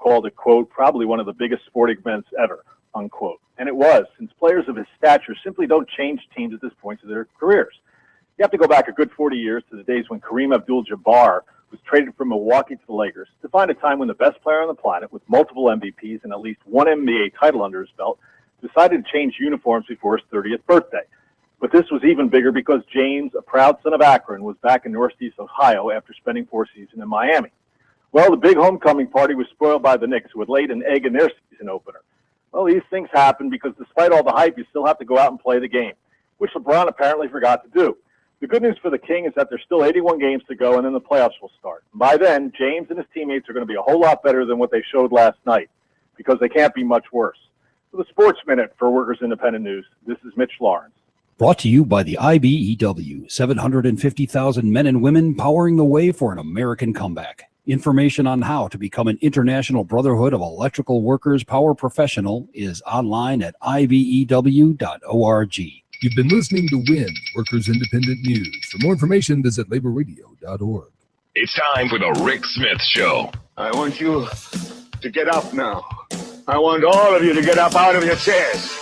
called it, quote, probably one of the biggest sporting events ever, unquote. And it was, since players of his stature simply don't change teams at this point of their careers. You have to go back a good 40 years to the days when Kareem Abdul-Jabbar was traded from Milwaukee to the Lakers to find a time when the best player on the planet with multiple MVPs and at least one NBA title under his belt decided to change uniforms before his 30th birthday. But this was even bigger because James, a proud son of Akron, was back in Northeast Ohio after spending 4 seasons in Miami. Well, the big homecoming party was spoiled by the Knicks, who had laid an egg in their season opener. Well, these things happen because despite all the hype, you still have to go out and play the game, which LeBron apparently forgot to do. The good news for the King is that there's still 81 games to go, and then the playoffs will start. By then, James and his teammates are going to be a whole lot better than what they showed last night, because they can't be much worse. For the Sports Minute for Workers Independent News, this is Mitch Lawrence. Brought to you by the IBEW, 750,000 men and women powering the way for an American comeback. Information on how to become an International Brotherhood of Electrical Workers Power Professional is online at ibew.org. You've been listening to WIN, Workers Independent News. For more information, visit laborradio.org. It's time for the Rick Smith Show. I want you to get up now. I want all of you to get up out of your chairs.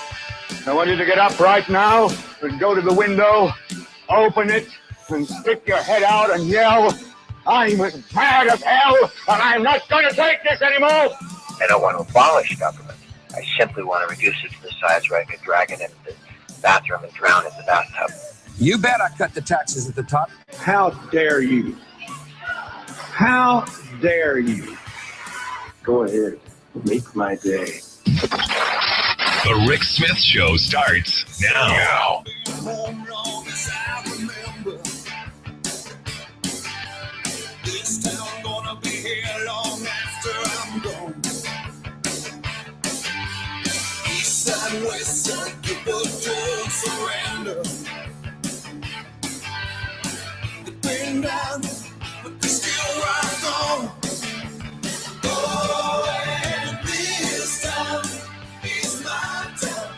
I want you to get up right now and go to the window, open it, and stick your head out and yell, "I'm as mad as hell, and I'm not going to take this anymore!" I don't want to abolish government. I simply want to reduce it to the size where I could drag it into the bathroom and drown in the bathtub. You bet I cut the taxes at the top. How dare you? How dare you? Go ahead. Make my day. The Rick Smith Show starts now. This town gonna be here long after I'm gone. East side, west side, people don't surrender. They've been down, but they still rise on. Oh, and this town is my town.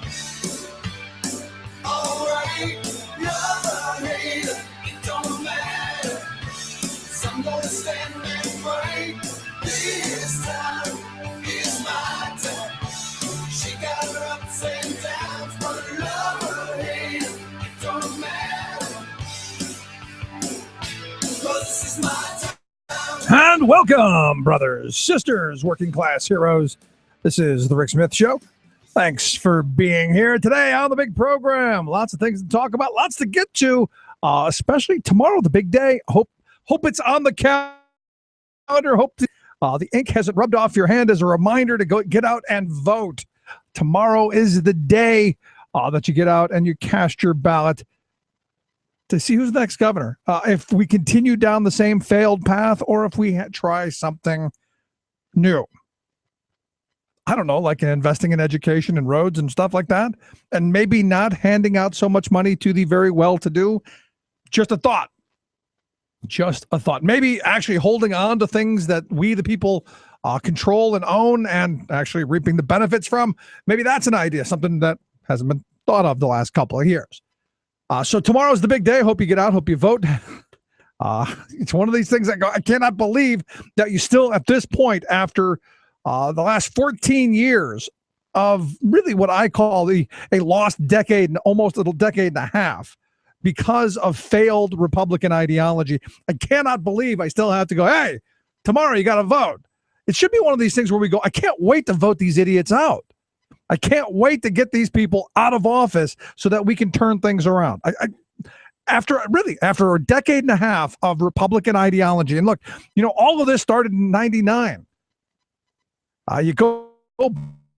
All right, love or hate, it don't matter. I'm gonna stand and fight. This time is my time. She got her ups and downs, but love or hate, it don't matter. 'Cause this is my time. And welcome, brothers, sisters, working class heroes. This is the Rick Smith Show. Thanks for being here today on the big program. Lots of things to talk about, lots to get to, especially tomorrow, the big day. Hope it's on the calendar. Hope the ink hasn't rubbed off your hand as a reminder to go get out and vote. Tomorrow is the day that you get out and you cast your ballot to see who's the next governor. If we continue down the same failed path or if we try something new. I don't know, like investing in education and roads and stuff like that. And maybe not handing out so much money to the very well-to-do. Just a thought. Just a thought. Maybe actually holding on to things that we, the people, control and own and actually reaping the benefits from. Maybe that's an idea, something that hasn't been thought of the last couple of years. So tomorrow's the big day. Hope you get out. Hope you vote. It's one of these things that I cannot believe that you still, at this point, after the last 14 years of really what I call a lost decade and almost a little decade and a half, because of failed Republican ideology. I cannot believe I still have to go, hey, tomorrow you got to vote. It should be one of these things where we go, I can't wait to vote these idiots out. I can't wait to get these people out of office so that we can turn things around. After a decade and a half of Republican ideology, and look, all of this started in 99. You go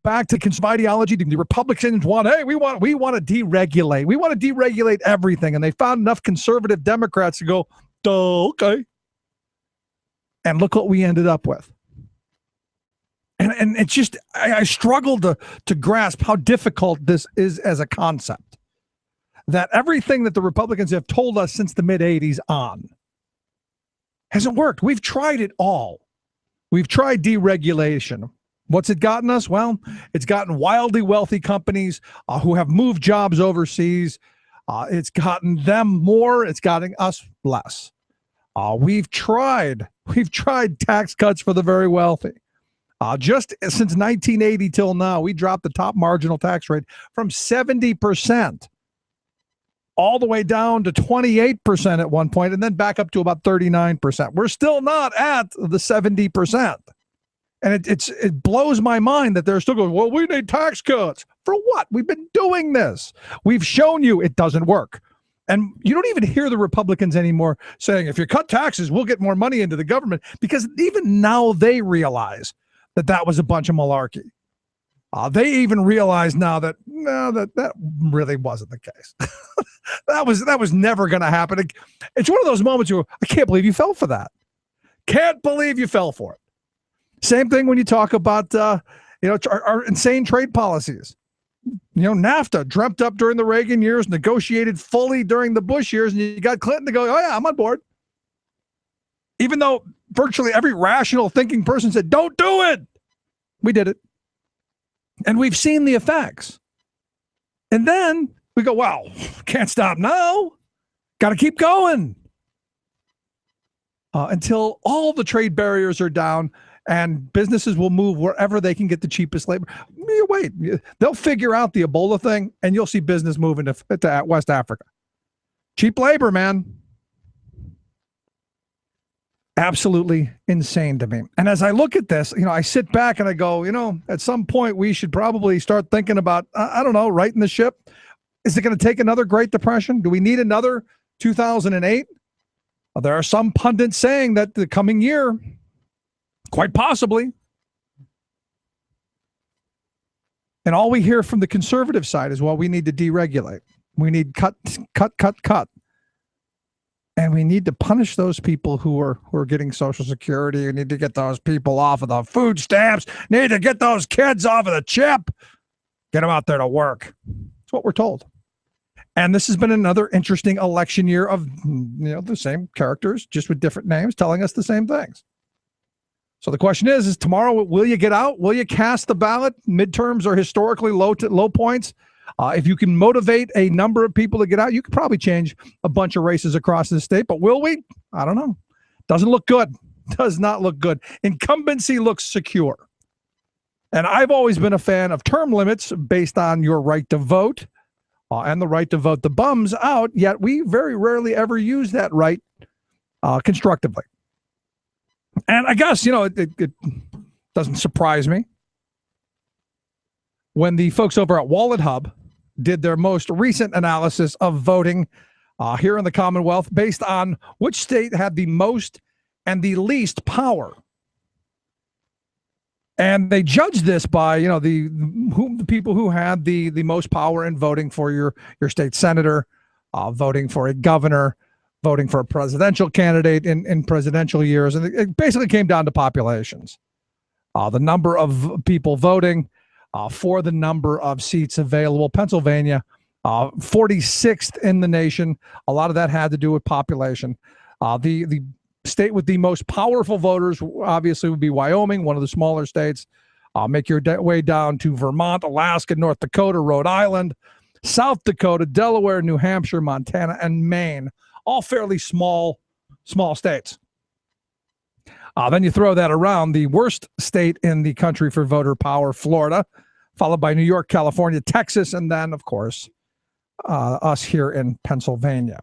back to conservative ideology. The Republicans we want to deregulate. We want to deregulate everything. And they found enough conservative Democrats to go, okay. And look what we ended up with. And it's just, I struggle to grasp how difficult this is as a concept. That everything that the Republicans have told us since the mid-'80s on hasn't worked. We've tried it all. We've tried deregulation. What's it gotten us? Well, it's gotten wildly wealthy companies who have moved jobs overseas. It's gotten them more. It's gotten us less. We've tried tax cuts for the very wealthy. Just since 1980 till now, we dropped the top marginal tax rate from 70% all the way down to 28% at one point, and then back up to about 39%. We're still not at the 70%. And it blows my mind that they're still going, well, we need tax cuts. For what? We've been doing this. We've shown you it doesn't work. And you don't even hear the Republicans anymore saying, if you cut taxes, we'll get more money into the government, because even now they realize that was a bunch of malarkey. They even realize now that no, that really wasn't the case. that was never going to happen. It's one of those moments where I can't believe you fell for that. Can't believe you fell for it. Same thing when you talk about our insane trade policies. NAFTA, dreamt up during the Reagan years, negotiated fully during the Bush years, and you got Clinton to go, oh yeah, I'm on board. Even though virtually every rational thinking person said, don't do it. We did it. And we've seen the effects. And then we go, well, can't stop now. Got to keep going. Until all the trade barriers are down and businesses will move wherever they can get the cheapest labor. Wait, they'll figure out the Ebola thing and you'll see business moving to West Africa. Cheap labor, man. Absolutely insane to me. And as I look at this, I sit back and I go, at some point we should probably start thinking about, I don't know, righting the ship. Is it going to take another Great Depression? Do we need another 2008? There are some pundits saying that the coming year, quite possibly. And all we hear from the conservative side is, well, we need to deregulate. We need cut. And we need to punish those people who are getting Social Security. We need to get those people off of the food stamps. Need to get those kids off of the chip. Get them out there to work. That's what we're told. And this has been another interesting election year of the same characters, just with different names, telling us the same things. So the question is tomorrow, will you get out? Will you cast the ballot? Midterms are historically low points. If you can motivate a number of people to get out, you could probably change a bunch of races across the state. But will we? I don't know. Doesn't look good. Does not look good. Incumbency looks secure. And I've always been a fan of term limits based on your right to vote and the right to vote the bums out. Yet we very rarely ever use that right constructively. And I guess, it doesn't surprise me when the folks over at Wallet Hub did their most recent analysis of voting here in the Commonwealth based on which state had the most and the least power. And they judged this by, the people who had the most power in voting for your state senator, voting for a governor, voting for a presidential candidate in presidential years. And it basically came down to populations. The number of people voting for the number of seats available. Pennsylvania, 46th in the nation. A lot of that had to do with population. The state with the most powerful voters obviously would be Wyoming, one of the smaller states. Make your way down to Vermont, Alaska, North Dakota, Rhode Island, South Dakota, Delaware, New Hampshire, Montana, and Maine. All fairly small states. Then you throw that around, the worst state in the country for voter power, Florida, followed by New York, California, Texas, and then, of course, us here in Pennsylvania.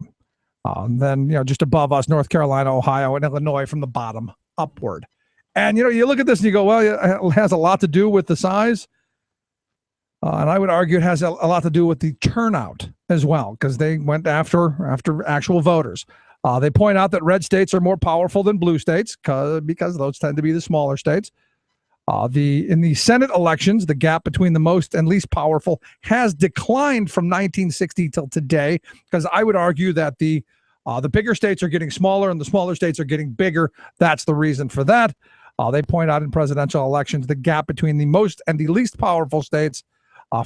Then, just above us, North Carolina, Ohio, and Illinois from the bottom upward. And, you look at this and you go, well, it has a lot to do with the size. And I would argue it has a lot to do with the turnout as well, because they went after actual voters. They point out that red states are more powerful than blue states because those tend to be the smaller states. In the Senate elections, the gap between the most and least powerful has declined from 1960 till today, because I would argue that the bigger states are getting smaller and the smaller states are getting bigger. That's the reason for that. They point out in presidential elections, the gap between the most and the least powerful states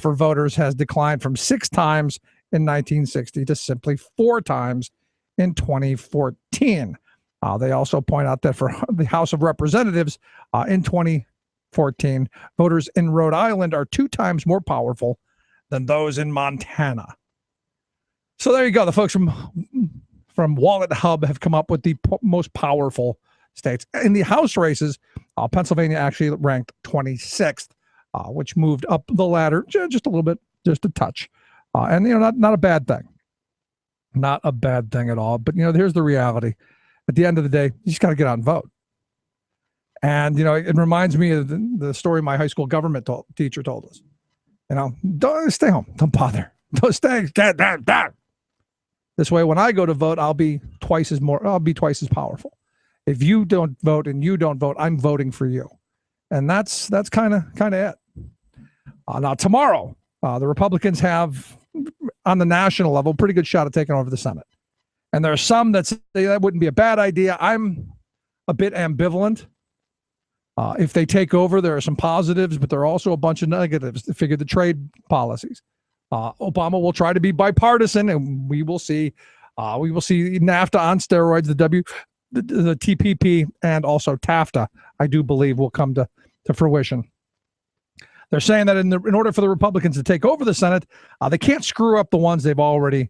for voters has declined from 6 times in 1960 to simply 4 times in 2014. They also point out that for the House of Representatives in 2014, voters in Rhode Island are 2 times more powerful than those in Montana. So there you go. The folks from Wallet Hub have come up with the most powerful states. In the House races, Pennsylvania actually ranked 26th, which moved up the ladder just a little bit, just a touch. And, not a bad thing. Not a bad thing at all. But, here's the reality. At the end of the day, you just got to get out and vote. And, it reminds me of the story my high school government teacher told us. Don't stay home. Don't bother. Don't stay. This way, when I go to vote, I'll be twice as powerful. If you don't vote and you don't vote, I'm voting for you. And that's kind of it. Now, tomorrow, the Republicans have, on the national level, pretty good shot at taking over the Senate. And there are some that say that wouldn't be a bad idea. I'm a bit ambivalent. If they take over, there are some positives, but there are also a bunch of negatives. To figure the trade policies. Obama will try to be bipartisan, and we will see. We will see NAFTA on steroids, the TPP, and also TAFTA. I do believe will come to fruition. They're saying that in order for the Republicans to take over the Senate, they can't screw up the ones they've already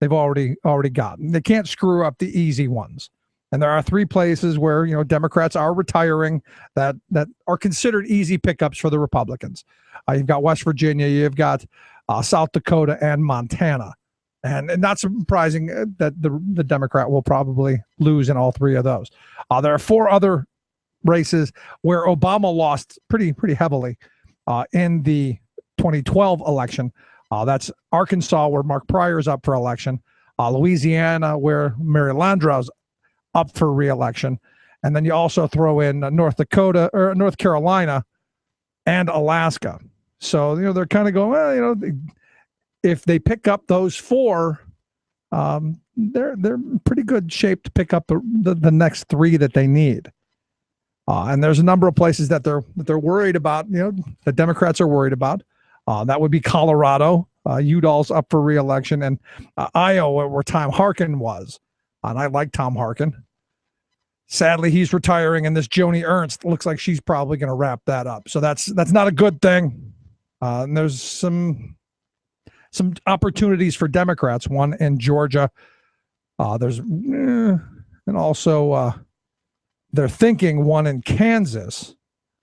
gotten. They can't screw up the easy ones. And there are 3 places where Democrats are retiring that are considered easy pickups for the Republicans. You've got West Virginia, you've got South Dakota, and Montana. And not surprising that the Democrat will probably lose in all 3 of those. There are 4 other races where Obama lost pretty heavily in the 2012 election. That's Arkansas, where Mark Pryor is up for election. Louisiana, where Mary Landrieu's up for re-election. And then you also throw in North Carolina and Alaska. So, they're kind of going, well, if they pick up those 4, they're in pretty good shape to pick up the next 3 that they need. And there's a number of places that they're worried about, the Democrats are worried about. That would be Colorado. Udall's up for re-election, and Iowa, where Tom Harkin was. And I like Tom Harkin. Sadly, he's retiring, and this Joni Ernst looks like she's probably going to wrap that up. So that's not a good thing. And there's some opportunities for Democrats. One in Georgia. And also they're thinking one in Kansas.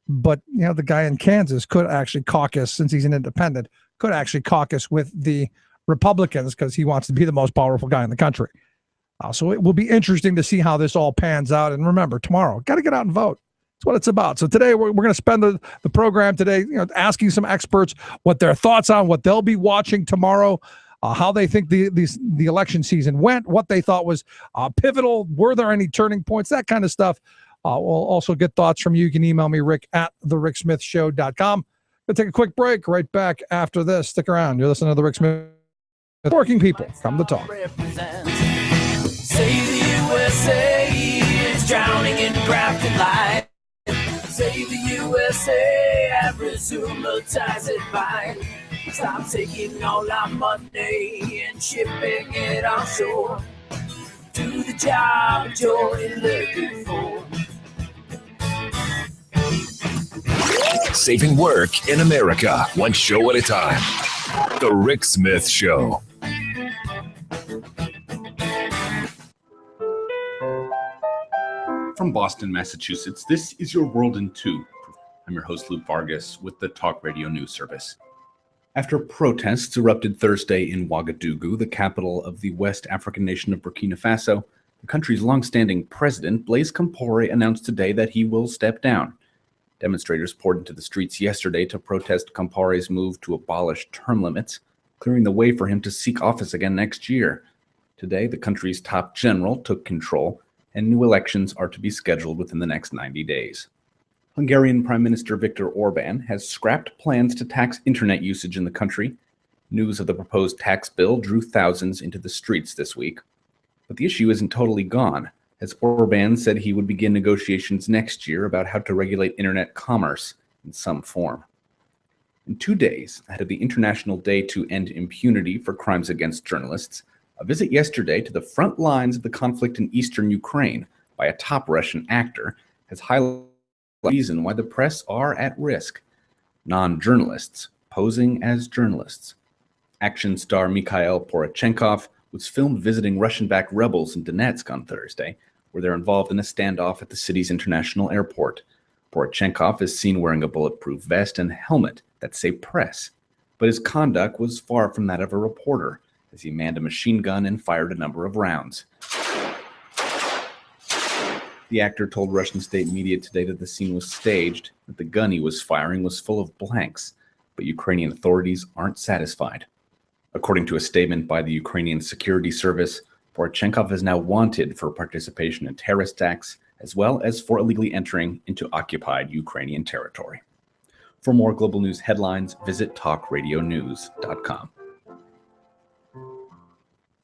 But the guy in Kansas could actually caucus, since he's an independent, could actually caucus with the Republicans because he wants to be the most powerful guy in the country. So it will be interesting to see how this all pans out. And remember, tomorrow, got to get out and vote. That's what it's about. So today, we're going to spend the program today, asking some experts what their thoughts on what they'll be watching tomorrow, how they think the election season went, what they thought was pivotal. Were there any turning points? That kind of stuff. We'll also get thoughts from you. You can email me, rick@thericksmithshow.com. We'll take a quick break. Right back after this. Stick around. You're listening to The Rick Smith. Working people, come to talk. Say the USA is drowning in grafted light. Say the USA and resume the ties it bind. Stop taking all our money and shipping it offshore. Do the job you're looking for. Saving work in America, one show at a time. The Rick Smith Show. From Boston, Massachusetts, this is your World in 2. I'm your host, Luke Vargas, with the Talk Radio News Service. After protests erupted Thursday in Ouagadougou, the capital of the West African nation of Burkina Faso, the country's longstanding president, Blaise Compaoré, announced today that he will step down. Demonstrators poured into the streets yesterday to protest Compaoré's move to abolish term limits, clearing the way for him to seek office again next year. Today, the country's top general took control, and new elections are to be scheduled within the next 90 days. Hungarian Prime Minister Viktor Orban has scrapped plans to tax internet usage in the country. News of the proposed tax bill drew thousands into the streets this week. But the issue isn't totally gone, as Orban said he would begin negotiations next year about how to regulate internet commerce in some form. In 2 days, ahead of the International Day to End Impunity for Crimes Against Journalists, a visit yesterday to the front lines of the conflict in eastern Ukraine by a top Russian actor has highlighted the reason why the press are at risk. Non-journalists posing as journalists. Action star Mikhail Porochenkov was filmed visiting Russian-backed rebels in Donetsk on Thursday, where they're involved in a standoff at the city's international airport. Poroshenko is seen wearing a bulletproof vest and helmet that say press, but his conduct was far from that of a reporter, as he manned a machine gun and fired a number of rounds. The actor told Russian state media today that the scene was staged, that the gun he was firing was full of blanks, but Ukrainian authorities aren't satisfied. According to a statement by the Ukrainian Security Service, Poroshenko is now wanted for participation in terrorist acts, as well as for illegally entering into occupied Ukrainian territory. For more global news headlines, visit talkradionews.com.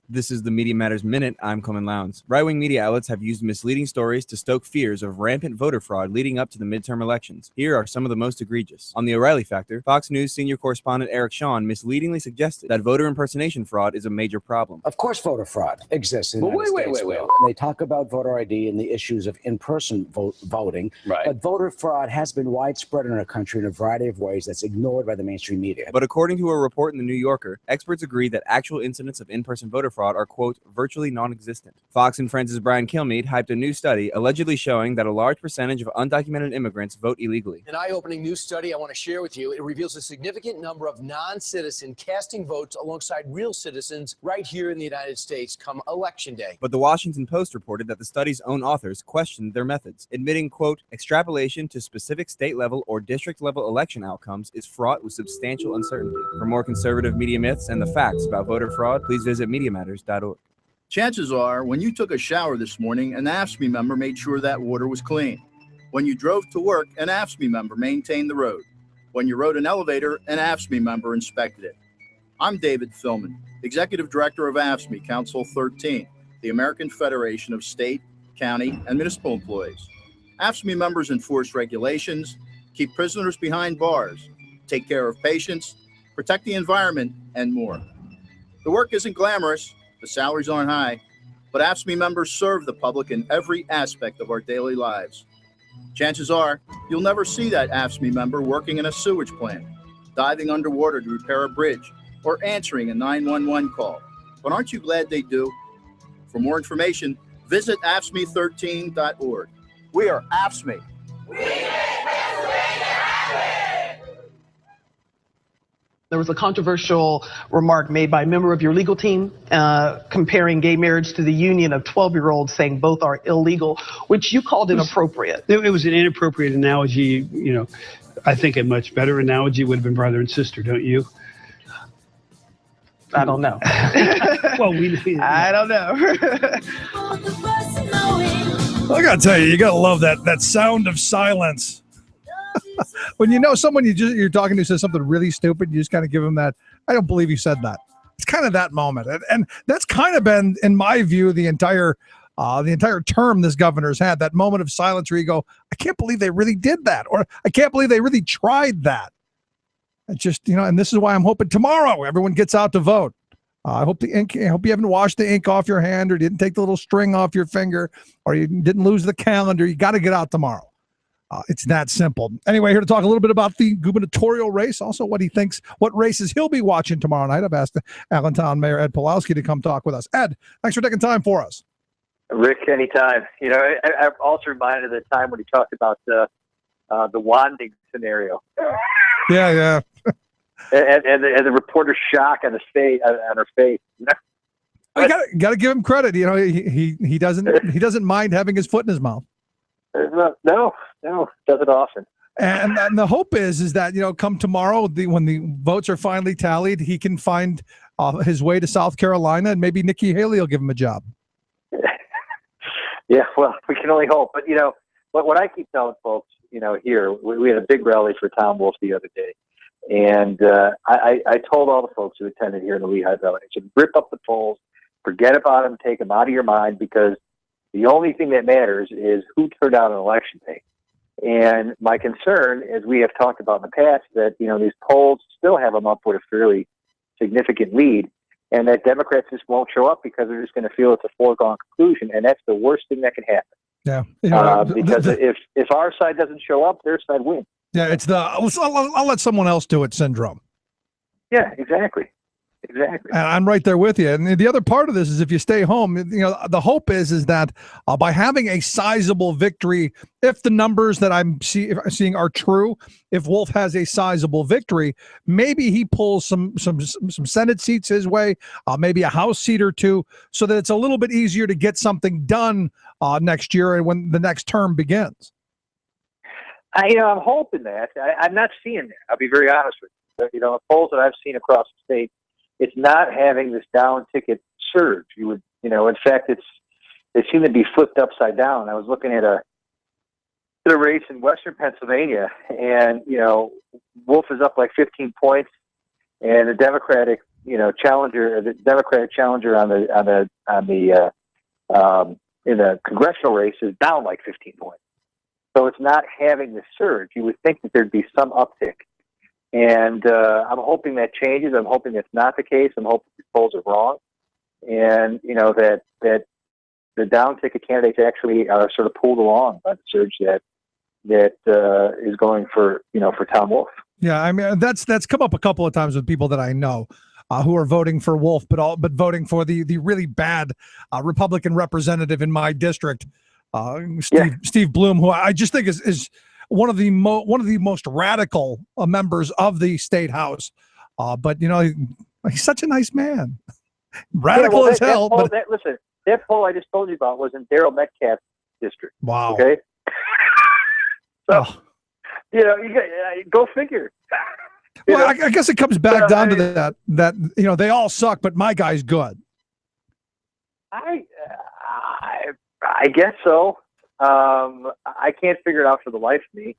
This is the Media Matters Minute. I'm Coleman Lowndes. Right-wing media outlets have used misleading stories to stoke fears of rampant voter fraud leading up to the midterm elections. Here are some of the most egregious. On the O'Reilly Factor, Fox News senior correspondent Eric Shawn misleadingly suggested that voter impersonation fraud is a major problem. Of course voter fraud exists in the United States. Wait. They talk about voter ID and the issues of in-person voting, right. But voter fraud has been widespread in our country in a variety of ways that's ignored by the mainstream media. But according to a report in the New Yorker, experts agree that actual incidents of in-person voter fraud are, quote, virtually non-existent. Fox and Friends' Brian Kilmeade hyped a new study allegedly showing that a large percentage of undocumented immigrants vote illegally. An eye-opening new study I want to share with you. It reveals a significant number of non-citizens casting votes alongside real citizens right here in the United States come Election Day. But the Washington Post reported that the study's own authors questioned their methods, admitting, quote, extrapolation to specific state-level or district-level election outcomes is fraught with substantial uncertainty. For more conservative media myths and the facts about voter fraud, please visit MediaMatters.org. Chances are, when you took a shower this morning, an AFSCME member made sure that water was clean. When you drove to work, an AFSCME member maintained the road. When you rode an elevator, an AFSCME member inspected it. I'm David Philman, Executive Director of AFSCME Council 13, the American Federation of State, County, and Municipal Employees. AFSCME members enforce regulations, keep prisoners behind bars, take care of patients, protect the environment, and more. The work isn't glamorous, the salaries aren't high, but AFSCME members serve the public in every aspect of our daily lives. Chances are, you'll never see that AFSCME member working in a sewage plant, diving underwater to repair a bridge, or answering a 911 call. But aren't you glad they do? For more information, visit AFSCME13.org. We are AFSCME. There was a controversial remark made by a member of your legal team comparing gay marriage to the union of 12-year-olds, saying both are illegal, which you called inappropriate. It was an inappropriate analogy. You know, I think a much better analogy would have been brother and sister, don't you? I don't know. Well, I don't know. I gotta tell you gotta love that sound of silence. When you know someone you're talking to says something really stupid, you just kind of give them that, I don't believe you said that. It's kind of that moment. And that's kind of been, in my view, the entire term this governor's had, that moment of silence where you go, I can't believe they really did that, or I can't believe they really tried that. It's just, and this is why I'm hoping tomorrow everyone gets out to vote. I hope you haven't washed the ink off your hand, or didn't take the little string off your finger, or you didn't lose the calendar. You got to get out tomorrow. It's that simple. Anyway, here to talk a little bit about the gubernatorial race, also what he thinks, what races he'll be watching tomorrow night. I've asked Allentown Mayor Ed Pawlowski to come talk with us. Ed, thanks for taking time for us. Rick, anytime. I'm also reminded of the time when he talked about the wanding scenario. Yeah. and the reporter's shock on her face. I got to give him credit. He doesn't mind having his foot in his mouth. No, does it often. And the hope is that come tomorrow, when the votes are finally tallied, he can find his way to South Carolina, and maybe Nikki Haley will give him a job. Yeah, well, we can only hope. But what I keep telling folks, here, we had a big rally for Tom Wolf the other day, and I told all the folks who attended here in the Lehigh Valley, I said, rip up the polls, forget about them, take them out of your mind, because the only thing that matters is who turned out on election day. And my concern, as we have talked about in the past, that these polls still have them up with a fairly significant lead, and that Democrats just won't show up because they're just going to feel it's a foregone conclusion, and that's the worst thing that can happen. Yeah, because if our side doesn't show up, their side wins. Yeah, it's I'll let someone else do it syndrome. Yeah, exactly. Exactly. And I'm right there with you. And the other part of this is if you stay home, the hope is that by having a sizable victory, if the numbers that I'm seeing are true, if Wolf has a sizable victory, maybe he pulls some Senate seats his way, maybe a House seat or two, so that it's a little bit easier to get something done next year and when the next term begins. I'm hoping that. I'm not seeing that. I'll be very honest with you. The polls that I've seen across the state, it's not having this down ticket surge. In fact, they seem to be flipped upside down. I was looking at a race in Western Pennsylvania, and Wolf is up like 15 points, and the Democratic challenger in the congressional race is down like 15 points. So it's not having the surge. You would think that there'd be some uptick. And I'm hoping that changes. I'm hoping that's not the case. I'm hoping the polls are wrong. And, that the down ticket candidates actually are sort of pulled along by the surge that is going for Tom Wolf. Yeah, I mean, that's come up a couple of times with people that I know who are voting for Wolf, but voting for the really bad Republican representative in my district, Steve Bloom, who I just think is one of the most radical members of the state house. But he's such a nice man, radical as hell. Listen, that poll I just told you about was in Daryl Metcalf's district. Wow. Okay. So, go figure. Well, I guess it comes back down to that they all suck, but my guy's good. I guess so. I can't figure it out for the life of me.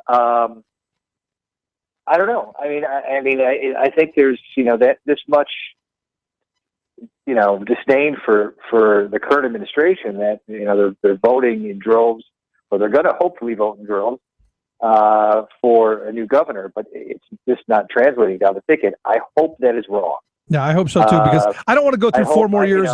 I don't know. I think there's that this much disdain for the current administration that they're voting in droves, or they're going to hopefully vote in droves for a new governor, but it's just not translating down the ticket. I hope that is wrong. Yeah, I hope so too, because I don't want to go through 4 more years.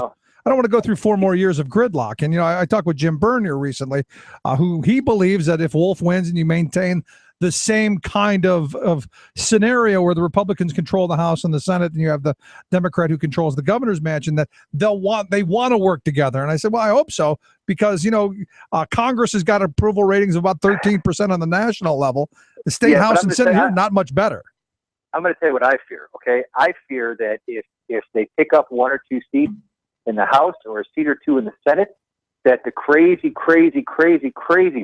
I don't want to go through 4 more years of gridlock. And, I talked with Jim Byrne here recently, who he believes that if Wolf wins and you maintain the same kind of scenario where the Republicans control the House and the Senate, and you have the Democrat who controls the governor's mansion, that they want to work together. And I said, well, I hope so, because, Congress has got approval ratings of about 13% on the national level. The state House and Senate here, not much better. I'm going to tell you what I fear. Okay. I fear that if they pick up 1 or 2 seats in the House or a seat or 2 in the Senate, that the crazy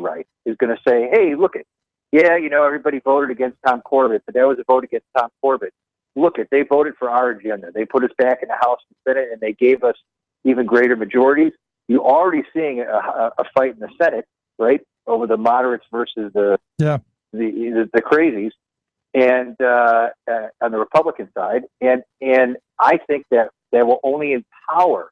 right is going to say, hey, look it. Yeah, everybody voted against Tom Corbett, but that was a vote against Tom Corbett. Look it, they voted for our agenda. They put us back in the House and Senate, and they gave us even greater majorities. You're already seeing a fight in the Senate, right, over the moderates versus the crazies, and on the Republican side. And I think that will only empower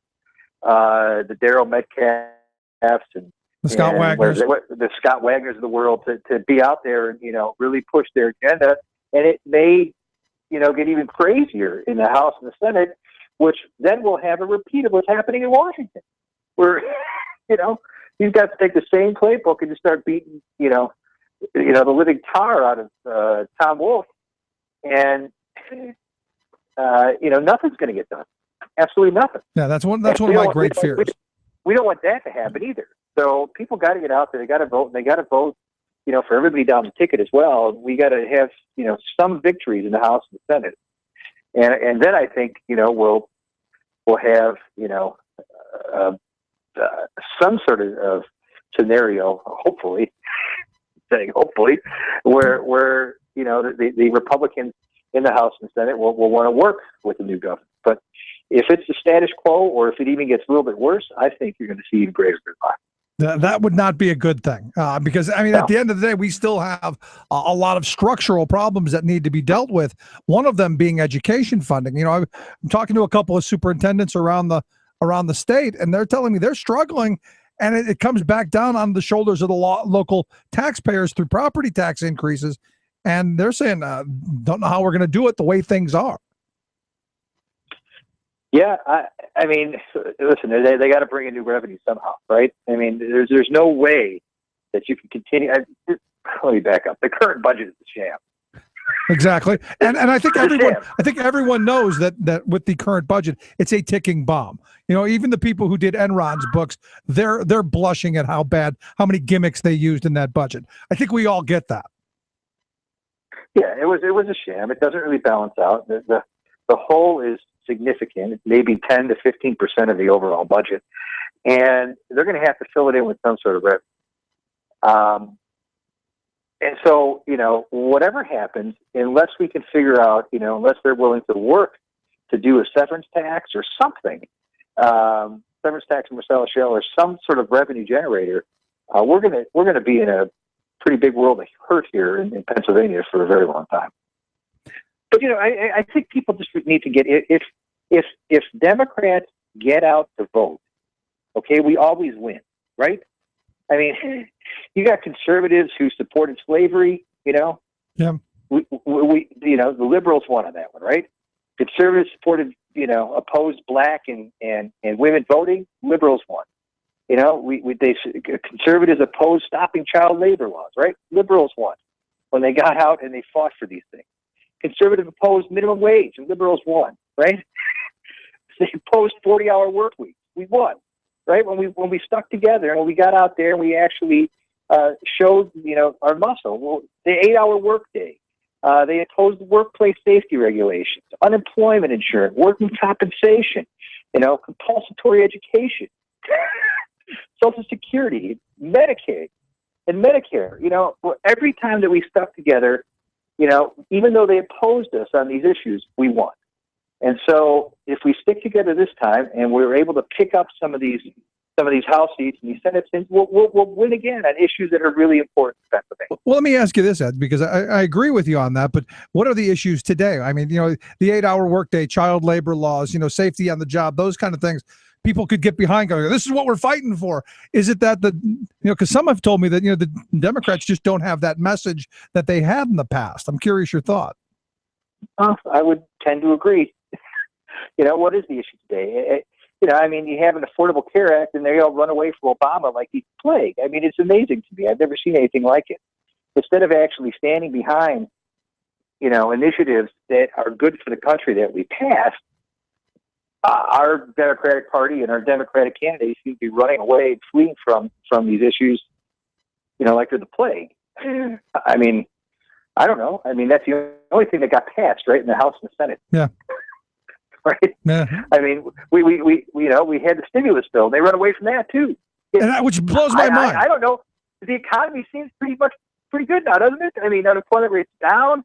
the Daryl Metcalfs and the Scott Wagners of the world to be out there and really push their agenda. And it may get even crazier in the House and the Senate, which then will have a repeat of what's happening in Washington, where you've got to take the same playbook and just start beating the living tar out of Tom Wolf, and nothing's going to get done. Absolutely nothing. Yeah, that's one of my great fears. We don't want that to happen either. So people got to get out there. They got to vote. And they got to vote, for everybody down the ticket as well. We got to have, some victories in the House and the Senate, and then I think we'll have some sort of scenario, hopefully, where the Republicans in the House and Senate will want to work with the new government. But if it's the status quo, or if it even gets a little bit worse, I think you're going to see even greater gridlock. That would not be a good thing, because at the end of the day, we still have a lot of structural problems that need to be dealt with. One of them being education funding. I'm talking to a couple of superintendents around the state, and they're telling me they're struggling, and it comes back down on the shoulders of the local taxpayers through property tax increases, and they're saying, don't know how we're going to do it the way things are. Yeah, I mean, listen, they got to bring in new revenue somehow, right? I mean, there's no way that you can continue. Let me back up. The current budget is a sham. Exactly. And I think everyone knows that with the current budget, it's a ticking bomb. Even the people who did Enron's books, they're blushing at how many gimmicks they used in that budget. I think we all get that. Yeah, it was a sham. It doesn't really balance out. The hole is significant, maybe 10 to 15% of the overall budget, and they're going to have to fill it in with some sort of revenue. And so, whatever happens, unless we can figure out, unless they're willing to work to do a severance tax or something, severance tax on Marcellus Shale or some sort of revenue generator, we're gonna be in a pretty big world of hurt here in Pennsylvania for a very long time. But I think people just need to get if Democrats get out to vote, okay, we always win, right? I mean, you got conservatives who supported slavery, Yeah. We the liberals won on that one, right? Conservatives supported, opposed black and women voting, liberals won. Conservatives opposed stopping child labor laws, right? Liberals won when they got out and they fought for these things. Conservatives opposed minimum wage, and liberals won, right? They opposed 40-hour work weeks. We won. Right, when we stuck together and we got out there and we actually showed our muscle. Well, the 8-hour workday, they opposed workplace safety regulations, unemployment insurance, working compensation, compulsory education, Social Security, Medicaid, and Medicare. Every time that we stuck together, even though they opposed us on these issues, we won. And so, if we stick together this time and we're able to pick up some of these House seats and these Senate seats, we'll win again on issues that are really important to Pennsylvania. Well, let me ask you this, Ed, because I agree with you on that. But what are the issues today? I mean, the 8-hour workday, child labor laws, safety on the job, those kind of things. People could get behind. Going, this is what we're fighting for. Is it that because some have told me that the Democrats just don't have that message that they had in the past. I'm curious your thought. I would tend to agree. What is the issue today? You have an Affordable Care Act, and they all run away from Obama like he's a plague. I mean, it's amazing to me. I've never seen anything like it. Instead of actually standing behind, initiatives that are good for the country that we passed, our Democratic Party and our Democratic candidates seem to be running away and fleeing from these issues, like they're the plague. I mean, I don't know. I mean, that's the only thing that got passed, right, in the House and the Senate. Yeah. Right. Yeah. I mean, we had the stimulus bill. They run away from that too, which blows my mind. I don't know. The economy seems pretty good now, doesn't it? I mean, unemployment rate's down,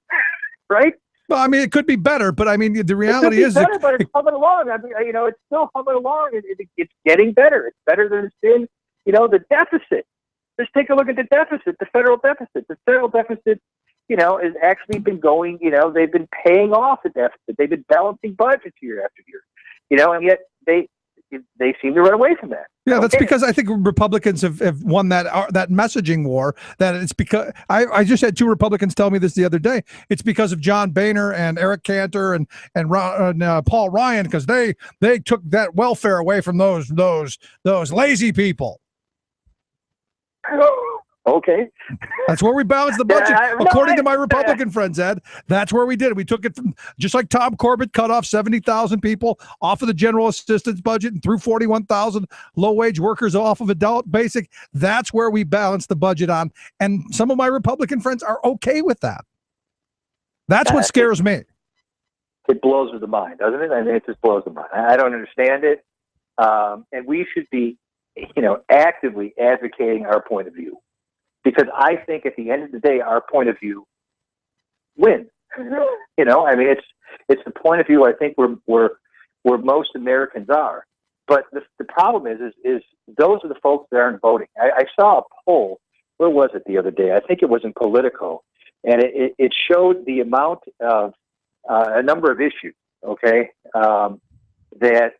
right? Well, I mean, it could be better, but I mean, the reality is better, but it's humming along. I mean, it's still humming along. It's getting better. It's better than it's been. The deficit. Just take a look at the deficit, the federal deficit. The federal deficit, has actually been going, they've been paying off the deficit. They've been balancing budgets year after year, and yet they seem to run away from that. Yeah, that's because I think Republicans have won that messaging war. That it's because I just had 2 Republicans tell me this the other day. It's because of John Boehner and Eric Cantor and Paul Ryan, because they took that welfare away from those lazy people. Okay. That's where we balanced the budget, according to my Republican friends, Ed. That's where we did it. We took it from, just like Tom Corbett cut off 70,000 people off of the general assistance budget and threw 41,000 low-wage workers off of adult basic. That's where we balanced the budget on. And some of my Republican friends are okay with that. That's what scares me. It blows the mind, doesn't it? I mean, it just blows the mind. I don't understand it. And we should be, actively advocating our point of view. Because I think at the end of the day, our point of view wins. I mean, it's the point of view I think where most Americans are. But the problem is those are the folks that aren't voting. I saw a poll. Where was it the other day? I think it was in Politico, and it showed the amount of a number of issues. Okay, that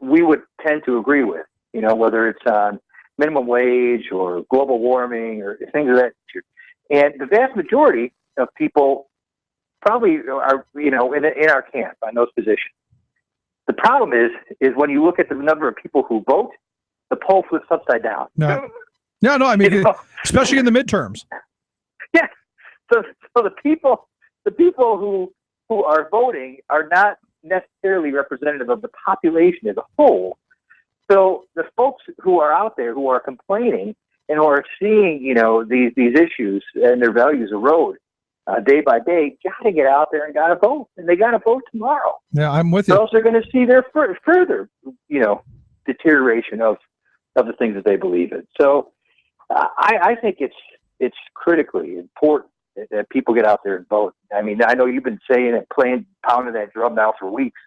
we would tend to agree with. Whether it's on minimum wage or global warming or things of that nature. And the vast majority of people probably are, in our camp on those positions. The problem is when you look at the number of people who vote, the poll flips upside down. No, I mean, especially in the midterms. Yeah. So the people the people who are voting are not necessarily representative of the population as a whole. So the folks who are out there who are complaining and who are seeing, these issues and their values erode day by day, got to get out there and got to vote, and they got to vote tomorrow. Yeah, I'm with you. Or else they're going to see their further, deterioration of the things that they believe in. So I think it's critically important that people get out there and vote. I mean, I know you've been saying it, pounding that drum now for weeks.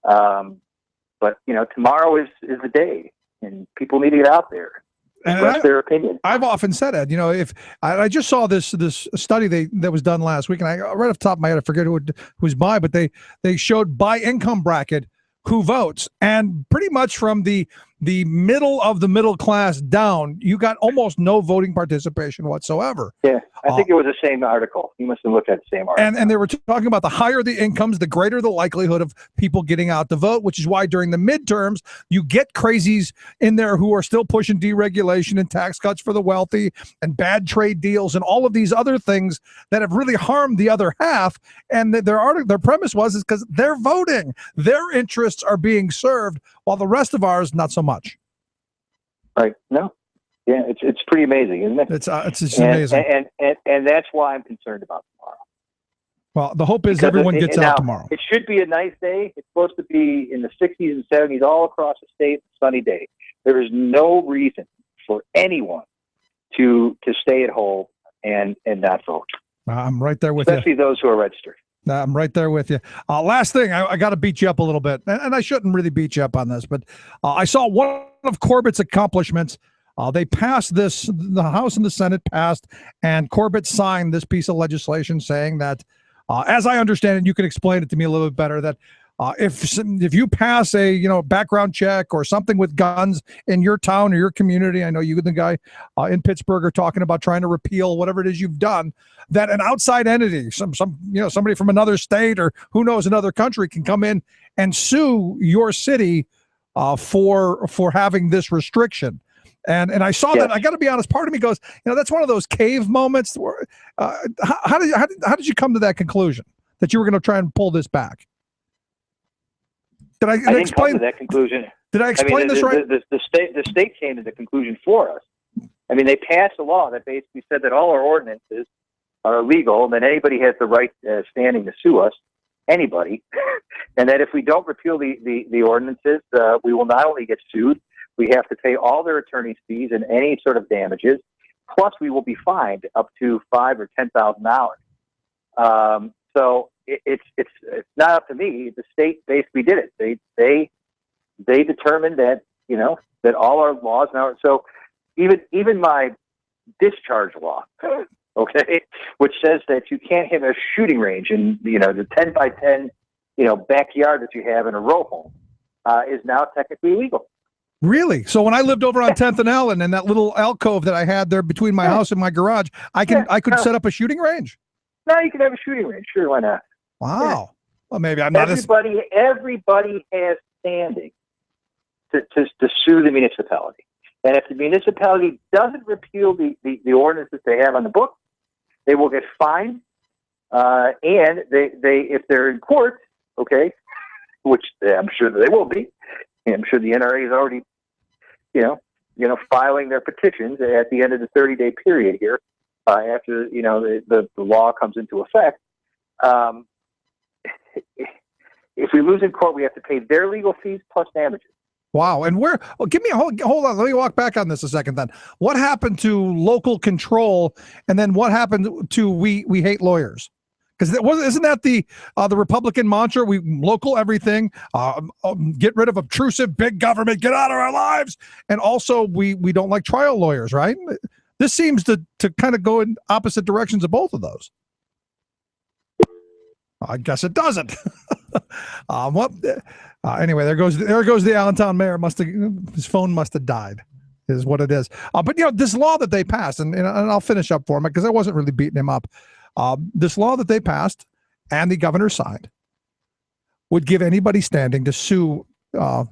But tomorrow is the day, and people need to get out there and express their opinion. I've often said it. If I just saw this study that was done last week, and I right off the top of my head, I forget who's by, but they showed by income bracket who votes, and pretty much from the middle of the middle class down, you got almost no voting participation whatsoever. Yeah, I think it was the same article. You must have looked at the same article. And they were talking about the higher the incomes, the greater the likelihood of people getting out to vote, which is why during the midterms, you get crazies in there who are still pushing deregulation and tax cuts for the wealthy and bad trade deals and all of these other things that have really harmed the other half. And their premise is because they're voting. Their interests are being served while the rest of ours, not so much. Right. No. Yeah, it's pretty amazing, isn't it? It's amazing. And that's why I'm concerned about tomorrow. Well, the hope is everyone gets out tomorrow. It should be a nice day. It's supposed to be in the 60s and 70s all across the state, sunny day. There is no reason for anyone to stay at home and not vote. I'm right there with you. Especially those who are registered. I'm right there with you. Last thing, I got to beat you up a little bit, and I shouldn't really beat you up on this, but I saw one of Corbett's accomplishments. They passed this, the House and the Senate passed, and Corbett signed this piece of legislation saying that, as I understand it, you can explain it to me a little bit better, that if you pass a background check or something with guns in your town or your community, I know you and the guy in Pittsburgh are talking about trying to repeal whatever it is you've done, that an outside entity, somebody from another state or who knows another country can come in and sue your city for having this restriction. And I saw that. I got to be honest. Part of me goes, that's one of those cave moments. Where, how did you come to that conclusion that you were going to try and pull this back? Did I didn't explain come to that conclusion? Did I explain this right? The state came to the conclusion for us. I mean, they passed a law that basically said that all our ordinances are illegal, and that anybody has the right standing to sue us, anybody, and that if we don't repeal the ordinances, we will not only get sued, we have to pay all their attorney's fees and any sort of damages, plus we will be fined up to $5,000 or $10,000. So it's not up to me. The state basically did it. They determined that that all our laws now. So even my discharge law, okay, which says that you can't have a shooting range in the 10 by 10 backyard that you have in a row home, is now technically illegal. Really? So when I lived over on 10th and Allen, in that little alcove that I had there between my house and my garage, I could set up a shooting range. No, you can have a shooting range. Sure, why not? Wow. Yeah. Well, maybe I'm not. Everybody has standing to sue the municipality, and if the municipality doesn't repeal the ordinances they have on the book, they will get fined, and they if they're in court, okay, which I'm sure that they will be. I'm sure the NRA is already, filing their petitions at the end of the 30-day period here, after the law comes into effect. If we lose in court, we have to pay their legal fees plus damages. Wow. And give me hold on. Let me walk back on this a second then. What happened to local control? And then what happened to we hate lawyers? Because isn't that the Republican mantra? We local everything, get rid of obtrusive big government, get out of our lives. And also we don't like trial lawyers, right? This seems to kind of go in opposite directions of both of those. I guess it doesn't. Anyway, there goes the Allentown mayor. His phone must have died, is what it is. But this law that they passed, and I'll finish up for him because I wasn't really beating him up. This law that they passed and the governor signed would give anybody standing to sue a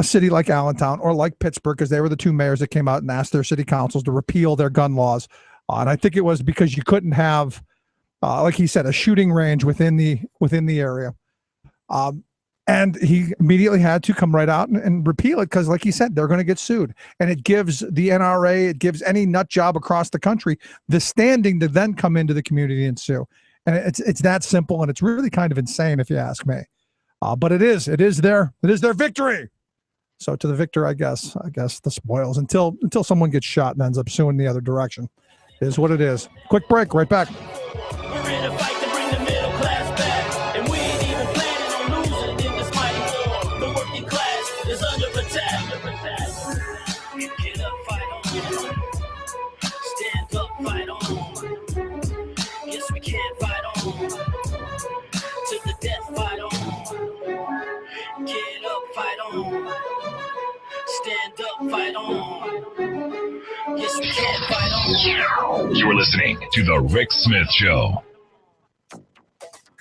city like Allentown or like Pittsburgh, because they were the two mayors that came out and asked their city councils to repeal their gun laws. And I think it was because you couldn't have like he said, a shooting range within the area. And he immediately had to come right out and repeal it because, like he said, they're going to get sued. And it gives the NRA, it gives any nut job across the country the standing to then come into the community and sue. And it's that simple, and it's really kind of insane if you ask me. But it is their victory. So to the victor, I guess the spoils until someone gets shot and ends up suing the other direction. It is what it is. Quick break, right back. We're in a fight to bring the middle class back, and we ain't even planning on losing in this mighty war. The working class is under attack. Get up, fight on. Stand up, fight on. Yes, we can fight on. To the death, fight on. Get up, fight on. Stand up, fight on. Yes, we can fight on. You're listening to The Rick Smith Show.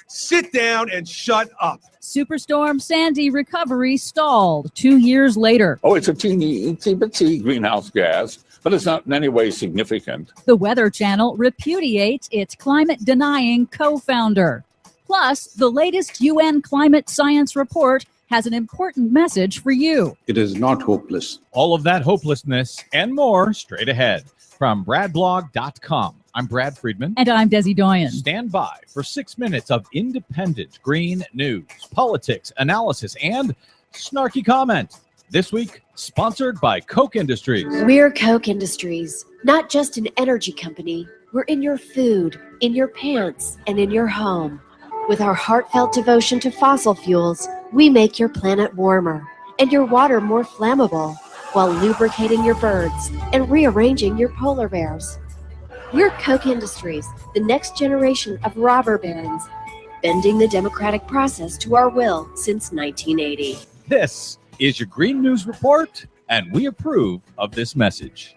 Sit down and shut up. Superstorm Sandy recovery stalled 2 years later. Oh, it's a teeny, itsy-bitsy greenhouse gas, but it's not in any way significant. The Weather Channel repudiates its climate-denying co-founder. Plus, the latest UN climate science report has an important message for you. It is not hopeless. All of that hopelessness and more straight ahead from bradblog.com. I'm Brad Friedman. And I'm Desi Doyen. Stand by for 6 minutes of independent green news, politics, analysis, and snarky comment. This week, sponsored by Koch Industries. We're Koch Industries, not just an energy company. We're in your food, in your pants, and in your home. With our heartfelt devotion to fossil fuels, we make your planet warmer and your water more flammable while lubricating your birds and rearranging your polar bears. We're Koch Industries, the next generation of robber barons, bending the democratic process to our will since 1980. This is your Green News Report, and we approve of this message.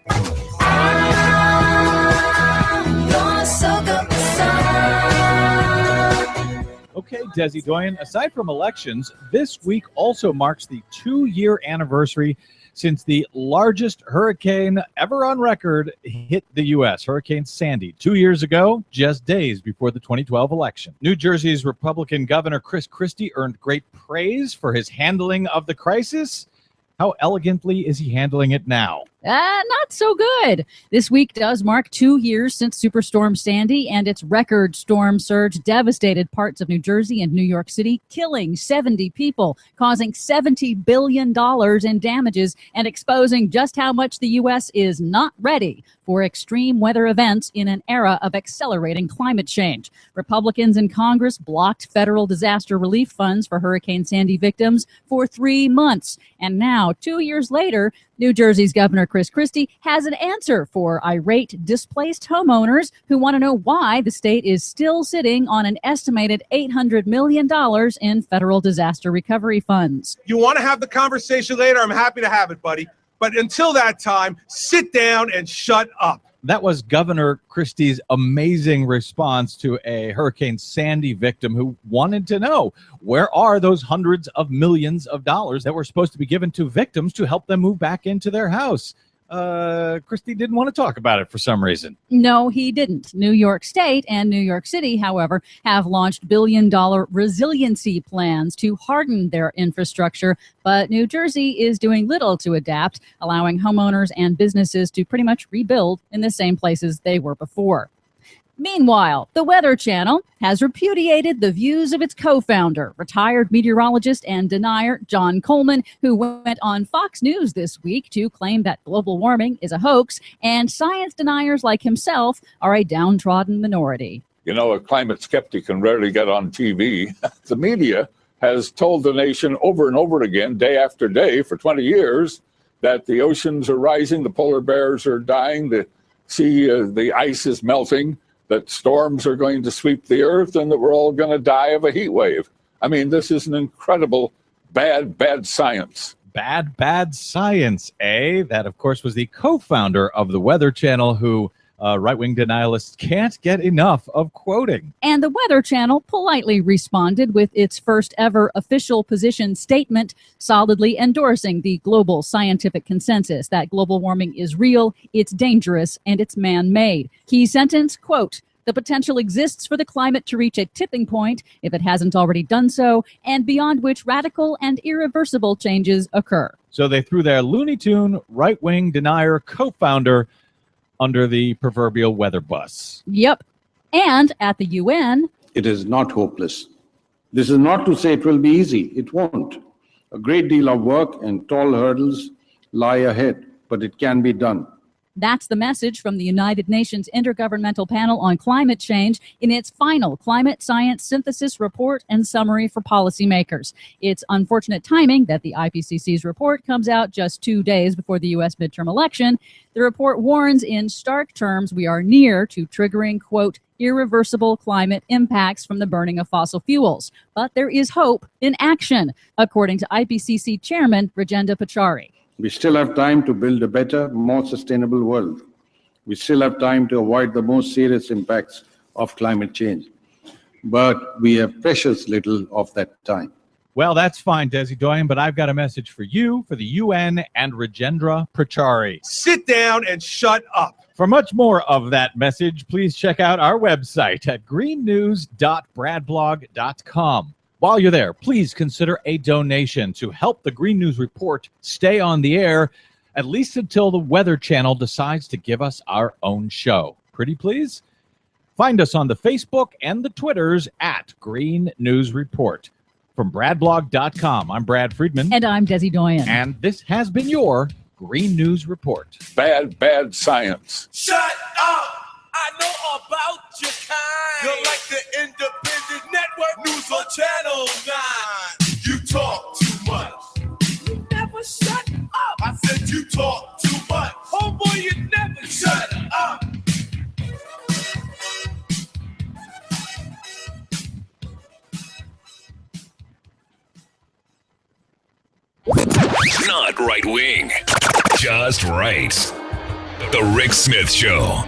Okay, Desi Doyen, aside from elections, this week also marks the 2-year anniversary since the largest hurricane ever on record hit the U.S., Hurricane Sandy, 2 years ago, just days before the 2012 election. New Jersey's Republican Governor Chris Christie earned great praise for his handling of the crisis. How elegantly is he handling it now? Not so good. This week does mark 2 years since Superstorm Sandy and its record storm surge devastated parts of New Jersey and New York City, killing 70 people, causing $70 billion in damages, and exposing just how much the U.S. is not ready for extreme weather events in an era of accelerating climate change. Republicans in Congress blocked federal disaster relief funds for Hurricane Sandy victims for 3 months. And now, 2 years later, New Jersey's Governor Chris Christie has an answer for irate displaced homeowners who want to know why the state is still sitting on an estimated $800 million in federal disaster recovery funds. You want to have the conversation later? I'm happy to have it, buddy. But until that time, sit down and shut up. That was Governor Christie's amazing response to a Hurricane Sandy victim who wanted to know, where are those hundreds of millions of dollars that were supposed to be given to victims to help them move back into their house? Christie didn't want to talk about it for some reason. No, he didn't. New York State and New York City, however, have launched billion-dollar resiliency plans to harden their infrastructure, but New Jersey is doing little to adapt, allowing homeowners and businesses to pretty much rebuild in the same places they were before. Meanwhile, the Weather Channel has repudiated the views of its co-founder, retired meteorologist and denier John Coleman, who went on Fox News this week to claim that global warming is a hoax and science deniers like himself are a downtrodden minority. You know, a climate skeptic can rarely get on TV. The media has told the nation over and over again, day after day, for 20 years, that the oceans are rising, the polar bears are dying, the sea, the ice is melting, that storms are going to sweep the earth, and that we're all going to die of a heat wave. I mean, this is an incredible bad science. Bad science, eh? That, of course, was the co-founder of the Weather Channel, who right-wing denialists can't get enough of quoting. And the Weather Channel politely responded with its first ever official position statement, solidly endorsing the global scientific consensus that global warming is real, it's dangerous, and it's man-made. Key sentence, quote, The potential exists for the climate to reach a tipping point, if it hasn't already done so, and beyond which radical and irreversible changes occur. So they threw their Looney Tune right-wing denier co-founder under the proverbial weather bus. Yep. And at the UN, it is not hopeless. This is not to say it will be easy. It won't. A great deal of work and tall hurdles lie ahead, but it can be done. that's the message from the United Nations Intergovernmental Panel on Climate Change in its final Climate Science Synthesis Report and Summary for Policymakers. It's unfortunate timing that the IPCC's report comes out just 2 days before the U.S. midterm election. The report warns in stark terms we are near to triggering, quote, irreversible climate impacts from the burning of fossil fuels. But there is hope in action, according to IPCC Chairman Rajendra Pachauri. We still have time to build a better, more sustainable world. We still have time to avoid the most serious impacts of climate change. But we have precious little of that time. Well, that's fine, Desi Doyen, but I've got a message for you, for the UN, and Rajendra Pachauri. Sit down and shut up. For much more of that message, please check out our website at greennews.bradblog.com. While you're there, please consider a donation to help the Green News Report stay on the air, at least until the Weather Channel decides to give us our own show. Pretty please? Find us on the Facebook and the Twitters at Green News Report. From bradblog.com, I'm Brad Friedman. And I'm Desi Doyen. And this has been your Green News Report. Bad science. Shut up! I know about your kind. You're like the Independent Network News on Channel 9. You talk too much. You never shut up. I said you talk too much. Oh boy, you never shut up. Not right wing, just right. The Rick Smith Show.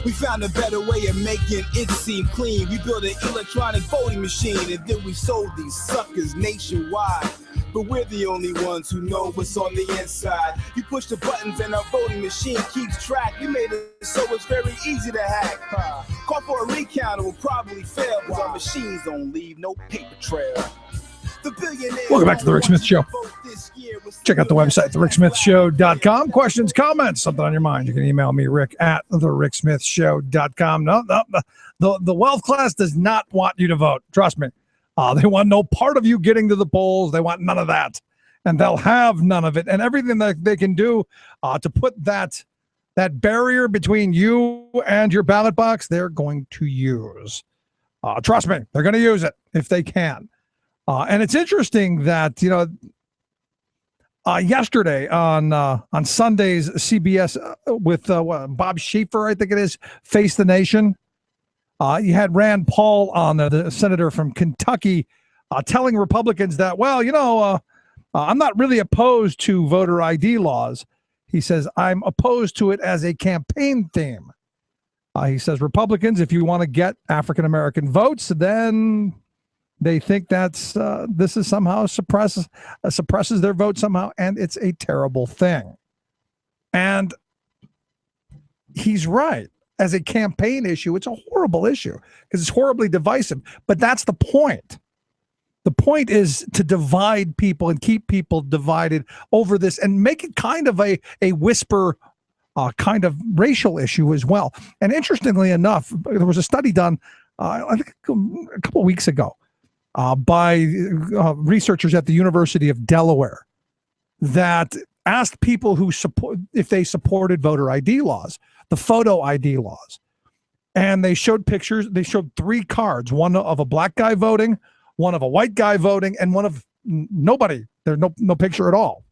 We found a better way of making it seem clean. We built an electronic voting machine and then we sold these suckers nationwide. But we're the only ones who know what's on the inside. You push the buttons and our voting machine keeps track. We made it so it's very easy to hack. Call for a recount, it will probably fail because our machines don't leave no paper trail. Welcome back to the Rick Smith Show. Check out the website, thericksmithshow.com. Questions, comments, something on your mind, you can email me, Rick, at thericksmithshow.com. No, the wealth class does not want you to vote. Trust me. They want no part of you getting to the polls. They want none of that. And they'll have none of it. And everything that they can do to put that barrier between you and your ballot box, they're going to use. Trust me, they're going to use it if they can. And it's interesting that, yesterday on Sunday's CBS with Bob Schieffer, I think it is, Face the Nation, you had Rand Paul on, the senator from Kentucky, telling Republicans that, I'm not really opposed to voter ID laws. He says, I'm opposed to it as a campaign theme. He says, Republicans, if you want to get African-American votes, then they think that's this is somehow suppresses their vote somehow, and it's a terrible thing. And he's right. As a campaign issue, it's a horrible issue because it's horribly divisive. But that's the point. The point is to divide people and keep people divided over this and make it kind of a whisper kind of racial issue as well. And interestingly enough, there was a study done, I think a couple of weeks ago, by researchers at the University of Delaware that asked people who support if they supported voter ID laws, the photo ID laws. And they showed pictures. They showed 3 cards, one of a black guy voting, one of a white guy voting, and one of nobody. There's no picture at all.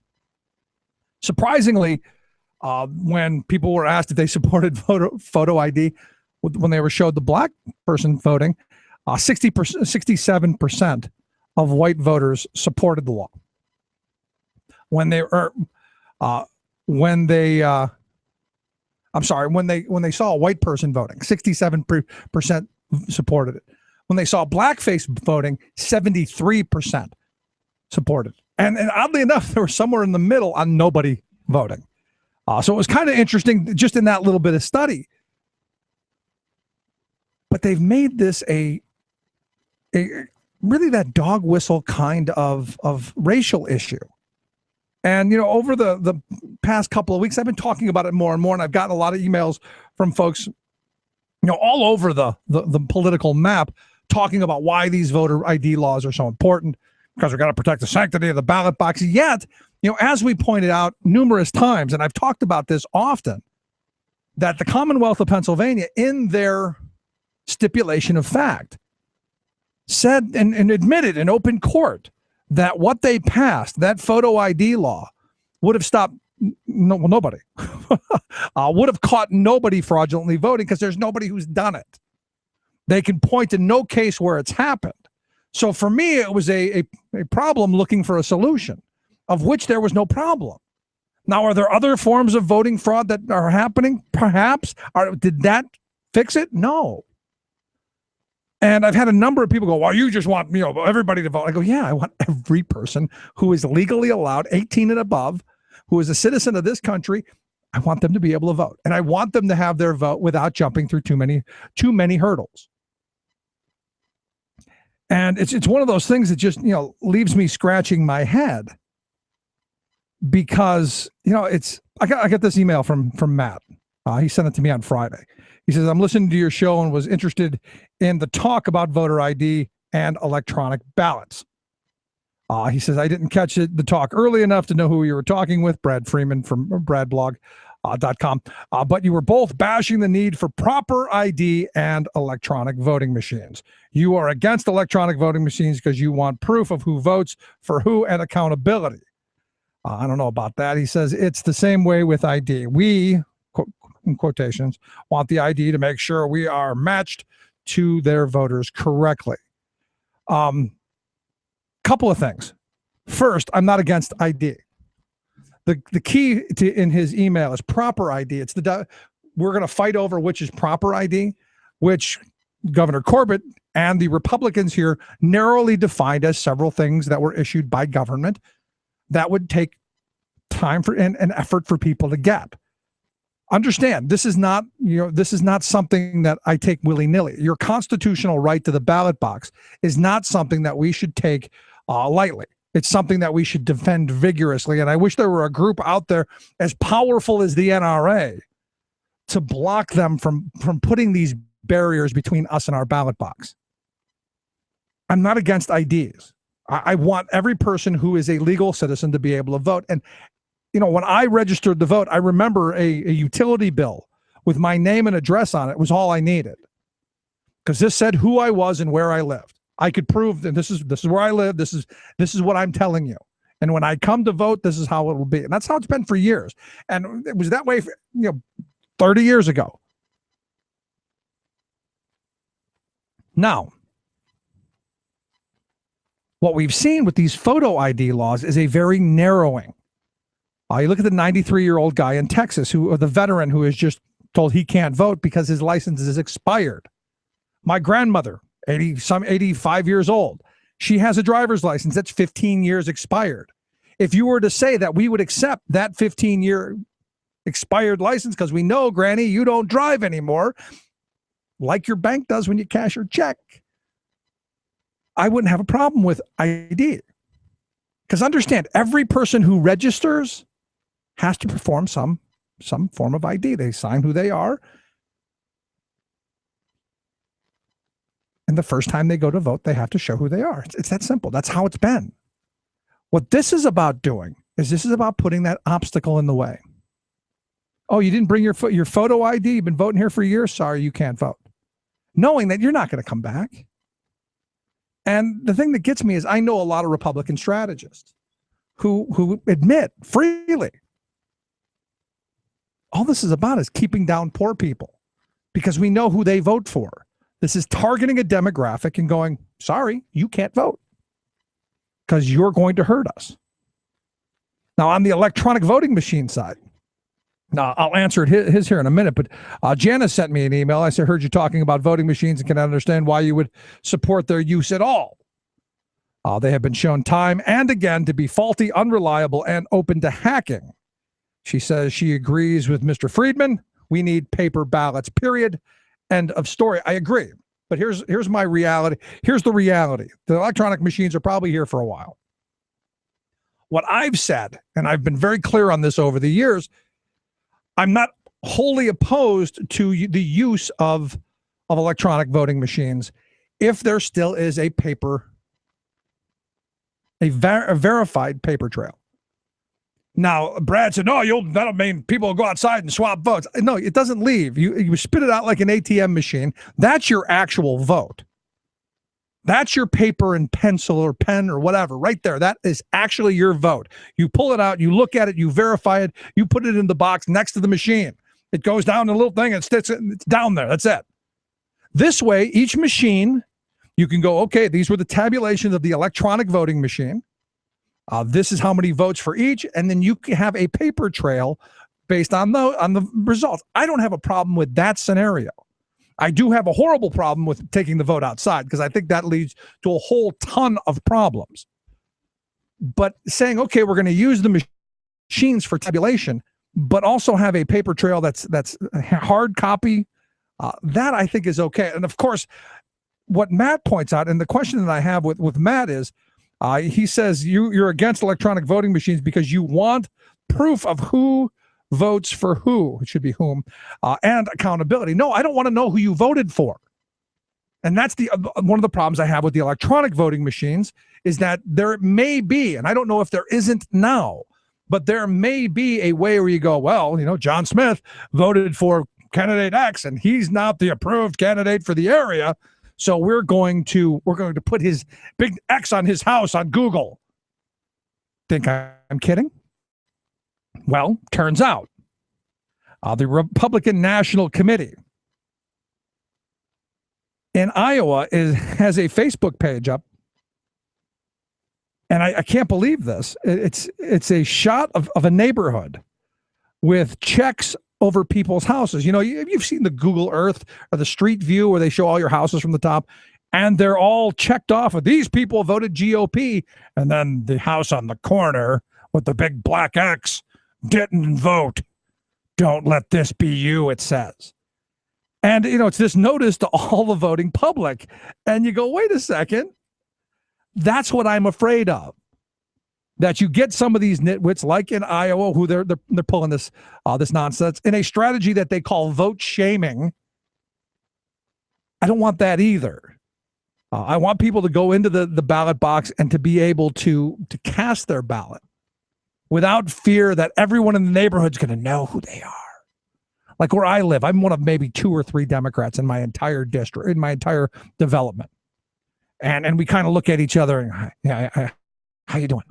Surprisingly, when people were asked if they supported photo ID, when they were showed the black person voting, 67% of white voters supported the law. When they saw a white person voting, 67% supported it. When they saw blackface voting, 73% supported it. And oddly enough, they were somewhere in the middle on nobody voting. So it was kind of interesting just in that little bit of study but they've made this a really that dog whistle kind of racial issue. And, over the past couple of weeks, I've been talking about it more and more, and I've gotten a lot of emails from folks, all over the political map talking about why these voter ID laws are so important, because we've got to protect the sanctity of the ballot box. Yet, as we pointed out numerous times, and I've talked about this often, that the Commonwealth of Pennsylvania, in their stipulation of fact, said and admitted in open court that what they passed, that photo ID law, would have stopped nobody, would have caught nobody fraudulently voting, because there's nobody who's done it. They can point to no case where it's happened. So for me, it was a problem looking for a solution, of which there was no problem. Now, are there other forms of voting fraud that are happening? Perhaps. Did that fix it? No. And I've had a number of people go, well, you just want everybody to vote. I go, yeah, I want every person who is legally allowed, 18 and above, who is a citizen of this country. I want them to be able to vote. And I want them to have their vote without jumping through too many hurdles. And it's one of those things that just, leaves me scratching my head, because, I got this email from Matt. He sent it to me on Friday. He says, I'm listening to your show and was interested in the talk about voter ID and electronic ballots. He says, I didn't catch the talk early enough to know who you were talking with, Brad Freeman from bradblog.com. But you were both bashing the need for proper ID and electronic voting machines. You are against electronic voting machines because you want proof of who votes for who and accountability. I don't know about that. He says, it's the same way with ID. We, in quotations, want the ID to make sure we are matched to their voters correctly. Couple of things. First, I'm not against ID. The key in his email is proper ID. It's we're going to fight over which is proper ID, which Governor Corbett and the Republicans here narrowly defined as several things that were issued by government that would take time for and effort for people to get. Understand, this is not something that I take willy-nilly. Your constitutional right to the ballot box is not something that we should take lightly. It's something that we should defend vigorously. And I wish there were a group out there as powerful as the NRA to block them from putting these barriers between us and our ballot box. I'm not against IDs. I want every person who is a legal citizen to be able to vote. And when I registered to vote, I remember a utility bill with my name and address on it was all I needed, because this said who I was and where I lived. I could prove that this is where I live. This is what I'm telling you. And when I come to vote, this is how it will be. And that's how it's been for years. And it was that way for, 30 years ago. Now, what we've seen with these photo ID laws is a very narrowing. You look at the 93-year-old guy in Texas, or the veteran who is just told he can't vote because his license is expired. My grandmother, 85 years old, she has a driver's license that's 15 years expired. If you were to say that we would accept that 15-year expired license because we know, Granny, you don't drive anymore, like your bank does when you cash your check, I wouldn't have a problem with ID. Because understand, every person who registers has to perform some form of ID. They sign who they are. And the first time they go to vote, they have to show who they are. It's that simple. That's how it's been. What this is about doing is this is about putting that obstacle in the way. Oh, you didn't bring your photo ID? You've been voting here for years? Sorry, you can't vote. Knowing that you're not going to come back. And the thing that gets me is I know a lot of Republican strategists who admit freely all this is about is keeping down poor people because we know who they vote for. This is targeting a demographic and going, sorry, you can't vote because you're going to hurt us. Now, on the electronic voting machine side, now I'll answer his here in a minute, but Janice sent me an email. I said, heard you talking about voting machines and can understand why you would support their use at all. They have been shown time and again to be faulty, unreliable, and open to hacking. She says she agrees with Mr. Friedman. We need paper ballots, period. End of story. I agree. But here's my reality. Here's the reality. The electronic machines are probably here for a while. What I've said, and I've been very clear on this over the years, I'm not wholly opposed to the use of electronic voting machines if there still is a verified paper trail. Now, Brad said, no, that'll mean people will go outside and swap votes. No, it doesn't leave. You spit it out like an ATM machine. That's your actual vote. That's your paper and pencil or pen or whatever right there. That is actually your vote. You pull it out, you look at it, you verify it, you put it in the box next to the machine. It goes down a little thing and it's down there. That's it. This way, each machine, you can go, okay, these were the tabulations of the electronic voting machine. This is how many votes for each, and then you can have a paper trail based on the results. I don't have a problem with that scenario. I do have a horrible problem with taking the vote outside because I think that leads to a whole ton of problems. But saying, okay, we're going to use the machines for tabulation, but also have a paper trail that's hard copy, that I think is okay. And of course, what Matt points out, and the question that I have with Matt is, he says you're against electronic voting machines because you want proof of who votes for who, it should be whom, and accountability. No, I don't want to know who you voted for. And that's one of the problems I have with the electronic voting machines is that there may be, and I don't know if there isn't now, but there may be a way where you go, well, John Smith voted for candidate X and he's not the approved candidate for the area. So we're going to put his big X on his house on Google. Think I'm kidding? Well, turns out the Republican National Committee in Iowa has a Facebook page up. And I can't believe this. It's a shot of a neighborhood with checks over people's houses. You've seen the Google Earth or the Street View where they show all your houses from the top, and they're all checked off of these people voted GOP, and then the house on the corner with the big black X didn't vote. Don't let this be you, it says. And, it's this notice to all the voting public. And you go, wait a second. That's what I'm afraid of. That you get some of these nitwits like in Iowa who they're pulling this nonsense in a strategy that they call vote shaming. I don't want that either. I want people to go into the ballot box and to be able to cast their ballot without fear that everyone in the neighborhood's going to know who they are. Like where I live, I'm one of maybe 2 or 3 Democrats in my entire district, in my entire development. And we kind of look at each other and, how you doing?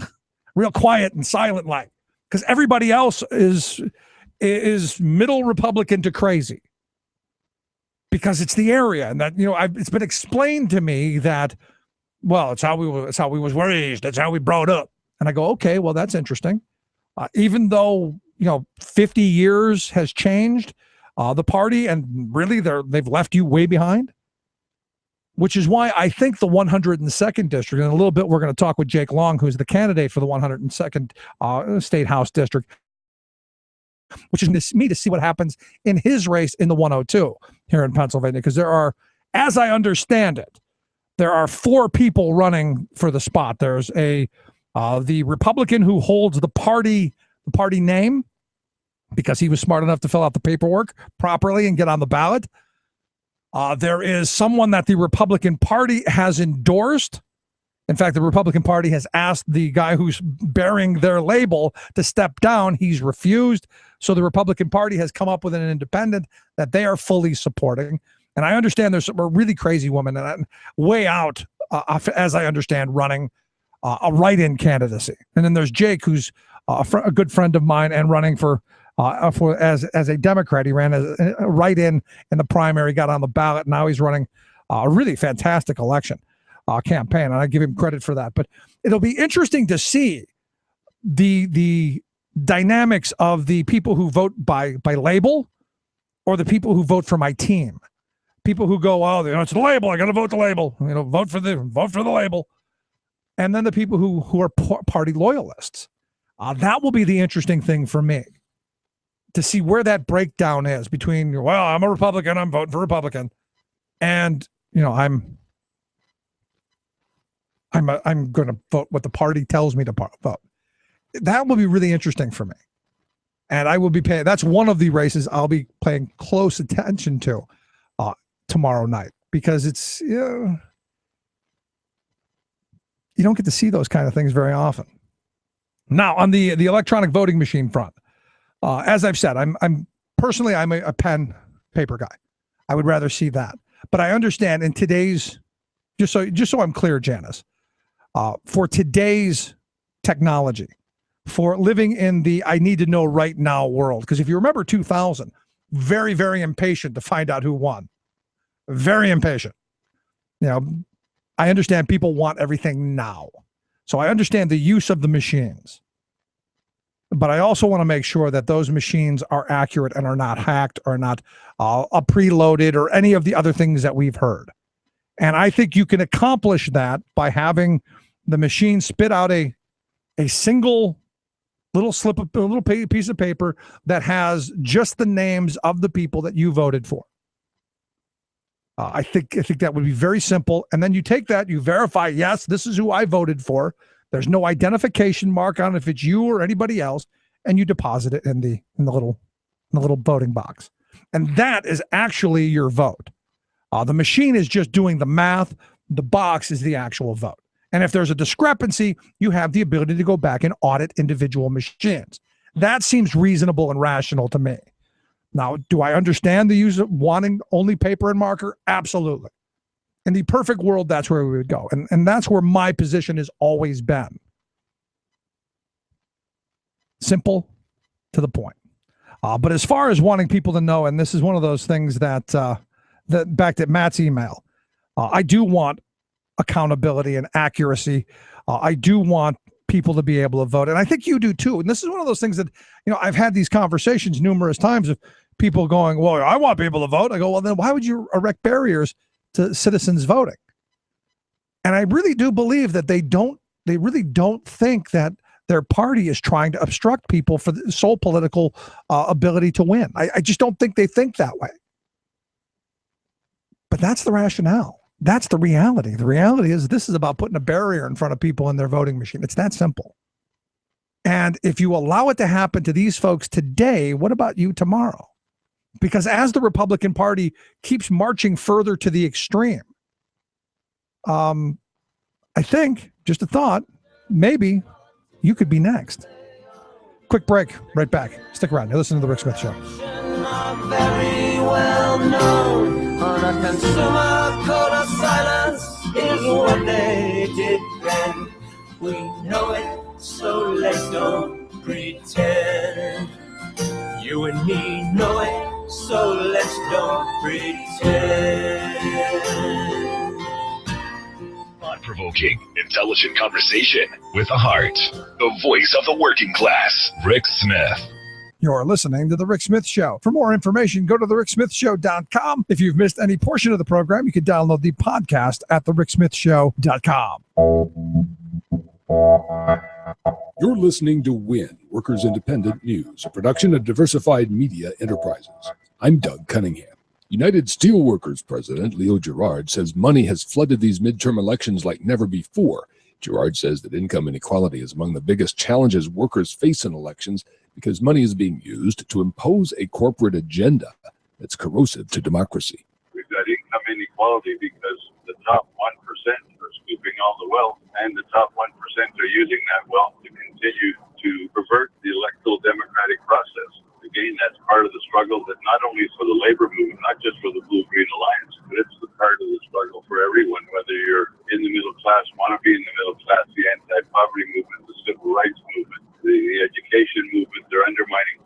Real quiet and silent like, because everybody else is middle Republican to crazy because it's the area. And that, it's been explained to me that, well, it's how we was raised. That's how we brought up. And I go, okay, well, that's interesting. Even though, 50 years has changed the party and really they've left you way behind. Which is why I think the 102nd district, and in a little bit we're going to talk with Jake Long, who's the candidate for the 102nd State House district, which is me to see what happens in his race in the 102 here in Pennsylvania. Because there are, as I understand it, there are 4 people running for the spot. There's the Republican who holds the party name because he was smart enough to fill out the paperwork properly and get on the ballot. There is someone that the Republican Party has endorsed. In fact, the Republican Party has asked the guy who's bearing their label to step down. He's refused. So the Republican Party has come up with an independent that they are fully supporting. And I understand there's a really crazy woman and way out, as I understand, running a write-in candidacy. And then there's Jake, who's a good friend of mine and running as a Democrat. He ran as a write-in in the primary, got on the ballot. Now he's running a really fantastic election campaign, and I give him credit for that. But it'll be interesting to see the dynamics of the people who vote by label or the people who vote for my team. People who go, oh, it's the label. I got to vote the label. Vote for the label. And then the people who are party loyalists. That will be the interesting thing for me, to see where that breakdown is between, well, I'm a Republican, I'm voting for Republican, and I'm going to vote what the party tells me to vote. That will be really interesting for me. And I will be paying, that's one of the races I'll be paying close attention to tomorrow night, because it's, you don't get to see those kind of things very often. Now, on the electronic voting machine front, as I've said, I'm personally a pen paper guy. I would rather see that. But I understand in today's, just so I'm clear, Janice, for today's technology, for living in the I need to know right now world, because if you remember 2000, very, very impatient to find out who won. Very impatient. I understand people want everything now. So I understand the use of the machines. But I also want to make sure that those machines are accurate and are not hacked or not preloaded or any of the other things that we've heard. And I think you can accomplish that by having the machine spit out a single little piece of paper that has just the names of the people that you voted for. I think that would be very simple. And then you take that, you verify, yes, this is who I voted for. There's no identification mark on it if it's you or anybody else, and you deposit it in the little voting box. And that is actually your vote. The machine is just doing the math. The box is the actual vote. And if there's a discrepancy, you have the ability to go back and audit individual machines. That seems reasonable and rational to me. Now, do I understand the use of wanting only paper and marker? Absolutely. In the perfect world, that's where we would go. And that's where my position has always been. Simple, to the point. But as far as wanting people to know, and this is one of those things that back at Matt's email, I do want accountability and accuracy. I do want people to be able to vote. And I think you do too. And this is one of those things that, I've had these conversations numerous times of people going, well, I want people to vote. I go, well, then why would you erect barriers to citizens voting? And I really do believe that they really don't think that their party is trying to obstruct people for the sole political ability to win. I just don't think they think that way. But that's the rationale. That's the reality. The reality is this is about putting a barrier in front of people in their voting machine. It's that simple. And if you allow it to happen to these folks today, what about you tomorrow? Because as the Republican Party keeps marching further to the extreme, I think, just a thought, maybe you could be next. Quick break, right back. Stick around. You're listening to The Rick Smith Show. Very well known on a consumer code of silence is what they did then. We know it, so let's don't pretend. You and me know it, so let's don't pretend. Thought-provoking, intelligent conversation with a heart. The voice of the working class, Rick Smith. You're listening to The Rick Smith Show. For more information, go to thericksmithshow.com. If you've missed any portion of the program, you can download the podcast at thericksmithshow.com. You're listening to WIN, Workers Independent News, a production of Diversified Media Enterprises. I'm Doug Cunningham. United Steelworkers President Leo Gerard says money has flooded these midterm elections like never before. Gerard says that income inequality is among the biggest challenges workers face in elections because money is being used to impose a corporate agenda that's corrosive to democracy. We've got income inequality because the top 1% are scooping all the wealth, and the top 1% are using that wealth to continue to pervert the electoral democratic process. Again, that's part of the struggle that not only is for the labor movement, not just for the Blue-Green Alliance, but it's the part of the struggle for everyone, whether you're in the middle class, want to be in the middle class, the anti-poverty movement, the civil rights movement, the education movement. They're undermining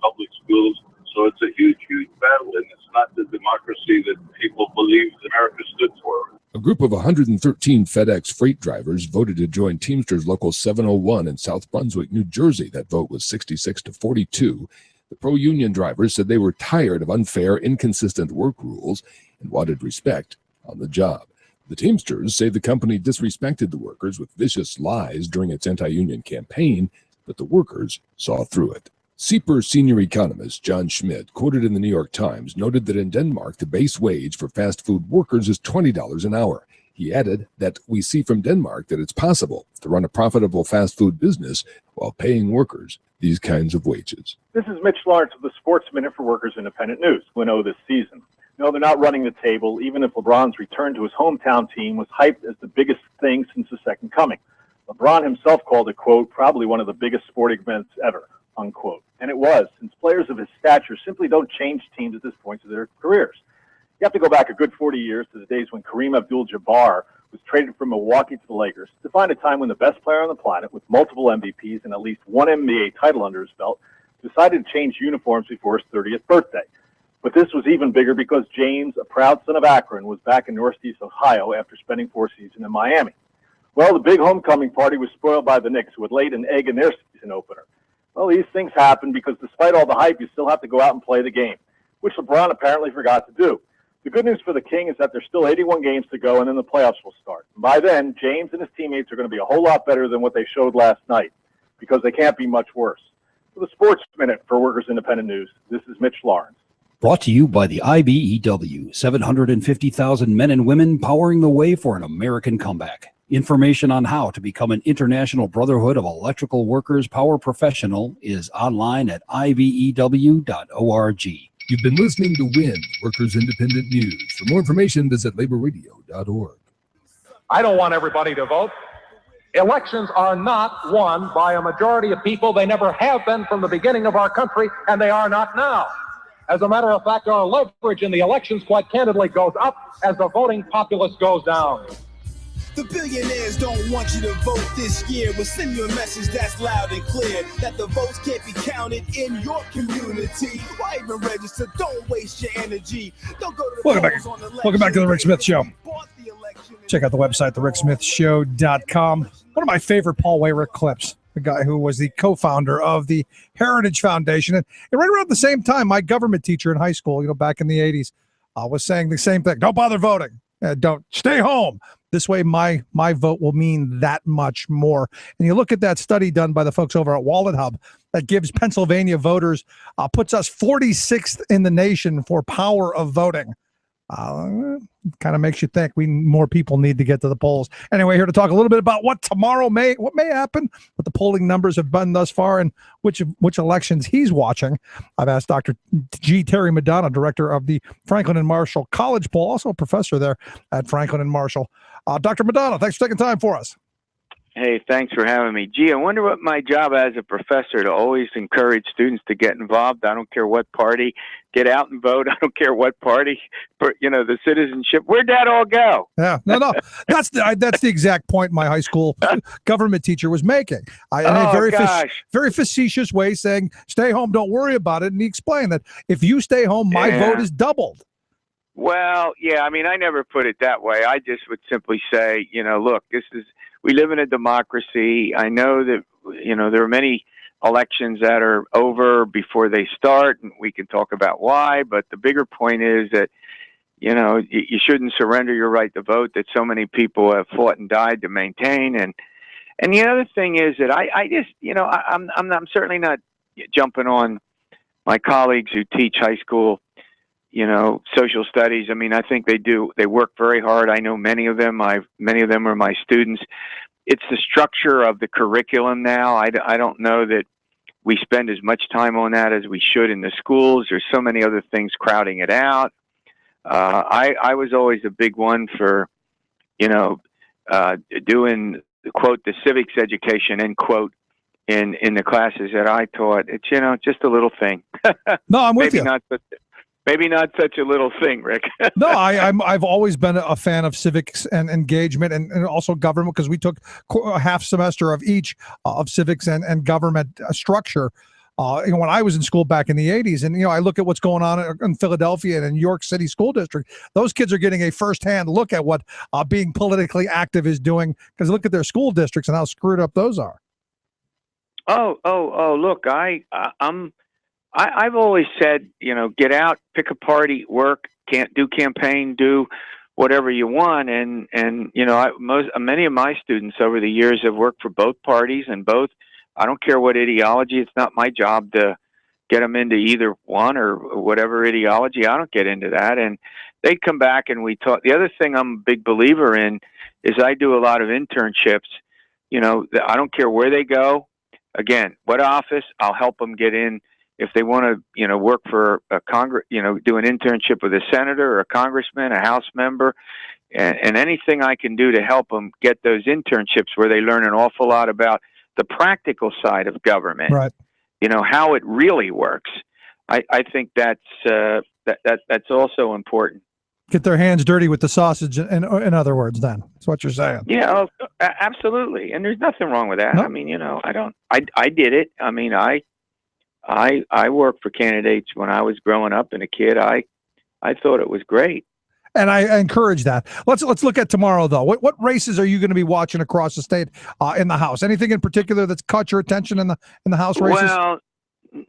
public schools. So it's a huge, huge battle, and it's not the democracy that people believe America stood for. A group of 113 FedEx freight drivers voted to join Teamsters Local 701 in South Brunswick, New Jersey. That vote was 66-42. The pro-union drivers said they were tired of unfair, inconsistent work rules and wanted respect on the job. The Teamsters say the company disrespected the workers with vicious lies during its anti-union campaign, but the workers saw through it. CEPR senior economist John Schmidt, quoted in the New York Times, noted that in Denmark, the base wage for fast food workers is $20 an hour. He added that we see from Denmark that it's possible to run a profitable fast food business while paying workers these kinds of wages. This is Mitch Lawrence of the Sports Minute for Workers Independent News. 2-0 this season. No, they're not running the table, even if LeBron's return to his hometown team was hyped as the biggest thing since the second coming. LeBron himself called it, quote, probably one of the biggest sporting events ever, unquote. And it was, since players of his stature simply don't change teams at this point of their careers. You have to go back a good 40 years to the days when Kareem Abdul-Jabbar was traded from Milwaukee to the Lakers to find a time when the best player on the planet with multiple MVPs and at least one NBA title under his belt decided to change uniforms before his 30th birthday. But this was even bigger because James, a proud son of Akron, was back in Northeast Ohio after spending 4 seasons in Miami. Well, the big homecoming party was spoiled by the Knicks, who had laid an egg in their season opener. Well, these things happen because despite all the hype, you still have to go out and play the game, which LeBron apparently forgot to do. The good news for the King is that there's still 81 games to go, and then the playoffs will start. And by then, James and his teammates are going to be a whole lot better than what they showed last night, because they can't be much worse. For the Sports Minute for Workers Independent News, this is Mitch Lawrence. Brought to you by the IBEW, 750,000 men and women powering the way for an American comeback. Information on how to become an International Brotherhood of Electrical Workers Power Professional is online at ibew.org. You've been listening to WIN, Workers Independent News. For more information, visit laborradio.org. I don't want everybody to vote. Elections are not won by a majority of people. They never have been from the beginning of our country, and they are not now. As a matter of fact, our leverage in the elections, quite candidly, goes up as the voting populace goes down. The billionaires don't want you to vote this year. We'll send you a message that's loud and clear that the votes can't be counted in your community. Why even register? Don't waste your energy. Don't go to the Welcome back. Welcome back to the Rick Smith Show. Check out the website, thericksmithshow.com. One of my favorite Paul Weyrich clips, the guy who was the co-founder of the Heritage Foundation. And right around the same time, my government teacher in high school, back in the 80s, was saying the same thing. Don't bother voting. Don't stay home. This way, my vote will mean that much more. And you look at that study done by the folks over at Wallet Hub that gives Pennsylvania voters, puts us 46th in the nation for power of voting. Kind of makes you think more people need to get to the polls. Anyway, here to talk a little bit about what may happen, what the polling numbers have been thus far, and which elections he's watching. I've asked Dr. G. Terry Madonna, director of the Franklin and Marshall College Poll, also a professor there at Franklin and Marshall. Dr. Madonna, thanks for taking time for us. Hey, thanks for having me. Gee, I wonder what my job as a professor to always encourage students to get involved. I don't care what party, get out and vote. I don't care what party, the citizenship. Where'd that all go? Yeah, no. That's the exact point my high school government teacher was making. In a very facetious way, saying, stay home, don't worry about it. And he explained that if you stay home, my vote is doubled. Well, yeah, I never put it that way. I just would simply say, look, we live in a democracy. I know that, there are many elections that are over before they start, and we can talk about why, but the bigger point is that, you shouldn't surrender your right to vote that so many people have fought and died to maintain. And the other thing is that I just, I'm certainly not jumping on my colleagues who teach high school social studies. I think they work very hard. I know many of them are my students. It's the structure of the curriculum now. I don't know that we spend as much time on that as we should in the schools. There's so many other things crowding it out. I was always a big one for, doing, quote, the civics education, end quote, in the classes that I taught. It's, just a little thing. No, I'm with you. Maybe not such a little thing, Rick. No, I've always been a fan of civics and engagement and also government, because we took a half semester of each of civics and government structure. When I was in school back in the 80s, and I look at what's going on in Philadelphia and in New York City School District, those kids are getting a firsthand look at what being politically active is doing, because look at their school districts and how screwed up those are. Look, I've always said, get out, pick a party, work, can't do campaign, do whatever you want. And many of my students over the years have worked for both parties and both. I don't care what ideology. It's not my job to get them into either one or whatever ideology. I don't get into that. And they'd come back and we talk. The other thing I'm a big believer in is I do a lot of internships. You know, I don't care where they go. Again, what office, I'll help them get in. If they want to, you know, work for a Congress, you know, do an internship with a senator or a congressman, a House member, and anything I can do to help them get those internships where they learn an awful lot about the practical side of government, right? You know, how it really works. I think that's also important. Get their hands dirty with the sausage, in other words, then. That's what you're saying. Yeah, absolutely. And there's nothing wrong with that. Nope. I mean, you know, I did it. I mean, I worked for candidates when I was growing up and a kid. I thought it was great. And I encourage that. Let's look at tomorrow, though. What races are you going to be watching across the state in the House? Anything in particular that's caught your attention in the House races? Well,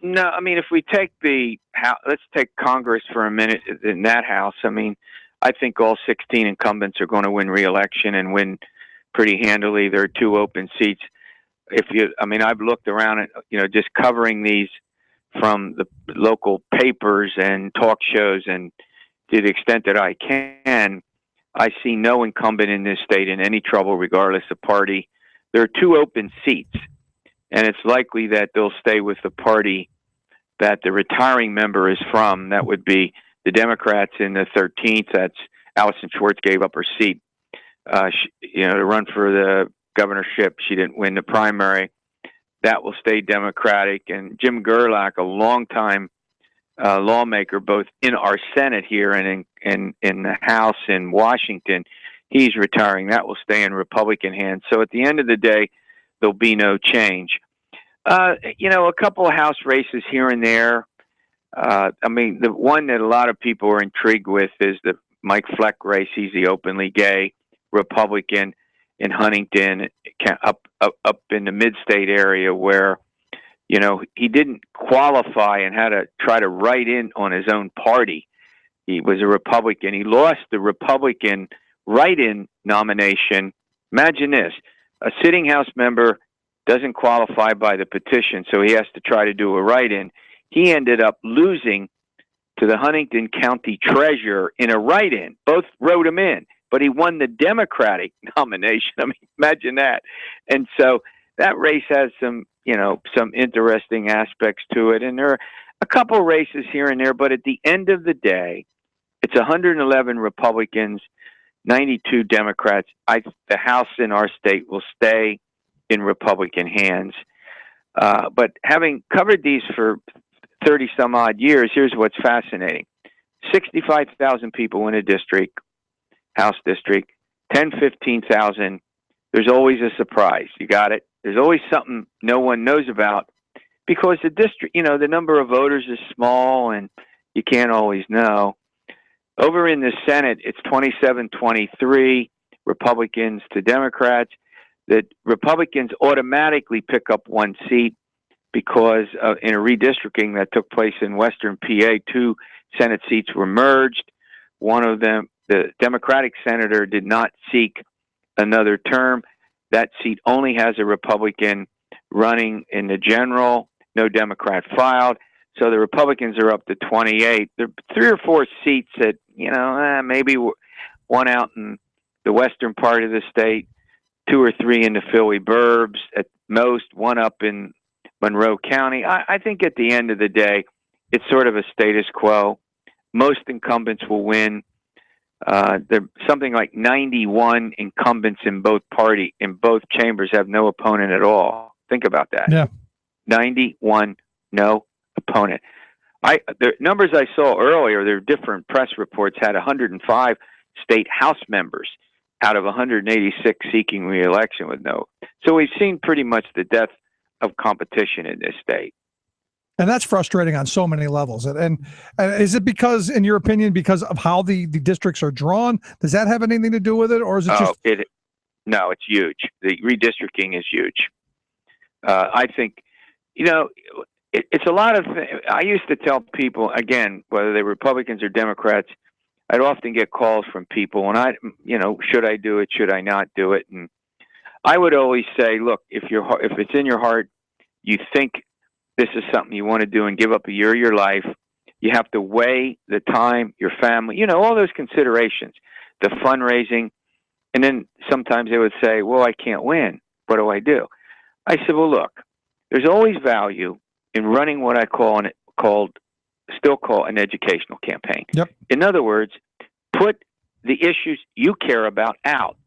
no. I mean, if we take let's take Congress for a minute in that House. I mean, I think all 16 incumbents are going to win re-election and win pretty handily. There are 2 open seats. I've looked around at, you know, just covering these from the local papers and talk shows, and to the extent that I can, I see no incumbent in this state in any trouble, regardless of party. There are 2 open seats, and it's likely that they'll stay with the party that the retiring member is from. That would be the Democrats in the 13th. That's Allison Schwartz gave up her seat, to run for the governorship. She didn't win the primary. That will stay Democratic. And Jim Gerlach, a longtime lawmaker, both in our Senate here and in the House in Washington, he's retiring. That will stay in Republican hands. So at the end of the day, there'll be no change. A couple of House races here and there. The one that a lot of people are intrigued with is the Mike Fleck race. He's the openly gay Republican in Huntington, up in the mid-state area where, you know, he didn't qualify and had to try to write in on his own party. He was a Republican. He lost the Republican write-in nomination. Imagine this. A sitting House member doesn't qualify by the petition, so he has to try to do a write-in. He ended up losing to the Huntington County Treasurer in a write-in. Both wrote him in, but he won the Democratic nomination. I mean, imagine that. And so that race has some interesting aspects to it. And there are a couple races here and there, but at the end of the day, it's 111 Republicans, 92 Democrats. The House in our state will stay in Republican hands. But having covered these for 30 some odd years, here's what's fascinating. 65,000 people in a district, House district, 10, 15,000. There's always a surprise. You got it? There's always something no one knows about because the district, the number of voters is small and you can't always know. Over in the Senate, it's 27-23 Republicans to Democrats. The Republicans automatically pick up 1 seat because in a redistricting that took place in Western PA, 2 Senate seats were merged. One of them, the Democratic senator, did not seek another term. That seat only has a Republican running in the general. No Democrat filed. So the Republicans are up to 28. There are 3 or 4 seats that, maybe one out in the western part of the state, 2 or 3 in the Philly burbs, at most 1 up in Monroe County. I think at the end of the day, it's sort of a status quo. Most incumbents will win. There something like 91 incumbents in both chambers have no opponent at all. Think about that. Yeah. 91, no opponent. The numbers I saw earlier, there are different press reports, had 105 state House members out of 186 seeking re-election with no. So we've seen pretty much the death of competition in this state. And that's frustrating on so many levels. And is it because, in your opinion, because of how the districts are drawn? Does that have anything to do with it? Or is it just... No, it's huge. The redistricting is huge. I think, it's a lot of... I used to tell people, again, whether they're Republicans or Democrats, I'd often get calls from people, and should I do it? Should I not do it? And I would always say, look, if it's in your heart, you think this is something you want to do and give up a year of your life, you have to weigh the time, your family, all those considerations, the fundraising. And then sometimes they would say, well, I can't win. What do I do? I said, well, look, there's always value in running what I still call an educational campaign. Yep. In other words, put the issues you care about out.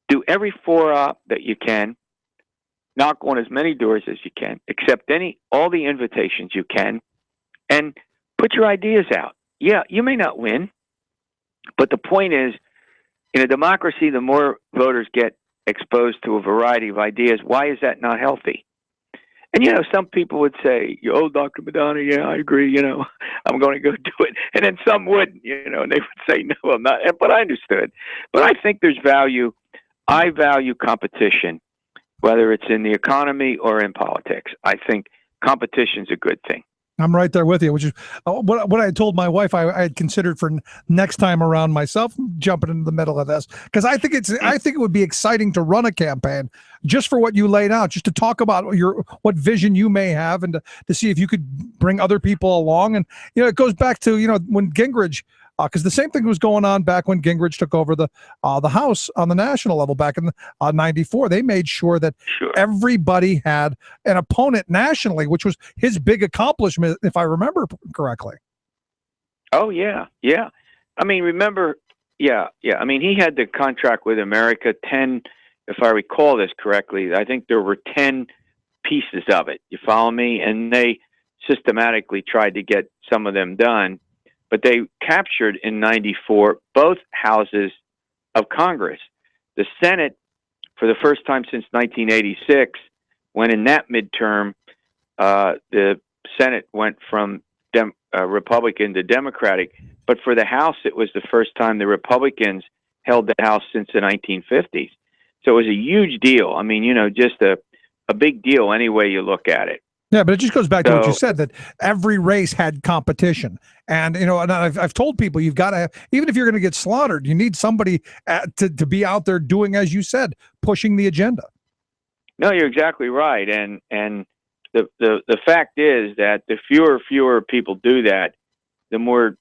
Do every fora that you can. Knock on as many doors as you can. Accept all the invitations you can. And put your ideas out. Yeah, you may not win. But the point is, in a democracy, the more voters get exposed to a variety of ideas. Why is that not healthy? And, some people would say, Dr. Madonna, yeah, I agree, I'm going to go do it. And then some wouldn't, and they would say, no, I'm not. But I understood. But I think there's value. I value competition, whether it's in the economy or in politics. I think competition's a good thing. I'm right there with you, which is what I had told my wife I had considered for next time around myself, jumping into the middle of this, because I think it would be exciting to run a campaign just for what you laid out, just to talk about what vision you may have, and to see if you could bring other people along. And it goes back to when Gingrich. Because the same thing was going on back when Gingrich took over the House on the national level back in '94. They made sure that everybody had an opponent nationally, which was his big accomplishment, if I remember correctly. Oh, yeah. Yeah. I mean, remember, yeah. I mean, he had the contract with America, 10, if I recall this correctly, I think there were 10 pieces of it. You follow me? And they systematically tried to get some of them done. But they captured in '94 both houses of Congress. The Senate, for the first time since 1986, when in that midterm, the Senate went from Republican to Democratic. But for the House, it was the first time the Republicans held the House since the 1950s. So it was a huge deal. I mean, just a big deal any way you look at it. Yeah, but it just goes back to what you said, that every race had competition. And, and I've told people, you've got to have, even if you're going to get slaughtered, you need somebody to be out there doing, as you said, pushing the agenda. No, you're exactly right. And the fact is that the fewer people do that, the more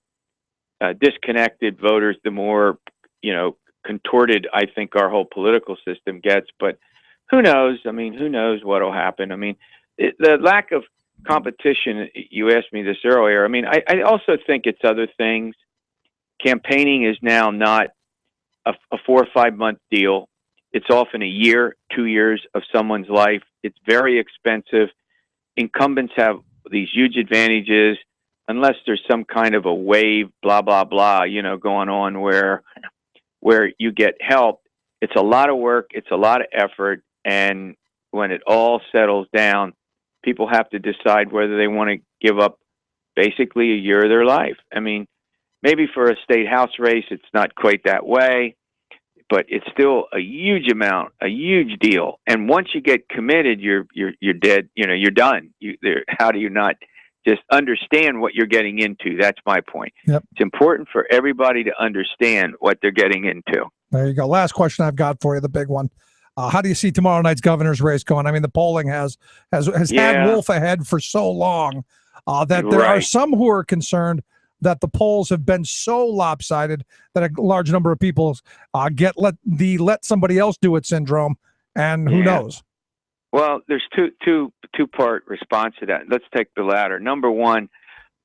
disconnected voters, the more, contorted I think our whole political system gets. But who knows? I mean, who knows what will happen? I mean, the lack of competition, you asked me this earlier. I mean, I also think it's other things. Campaigning is now not a 4 or 5 month deal. It's often a year, 2 years of someone's life. It's very expensive. Incumbents have these huge advantages, unless there's some kind of a wave, blah, blah, blah, going on where you get help. It's a lot of work. It's a lot of effort. And when it all settles down, people have to decide whether they want to give up basically a year of their life. I mean, maybe for a state house race, it's not quite that way, but it's still a huge amount, a huge deal. And once you get committed, you're dead. You're done. How do you not just understand what you're getting into? That's my point. Yep. It's important for everybody to understand what they're getting into. There you go. Last question I've got for you, the big one. How do you see tomorrow night's governor's race going? I mean, the polling has had Wolf ahead for so long that there are some who are concerned that the polls have been so lopsided that a large number of people let somebody else do it syndrome, and who knows? Well, there's two-part response to that. Let's take the latter. Number one,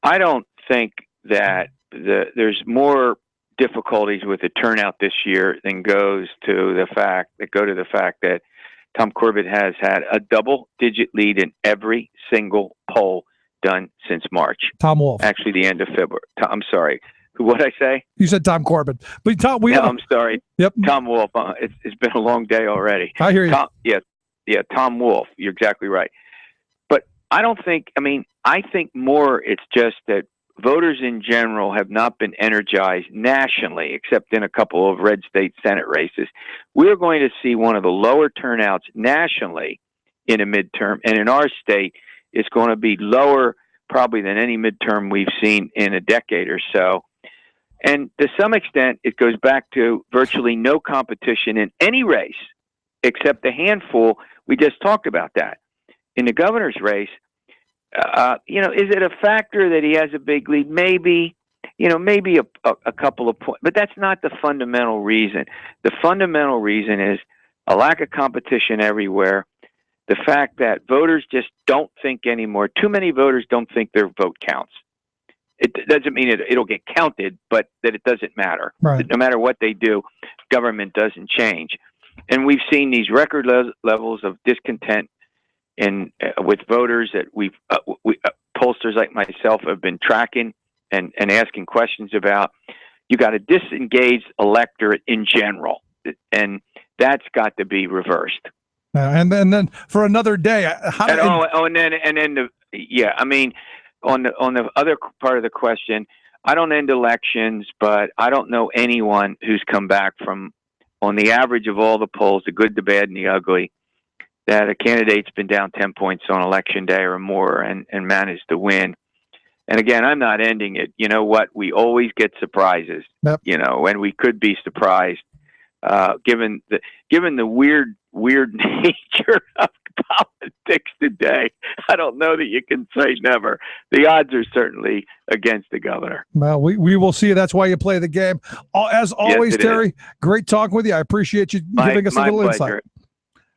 I don't think that there's more difficulties with the turnout this year than go to the fact that Tom Corbett has had a double-digit lead in every single poll done since March. Tom Wolf. Actually, the end of February. I'm sorry. What did I say? You said Tom Corbett. But Tom, I'm sorry. Yep. Tom Wolf. It's been a long day already. I hear you. Tom Wolf. You're exactly right. But I think more it's just that voters in general have not been energized nationally, except in a couple of red state Senate races. We're going to see one of the lower turnouts nationally in a midterm, and in our state, it's going to be lower probably than any midterm we've seen in a decade or so. And to some extent, it goes back to virtually no competition in any race, except a handful. We just talked about that. In the governor's race, Is it a factor that he has a big lead? Maybe. Maybe a couple of points, but that's not the fundamental reason. The fundamental reason is a lack of competition everywhere. The fact that voters just don't think anymore. Too many voters don't think their vote counts. It doesn't mean it'll get counted, but that it doesn't matter. Right. No matter what they do, government doesn't change. And we've seen these record levels of discontent with voters that pollsters like myself have been tracking and asking questions about. You got a disengaged electorate in general, and that's got to be reversed. And then for another day, on the other part of the question, I don't end elections, but I don't know anyone who's come back from, on the average of all the polls, the good, the bad, and the ugly, that a candidate's been down 10 points on election day or more and managed to win. And again, I'm not ending it. You know what? We always get surprises. Yep. And we could be surprised, given the weird nature of politics today. I don't know that you can say never. The odds are certainly against the governor. Well, we will see. That's why you play the game. As always, Yes, Terry, great talking with you. I appreciate you giving us a little pleasure. insight.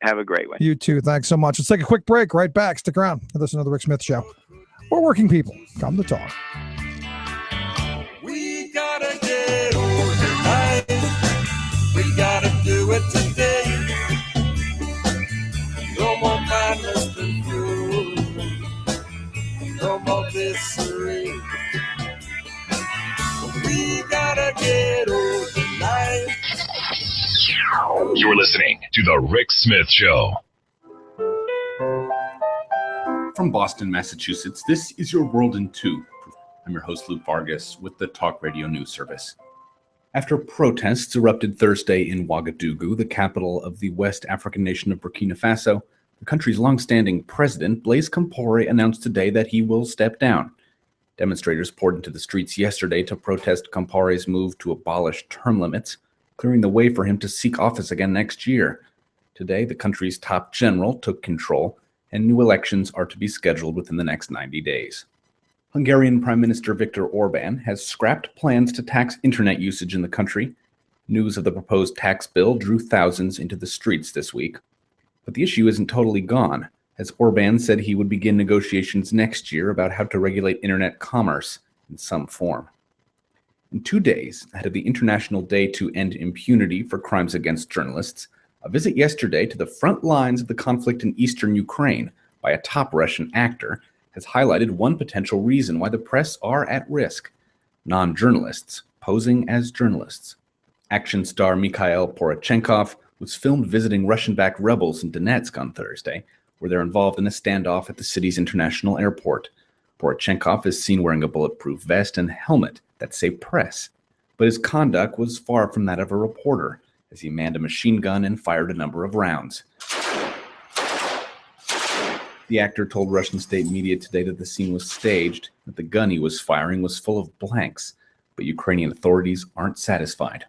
Have a great one. You too. Thanks so much. Let's take a quick break. Right back. Stick around. Listen to The Rick Smith Show. We're working people. Come to talk. We gotta get over tonight. We gotta do it today. No more madness than fury. No more misery. We gotta get over tonight. You're listening to The Rick Smith Show. From Boston, Massachusetts, this is your World in 2. I'm your host, Luke Vargas, with the Talk Radio News Service. After protests erupted Thursday in Ouagadougou, the capital of the West African nation of Burkina Faso, the country's longstanding president, Blaise Compaoré, announced today that he will step down. Demonstrators poured into the streets yesterday to protest Compaoré's move to abolish term limits, clearing the way for him to seek office again next year. Today, the country's top general took control, and new elections are to be scheduled within the next 90 days. Hungarian Prime Minister Viktor Orban has scrapped plans to tax internet usage in the country. News of the proposed tax bill drew thousands into the streets this week. But the issue isn't totally gone, as Orban said he would begin negotiations next year about how to regulate internet commerce in some form. In 2 days, ahead of the International Day to End Impunity for Crimes Against Journalists, a visit yesterday to the front lines of the conflict in eastern Ukraine by a top Russian actor has highlighted one potential reason why the press are at risk: non-journalists posing as journalists. Action star Mikhail Porochenkov was filmed visiting Russian-backed rebels in Donetsk on Thursday, where they're involved in a standoff at the city's international airport. Porochenkov is seen wearing a bulletproof vest and helmet that say press, but his conduct was far from that of a reporter, as he manned a machine gun and fired a number of rounds. The actor told Russian state media today that the scene was staged, that the gun he was firing was full of blanks, but Ukrainian authorities aren't satisfied.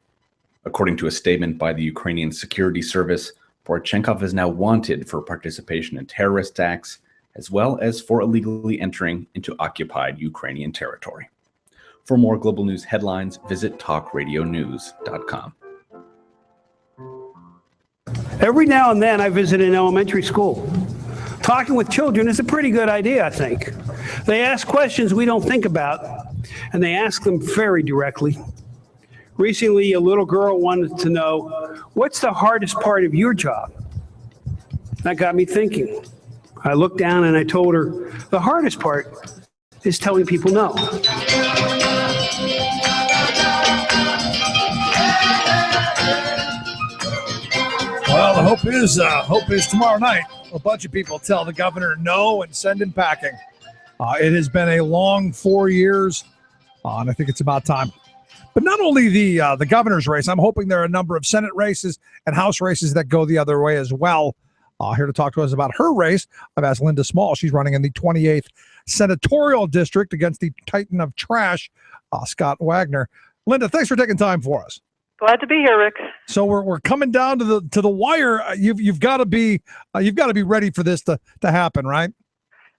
According to a statement by the Ukrainian Security Service, Porochenkov is now wanted for participation in terrorist acts, as well as for illegally entering into occupied Ukrainian territory. For more global news headlines, visit talkradionews.com. Every now and then I visit an elementary school. Talking with children is a pretty good idea, I think. They ask questions we don't think about, and they ask them very directly. Recently, a little girl wanted to know, what's the hardest part of your job? That got me thinking. I looked down and I told her, the hardest part is telling people no. Well, the hope is tomorrow night a bunch of people tell the governor no and send him packing. It has been a long 4 years, and I think it's about time. But not only the governor's race, I'm hoping there are a number of Senate races and House races that go the other way as well. Here to talk to us about her race, I've asked Linda Small. She's running in the 28th Senatorial District against the Titan of Trash, Scott Wagner. Linda, thanks for taking time for us. Glad to be here, Rick. So we're coming down to the wire. You've got to be ready for this to happen, right?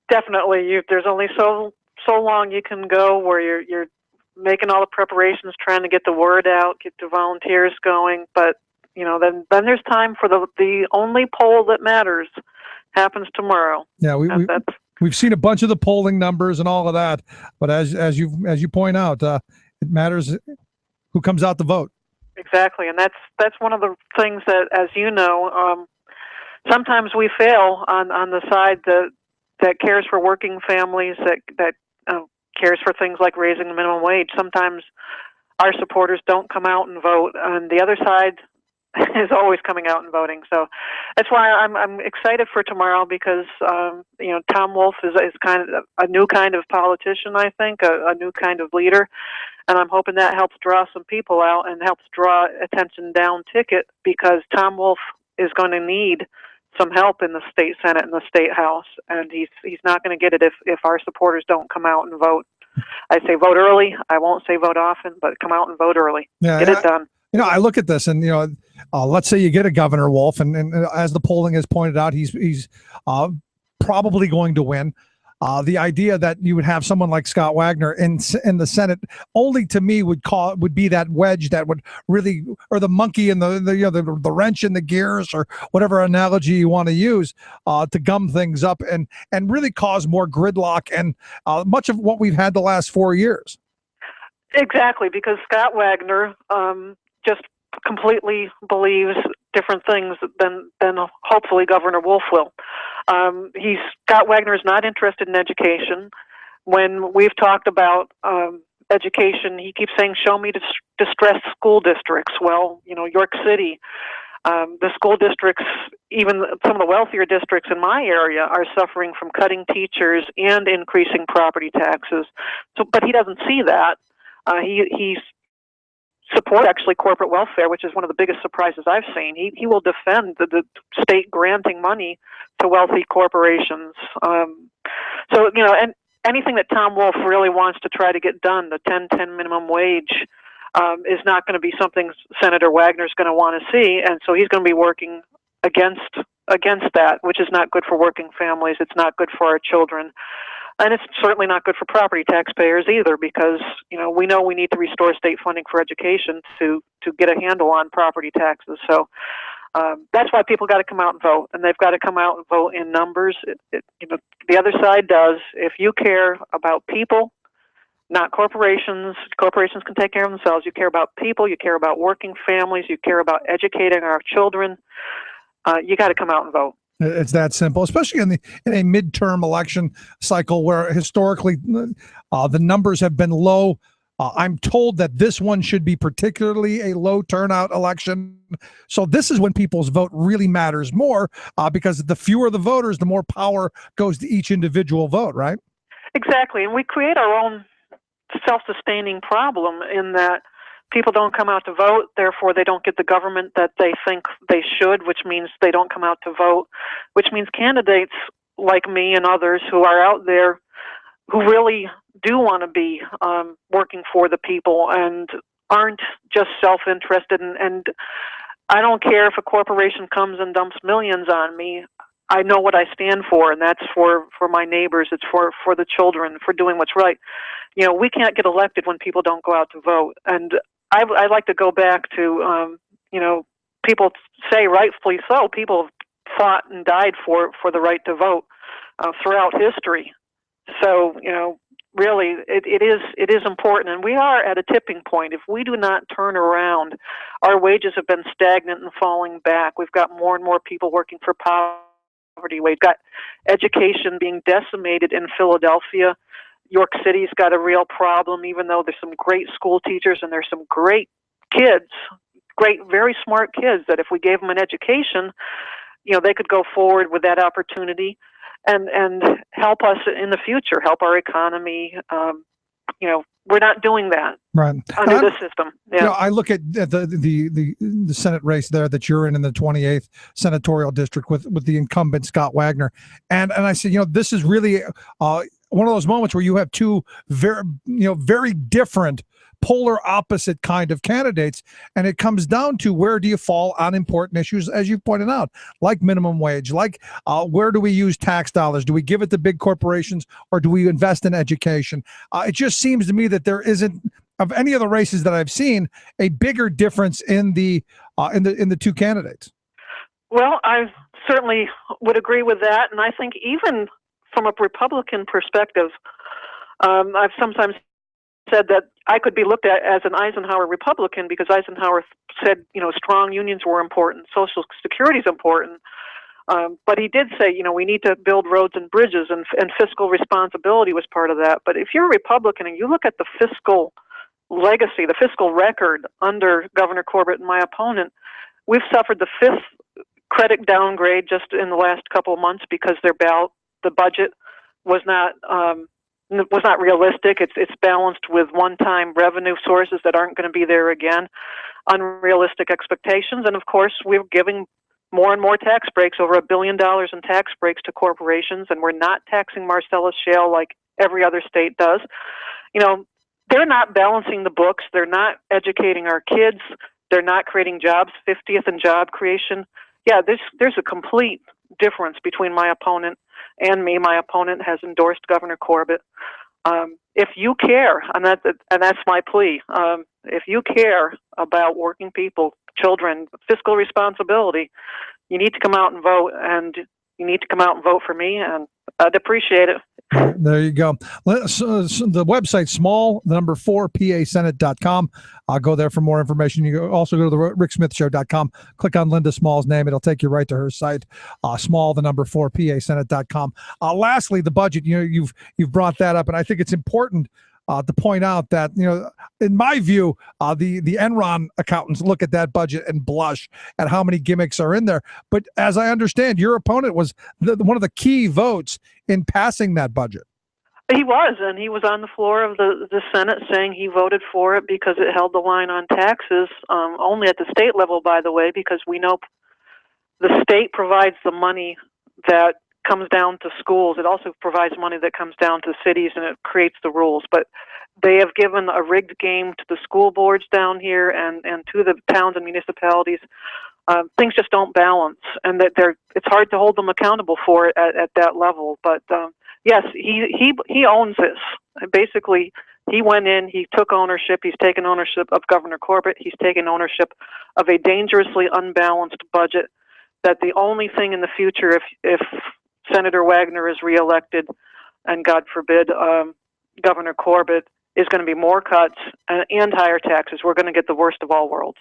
Definitely. There's only so long you can go where you're making all the preparations, trying to get the word out, get the volunteers going. But then there's time for the only poll that matters happens tomorrow. Yeah, we've seen a bunch of the polling numbers and all of that, but as you point out, it matters who comes out to vote. Exactly, and that's one of the things that, as you know, sometimes we fail on the side that cares for working families, that cares for things like raising the minimum wage. Sometimes our supporters don't come out and vote, and the other side is always coming out and voting. So that's why I'm excited for tomorrow, because Tom Wolf is kind of a new kind of politician, I think, a new kind of leader, and I'm hoping that helps draw some people out and helps draw attention down ticket, because Tom Wolf is going to need some help in the state Senate and the state House, and he's not going to get it if our supporters don't come out and vote. I say vote early. I won't say vote often, but come out and vote early. Yeah, get it done. I look at this, and let's say you get a Governor Wolf, and as the polling has pointed out, he's probably going to win. The idea that you would have someone like Scott Wagner in the Senate only, to me, would be that wedge that would really, or the monkey in the wrench in the gears, or whatever analogy you want to use, to gum things up and really cause more gridlock and much of what we've had the last 4 years. Exactly, because Scott Wagner just completely believes different things than hopefully Governor Wolf will. Scott Wagner is not interested in education. When we've talked about education, he keeps saying, show me distressed school districts. Well, York City, the school districts, even some of the wealthier districts in my area, are suffering from cutting teachers and increasing property taxes. But he doesn't see that. He supports actually corporate welfare, which is one of the biggest surprises I've seen. He will defend the state granting money to wealthy corporations. And anything that Tom Wolf really wants to try to get done, the 10-10 minimum wage, is not going to be something Senator Wagner's going to want to see, and so he's going to be working against that, which is not good for working families. It's not good for our children. And it's certainly not good for property taxpayers either, because we know we need to restore state funding for education to get a handle on property taxes. So that's why people got to come out and vote, and they've got to come out and vote in numbers. The other side does. If you care about people, not corporations. Corporations can take care of themselves. You care about people. You care about working families. You care about educating our children. You got to come out and vote. It's that simple, especially in a midterm election cycle where historically the numbers have been low. I'm told that this one should be particularly a low turnout election. So this is when people's vote really matters more, because the fewer the voters, the more power goes to each individual vote, right? Exactly. And we create our own self-sustaining problem in that people don't come out to vote, therefore they don't get the government that they think they should, which means they don't come out to vote, which means candidates like me and others who are out there who really do want to be working for the people and aren't just self-interested. And I don't care if a corporation comes and dumps millions on me. I know what I stand for, and that's for my neighbors. It's for the children, for doing what's right. We can't get elected when people don't go out to vote. And I'd like to go back to, people say rightfully so, people have fought and died for the right to vote throughout history. So, really, it is important. And we are at a tipping point. If we do not turn around, our wages have been stagnant and falling back. We've got more and more people working for poverty. We've got education being decimated in Philadelphia. York City's got a real problem, even though there's some great school teachers and there's some great kids, great, very smart kids that if we gave them an education, they could go forward with that opportunity and help us in the future, help our economy. We're not doing that under this system. Yeah. I look at the Senate race there that you're in the 28th senatorial district with the incumbent Scott Wagner, and I said, this is really one of those moments where you have two very different polar opposite kind of candidates. And it comes down to where do you fall on important issues, as you pointed out, like minimum wage, like where do we use tax dollars? Do we give it to big corporations or do we invest in education? It just seems to me that there isn't, of any of the races that I've seen, a bigger difference in the two candidates. Well, I certainly would agree with that, and I think even from a Republican perspective, I've sometimes said that I could be looked at as an Eisenhower Republican because Eisenhower said, strong unions were important, Social Security is important, but he did say, we need to build roads and bridges, and fiscal responsibility was part of that. But if you're a Republican and you look at the fiscal legacy, the fiscal record under Governor Corbett and my opponent, we've suffered the 5th credit downgrade just in the last couple of months because the budget was not realistic. It's balanced with one-time revenue sources that aren't going to be there again, unrealistic expectations, and of course we're giving more and more tax breaks, over $1 billion in tax breaks to corporations, and we're not taxing Marcellus Shale like every other state does. They're not balancing the books. They're not educating our kids. They're not creating jobs, 50th in job creation. Yeah, there's a complete difference between my opponent and me. My opponent has endorsed Governor Corbett. If you care, and that's my plea, if you care about working people, children, fiscal responsibility, you need to come out and vote, and you need to come out and vote for me, and I'd appreciate it. There you go. So the website, small4pasenate.com. I'll go there for more information. You can also go to the ricksmithshow.com. Click on Linda Small's name. It'll take you right to her site, small4pasenate.com. Lastly, the budget. You've brought that up, and I think it's important to point out that, in my view, the Enron accountants look at that budget and blush at how many gimmicks are in there. But as I understand, your opponent was one of the key votes in passing that budget. He was, and he was on the floor of the Senate saying he voted for it because it held the line on taxes, only at the state level, by the way, because we know the state provides the money that comes down to schools. It also provides money that comes down to cities, and it creates the rules. But they have given a rigged game to the school boards down here and to the towns and municipalities. Things just don't balance, and that it's hard to hold them accountable for it at that level. But yes, he owns this. Basically, he went in, he took ownership. He's taken ownership of Governor Corbett. He's taken ownership of a dangerously unbalanced budget. That the only thing in the future, if Senator Wagner is reelected, and God forbid Governor Corbett, is going to be more cuts and higher taxes. We're going to get the worst of all worlds.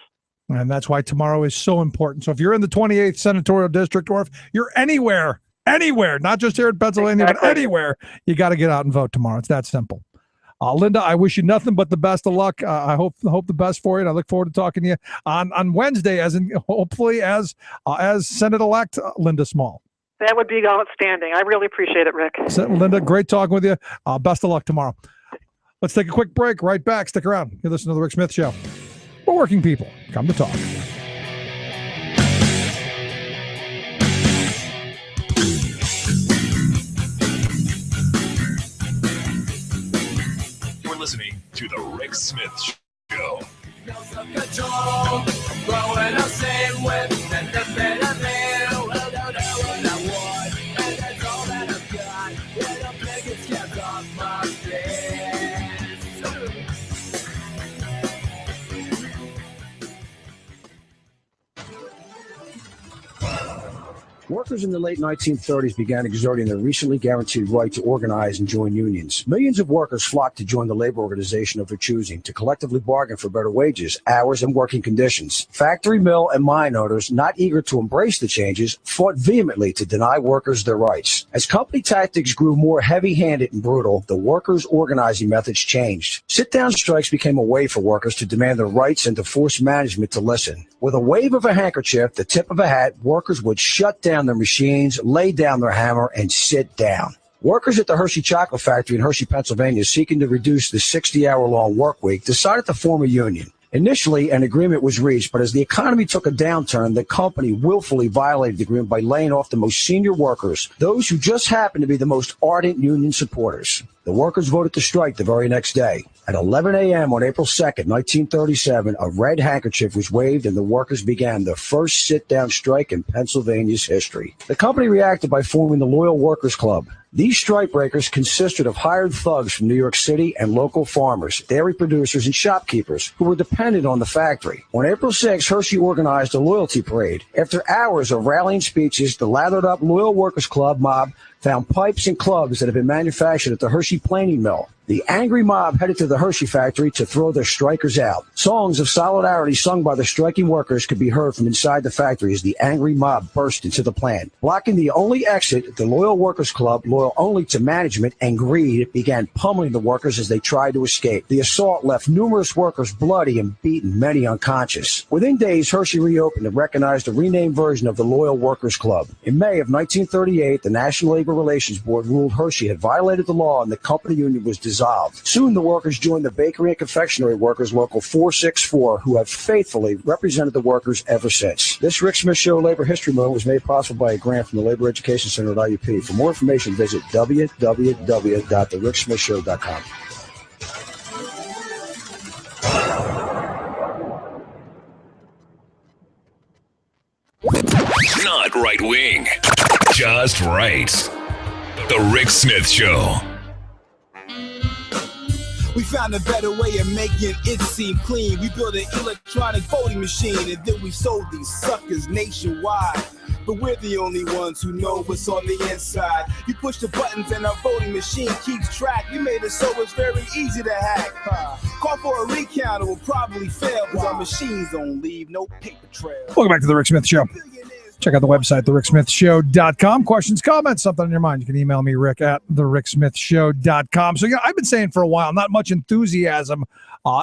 And that's why tomorrow is so important. So if you're in the 28th Senatorial District, or if you're anywhere, not just here in Pennsylvania, but anywhere, you got to get out and vote tomorrow. It's that simple. Linda, I wish you nothing but the best of luck. I hope the best for you. And I look forward to talking to you on Wednesday, hopefully as Senate-elect Linda Small. That would be outstanding. I really appreciate it, Rick. Linda, great talking with you. Best of luck tomorrow. Let's take a quick break. Right back. Stick around. You listen to The Rick Smith Show. For working people, come to talk. You're listening to The Rick Smith Show. Workers in the late 1930s began exerting their recently guaranteed right to organize and join unions. Millions of workers flocked to join the labor organization of their choosing to collectively bargain for better wages, hours, and working conditions. Factory, mill, and mine owners, not eager to embrace the changes, fought vehemently to deny workers their rights. As company tactics grew more heavy-handed and brutal, the workers' organizing methods changed. Sit-down strikes became a way for workers to demand their rights and to force management to listen. With a wave of a handkerchief, the tip of a hat, workers would shut down their machines, lay down their hammer, and sit down. Workers at the Hershey Chocolate Factory in Hershey, Pennsylvania, seeking to reduce the 60-hour-long work week, decided to form a union. Initially, an agreement was reached, but as the economy took a downturn, the company willfully violated the agreement by laying off the most senior workers, those who just happened to be the most ardent union supporters. The workers voted to strike the very next day. At 11 a.m. on April 2nd, 1937, a red handkerchief was waved and the workers began the first sit-down strike in Pennsylvania's history. The company reacted by forming the Loyal Workers Club. These strikebreakers consisted of hired thugs from New York City and local farmers, dairy producers, and shopkeepers who were dependent on the factory. On April 6, Hershey organized a loyalty parade. After hours of rallying speeches, the lathered-up Loyal Workers Club mob found pipes and clubs that had been manufactured at the Hershey planing mill. The angry mob headed to the Hershey factory to throw their strikers out. Songs of solidarity sung by the striking workers could be heard from inside the factory as the angry mob burst into the plant. Blocking the only exit, the Loyal Workers Club, loyal only to management and greed, began pummeling the workers as they tried to escape. The assault left numerous workers bloody and beaten, many unconscious. Within days, Hershey reopened and recognized a renamed version of the Loyal Workers Club. In May of 1938, the National Labor Relations Board ruled Hershey had violated the law and the company union was dissolved. Soon the workers joined the Bakery and Confectionery Workers Local 464, who have faithfully represented the workers ever since. This Rick Smith Show Labor History Moment was made possible by a grant from the Labor Education Center at IUP. For more information, visit www.thericksmithshow.com. Not right wing, just right. The Rick Smith Show. We found a better way of making it seem clean. We built an electronic voting machine and then we sold these suckers nationwide. But we're the only ones who know what's on the inside. You push the buttons and our voting machine keeps track. You made it so it's very easy to hack. Call for a recount, it will probably fail because our machines don't leave no paper trail. Welcome back to the Rick Smith Show. Check out the website, thericksmithshow.com. Questions, comments, something on your mind, you can email me, Rick, at thericksmithshow.com. So, I've been saying for a while, not much enthusiasm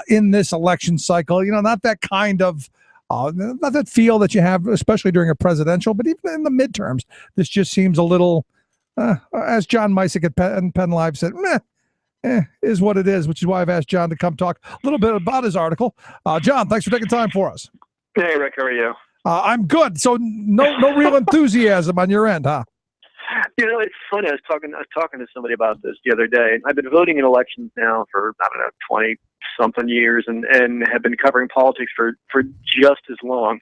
in this election cycle. Not that kind of, not that feel that you have, especially during a presidential, but even in the midterms, this just seems a little, as John Mysick at Penn Live said, is what it is, which is why I've asked John to come talk a little bit about his article. John, thanks for taking time for us. Hey, Rick, how are you? I'm good. So no real enthusiasm on your end, huh? It's funny. I was talking to somebody about this the other day. I've been voting in elections now for 20-something years, and have been covering politics for just as long.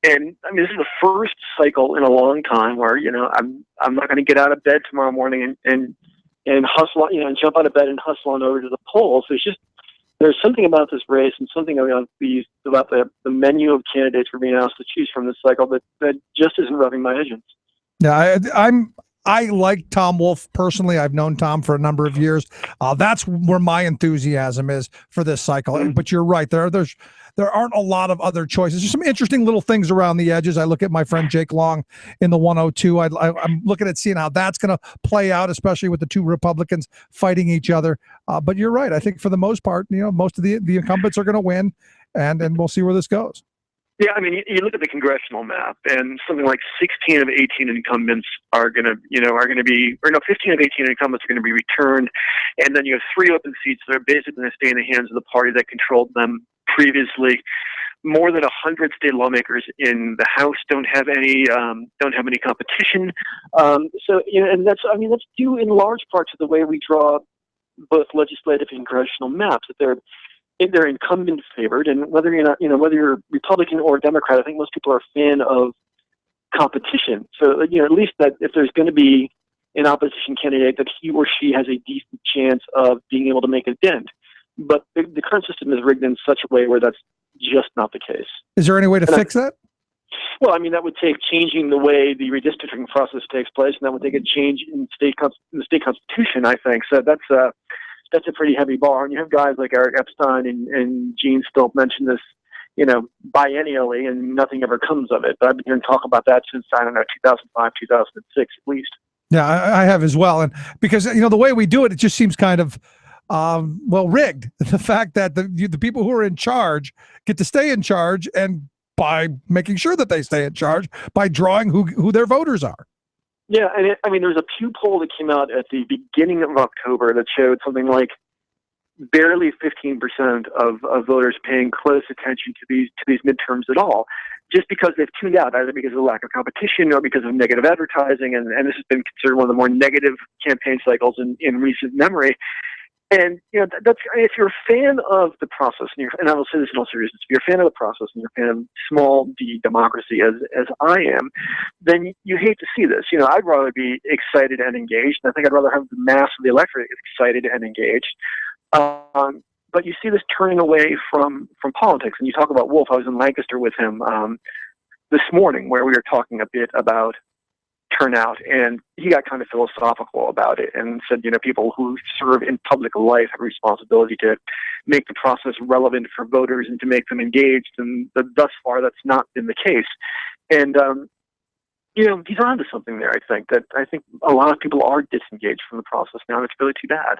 And I mean, this is the first cycle in a long time where I'm not going to get out of bed tomorrow morning and hustle, and jump out of bed and hustle on over to the polls. There's something about this race and something about the menu of candidates we're being asked to choose from this cycle that just isn't rubbing my engines. Yeah, I like Tom Wolf personally. I've known Tom for a number of years. That's where my enthusiasm is for this cycle. But you're right. There aren't a lot of other choices. There's some interesting little things around the edges. I look at my friend Jake Long in the 102. I'm looking at seeing how that's going to play out, especially with the two Republicans fighting each other. But you're right. I think for the most part, most of the incumbents are going to win, and we'll see where this goes. Yeah, I mean, you look at the congressional map, and something like 16 of 18 incumbents are going to be, 15 of 18 incumbents are going to be returned, and then you have 3 open seats that are basically going to stay in the hands of the party that controlled them previously. More than 100 state lawmakers in the House don't have any competition. And that's due in large part to the way we draw both legislative and congressional maps. That they're incumbent favored, and whether you're Republican or Democrat, I think most people are a fan of competition. So at least that if there's going to be an opposition candidate, that he or she has a decent chance of being able to make a dent. But the current system is rigged in such a way where that's just not the case. Is there any way to fix that? Well, I mean, that would take changing the way the redistricting process takes place, and that would take a change in the state constitution, I think. So that's a pretty heavy bar. And you have guys like Eric Epstein and Gene Stilp mention this, biennially, and nothing ever comes of it. But I've been hearing talk about that since, 2005, 2006 at least. Yeah, I have as well. And because, the way we do it, it just seems kind of, rigged. The fact that the people who are in charge get to stay in charge, and by making sure that they stay in charge by drawing who their voters are. Yeah, and there's a Pew poll that came out at the beginning of October that showed something like barely 15% of voters paying close attention to these midterms at all, just because they've tuned out, either because of the lack of competition or because of negative advertising. And this has been considered one of the more negative campaign cycles in recent memory. And that's, if you're a fan of the process, and I will say this in all seriousness, if you're a fan of the process and you're a fan of small d democracy as I am, then you hate to see this. I'd rather be excited and engaged, and I think I'd rather have the mass of the electorate excited and engaged. But you see this turning away from politics, and you talk about Wolf. I was in Lancaster with him this morning, where we were talking a bit about turnout, and he got kind of philosophical about it and said, people who serve in public life have a responsibility to make the process relevant for voters and to make them engaged, and thus far that's not been the case. And he's onto something there. I think a lot of people are disengaged from the process now, and it's really too bad.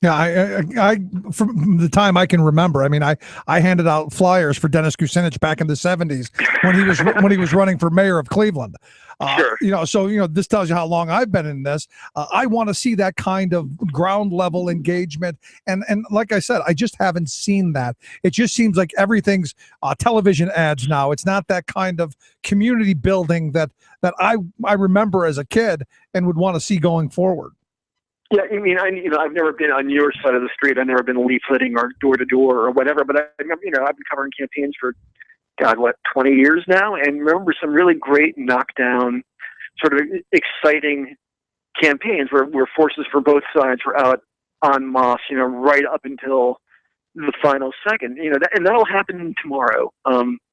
Yeah, I from the time I can remember, I handed out flyers for Dennis Kucinich back in the 70s when he was running for mayor of Cleveland. Sure. So this tells you how long I've been in this. I want to see that kind of ground level engagement, and like I said, I just haven't seen that. It just seems like everything's television ads now. It's not that kind of community building that I remember as a kid and would want to see going forward. Yeah, I've never been on your side of the street. I've never been leafleting or door to door or whatever. But I've been covering campaigns for 20 years now, and remember some really great knockdown, sort of exciting campaigns where forces for both sides were out en masse, right up until the final second. And that'll happen tomorrow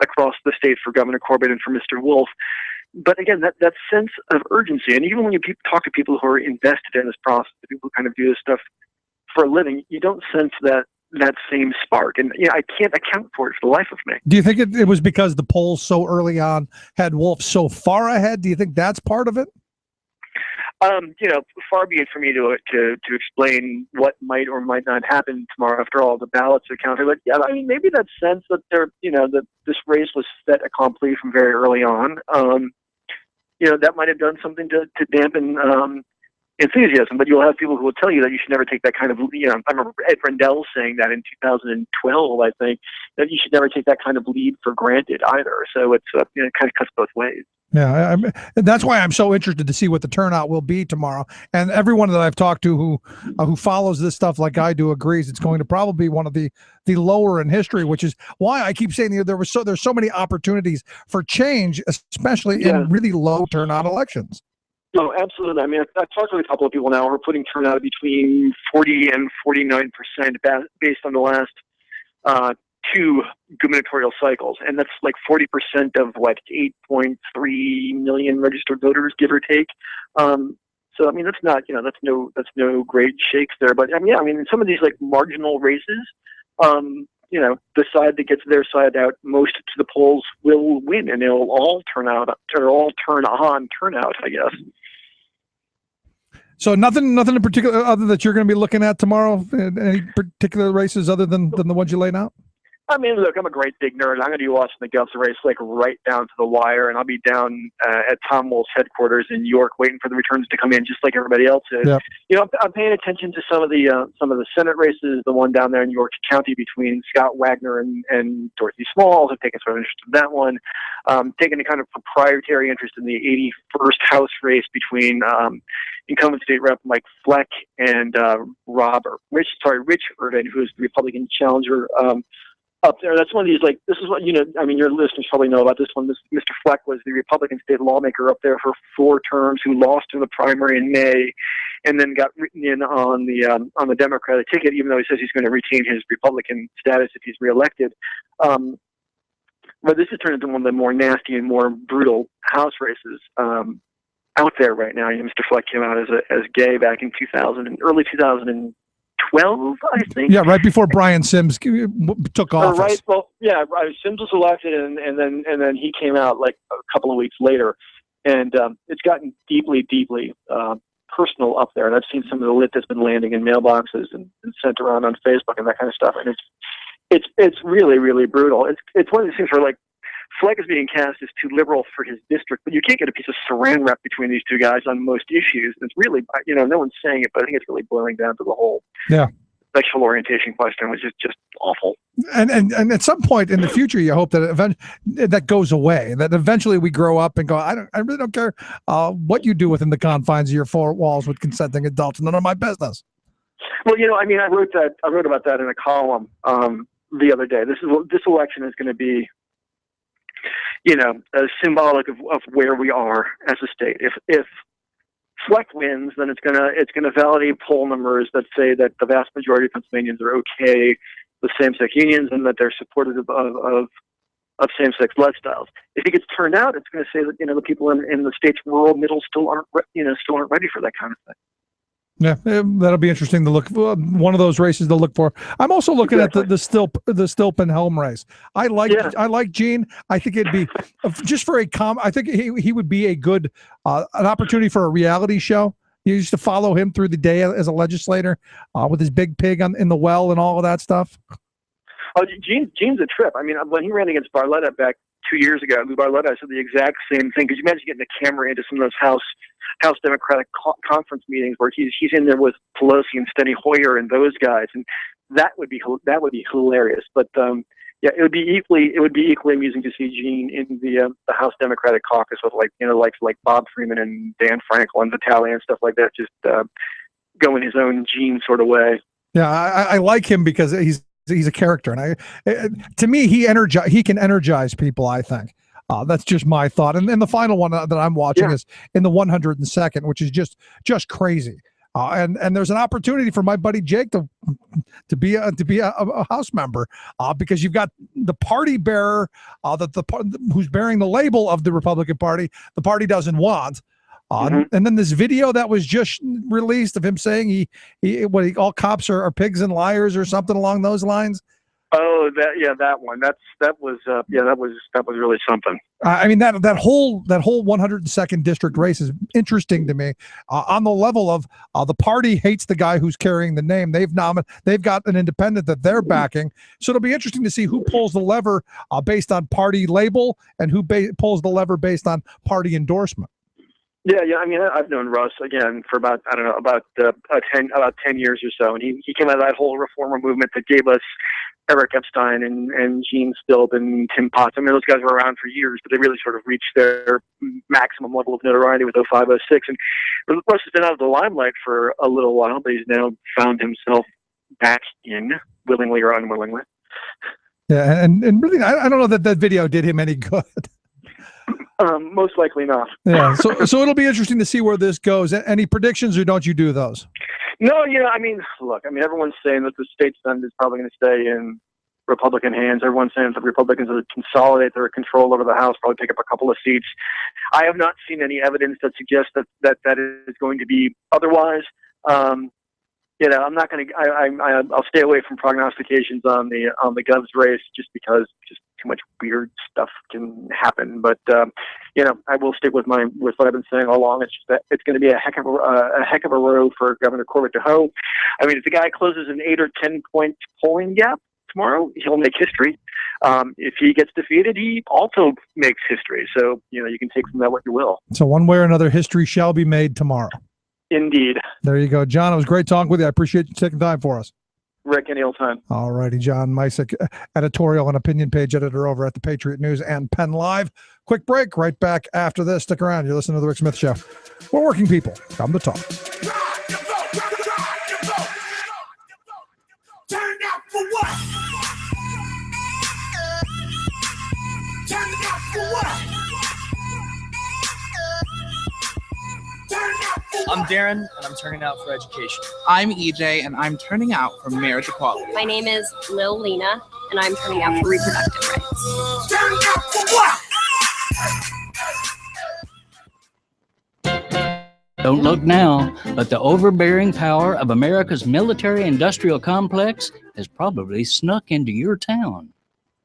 across the state for Governor Corbett and for Mr. Wolf. But again, that sense of urgency, and even when you talk to people who are invested in this process, the people who kind of do this stuff for a living, you don't sense that same spark. And I can't account for it for the life of me. Do you think it was because the polls so early on had Wolf so far ahead? Do you think that's part of it? Far be it for me to explain what might or might not happen tomorrow. After all, the ballots are counted. But yeah, maybe that sense that that this race was fait accompli from very early on. That might have done something to dampen enthusiasm. But you'll have people who will tell you that you should never take that kind of. I remember Ed Rendell saying that in 2012. I think that you should never take that kind of lead for granted either. So it's it kind of cuts both ways. Yeah, that's why I'm so interested to see what the turnout will be tomorrow. And everyone that I've talked to who follows this stuff like I do agrees it's going to probably be one of the lower in history, which is why I keep saying there's so many opportunities for change, especially in really low turnout elections. No, absolutely. I've talked to a couple of people now who are putting turnout between 40 and 49% based on the last two gubernatorial cycles, and that's like 40% of 8.3 million registered voters, give or take. So that's not that's no great shakes there. But in some of these marginal races, the side that gets their side out most to the polls will win, and they'll all turn on turnout, I guess. So nothing in particular other that you're going to be looking at tomorrow? Any particular races other than the ones you laid out? Look, I'm a great big nerd. I'm going to be watching the Govs race right down to the wire, and I'll be down at Tom Wolf's headquarters in York, waiting for the returns to come in, just like everybody else is. Yep. I'm paying attention to some of the Senate races. The one down there in York County between Scott Wagner and Dorothy Smalls. I've taken sort of interest in that one. Taking a kind of proprietary interest in the 81st House race between incumbent state rep Mike Fleck and Rich Irvin, who is the Republican challenger. Up there, that's one of these this is what your listeners probably know about this one. Mr. Fleck was the Republican state lawmaker up there for 4 terms, who lost in the primary in May, and then got written in on the Democratic ticket, even though he says he's going to retain his Republican status if he's reelected. But this has turned into one of the more nasty and more brutal House races out there right now. Mr. Fleck came out as gay back in early 2012, I think. Yeah, right before Brian Sims took office. Right. Well, yeah, Sims was elected, and then he came out a couple of weeks later, and it's gotten deeply personal up there. And I've seen some of the lit that's been landing in mailboxes and sent around on Facebook and that kind of stuff. And it's really, really brutal. It's one of these things where Fleck is being cast as too liberal for his district, but you can't get a piece of saran wrap between these two guys on most issues. It's really, no one's saying it, but I think it's really boiling down to the whole sexual orientation question, which is just awful. And at some point in the future, you hope that that goes away. That eventually we grow up and go, I really don't care what you do within the confines of your four walls with consenting adults. None of my business. Well, I mean, I wrote about that in a column the other day. This election is going to be, symbolic of where we are as a state. If Fleck wins, then it's gonna validate poll numbers that say that the vast majority of Pennsylvanians are okay with same-sex unions and that they're supportive of same-sex lifestyles. If he gets turned out, it's going to say that the people in the state's rural middle still aren't ready for that kind of thing. Yeah, that'll be interesting to look. One of those races to look for. I'm also looking at the Stilpen Helm race. I like Gene. I think it'd be just for I think he would be a good an opportunity for a reality show. You used to follow him through the day as a legislator with his big pig in the well and all of that stuff. Oh, Gene's a trip. I mean, when he ran against Barletta back 2 years ago, Lou Barletta, I said the exact same thing. Because you imagine getting the camera into some of those House Democratic conference meetings where he's in there with Pelosi and Steny Hoyer and those guys, and that would be hilarious. But it would be equally amusing to see Gene in the House Democratic caucus with like Bob Freeman and Dan Frankel and Vitaly and stuff like that, just going his own Gene sort of way. Yeah, I like him because he's a character, and to me he can energize people, I think. That's just my thought. And then the final one that I'm watching is in the 102nd, which is just crazy. And there's an opportunity for my buddy Jake to be a House member because you've got the party bearer who's bearing the label of the Republican Party. The party doesn't want. And then this video that was just released of him saying all cops are pigs and liars or something along those lines. Oh, that one. That was really something. I mean, that whole 102nd district race is interesting to me on the level of the party hates the guy who's carrying the name. They've got an independent that they're backing. So it'll be interesting to see who pulls the lever based on party label and who pulls the lever based on party endorsement. Yeah. I mean, I've known Russ again for about 10 years or so, and he came out of that whole reformer movement that gave us Eric Epstein and Gene Stilp and Tim Potts. I mean, those guys were around for years, but they really sort of reached their maximum level of notoriety with 0506. And Russ has been out of the limelight for a little while, but he's now found himself back in, willingly or unwillingly. Yeah, and really, I don't know that video did him any good. Most likely not. Yeah, so it'll be interesting to see where this goes. Any predictions, or don't you do those? No, I mean, look, everyone's saying that the state Senate is probably going to stay in Republican hands. Everyone's saying that the Republicans will consolidate their control over the House, probably pick up a couple of seats. I have not seen any evidence that suggests that is going to be otherwise. I'm not going to. I'll stay away from prognostications on the Govs race just because too much weird stuff can happen. But I will stick with what I've been saying all along. It's just that it's going to be a heck of a row for Governor Corbett to hoe. I mean, if the guy closes an 8 or 10 point polling gap tomorrow, he'll make history. If he gets defeated, he also makes history. So you can take from that what you will. So one way or another, history shall be made tomorrow. Indeed. There you go, John. It was great talking with you. I appreciate you taking time for us. Rick, any old time. All righty, John Misick, editorial and opinion page editor over at the Patriot News and Penn Live. Quick break, right back after this. Stick around. You're listening to The Rick Smith Show. We're working people. Come to talk. Turn out for what? Turn out for what? I'm Darren, and I'm turning out for education. I'm EJ, and I'm turning out for marriage equality. My name is Lil Lena, and I'm turning out for reproductive rights. Turn out for what? Don't look now, but the overbearing power of America's military-industrial complex has probably snuck into your town.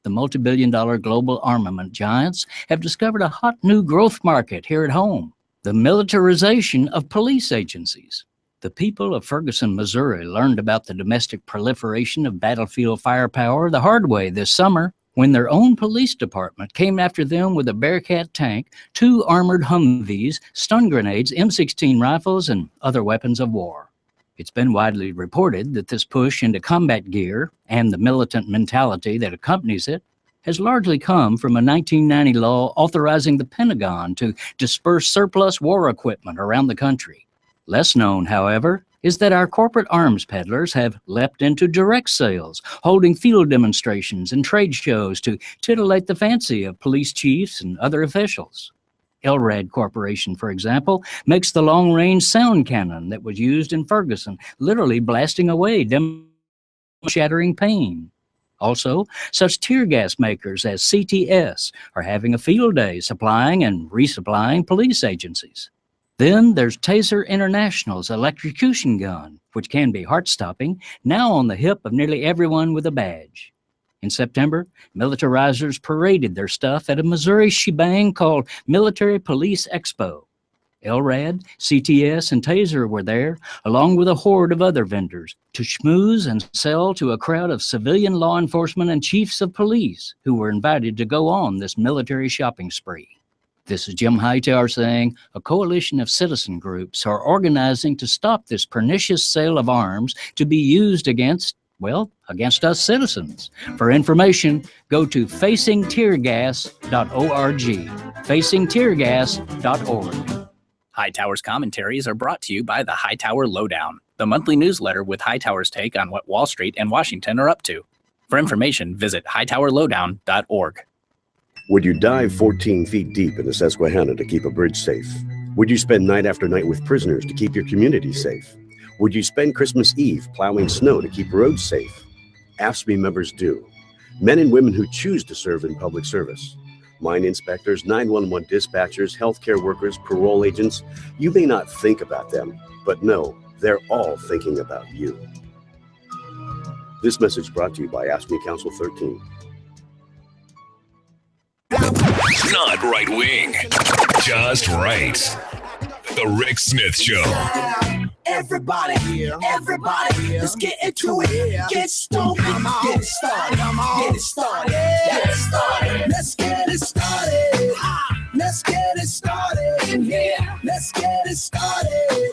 The multi-billion-dollar global armament giants have discovered a hot new growth market here at home. The militarization of police agencies. The people of Ferguson, Missouri learned about the domestic proliferation of battlefield firepower the hard way this summer when their own police department came after them with a Bearcat tank, 2 armored Humvees, stun grenades, M16 rifles, and other weapons of war. It's been widely reported that this push into combat gear and the militant mentality that accompanies it has largely come from a 1990 law authorizing the Pentagon to disperse surplus war equipment around the country. Less known, however, is that our corporate arms peddlers have leapt into direct sales, holding field demonstrations and trade shows to titillate the fancy of police chiefs and other officials. LRAD Corporation, for example, makes the long-range sound cannon that was used in Ferguson, literally blasting away shattering pain. Also, such tear gas makers as CTS are having a field day supplying and resupplying police agencies. Then there's Taser International's electrocution gun, which can be heart-stopping, now on the hip of nearly everyone with a badge. In September, militarizers paraded their stuff at a Missouri shebang called Military Police Expo. LRAD, CTS, and Taser were there, along with a horde of other vendors, to schmooze and sell to a crowd of civilian law enforcement and chiefs of police who were invited to go on this military shopping spree. This is Jim Hightower saying a coalition of citizen groups are organizing to stop this pernicious sale of arms to be used against us citizens. For information, go to facingteargas.org. Facingteargas.org. Hightower's commentaries are brought to you by the Hightower Lowdown, the monthly newsletter with Hightower's take on what Wall Street and Washington are up to. For information, visit hightowerlowdown.org. Would you dive 14 feet deep in the Susquehanna to keep a bridge safe? Would you spend night after night with prisoners to keep your community safe? Would you spend Christmas Eve plowing snow to keep roads safe? AFSCME members do. Men and women who choose to serve in public service. Mine inspectors, 911 dispatchers, healthcare workers, parole agents. You may not think about them, but no, they're all thinking about you. This message brought to you by AFSCME Council 13. Not right wing, just right. The Rick Smith Show. Everybody, let's get into it. Get stupid, get it started, get it started, get it started. Let's get it started. Let's get it started in here. Let's get it started.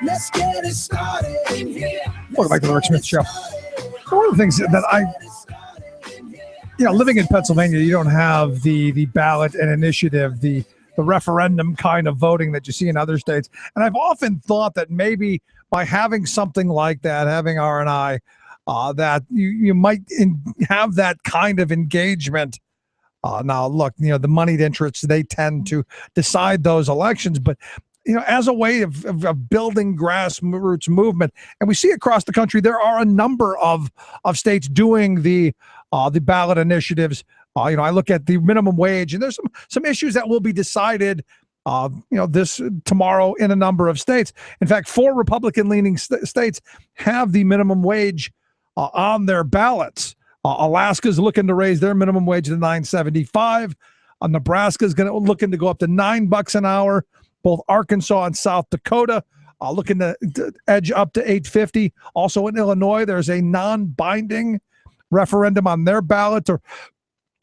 Let's get it started in here. Welcome back to the Rick Smith Show. One of the things that living in Pennsylvania, you don't have the ballot and initiative, the referendum kind of voting that you see in other states. And I've often thought that maybe by having something like that, having R&I, that you might have that kind of engagement. Now, look, the moneyed interests, they tend to decide those elections, but as a way of building grassroots movement, and we see across the country, there are a number of states doing the ballot initiatives. I look at the minimum wage, and there's some issues that will be decided, this tomorrow in a number of states. In fact, 4 Republican-leaning states have the minimum wage on their ballots. Alaska's looking to raise their minimum wage to $9.75. Nebraska's looking to go up to $9 an hour. Both Arkansas and South Dakota looking to edge up to $8.50. Also in Illinois, there's a non-binding referendum on their ballot to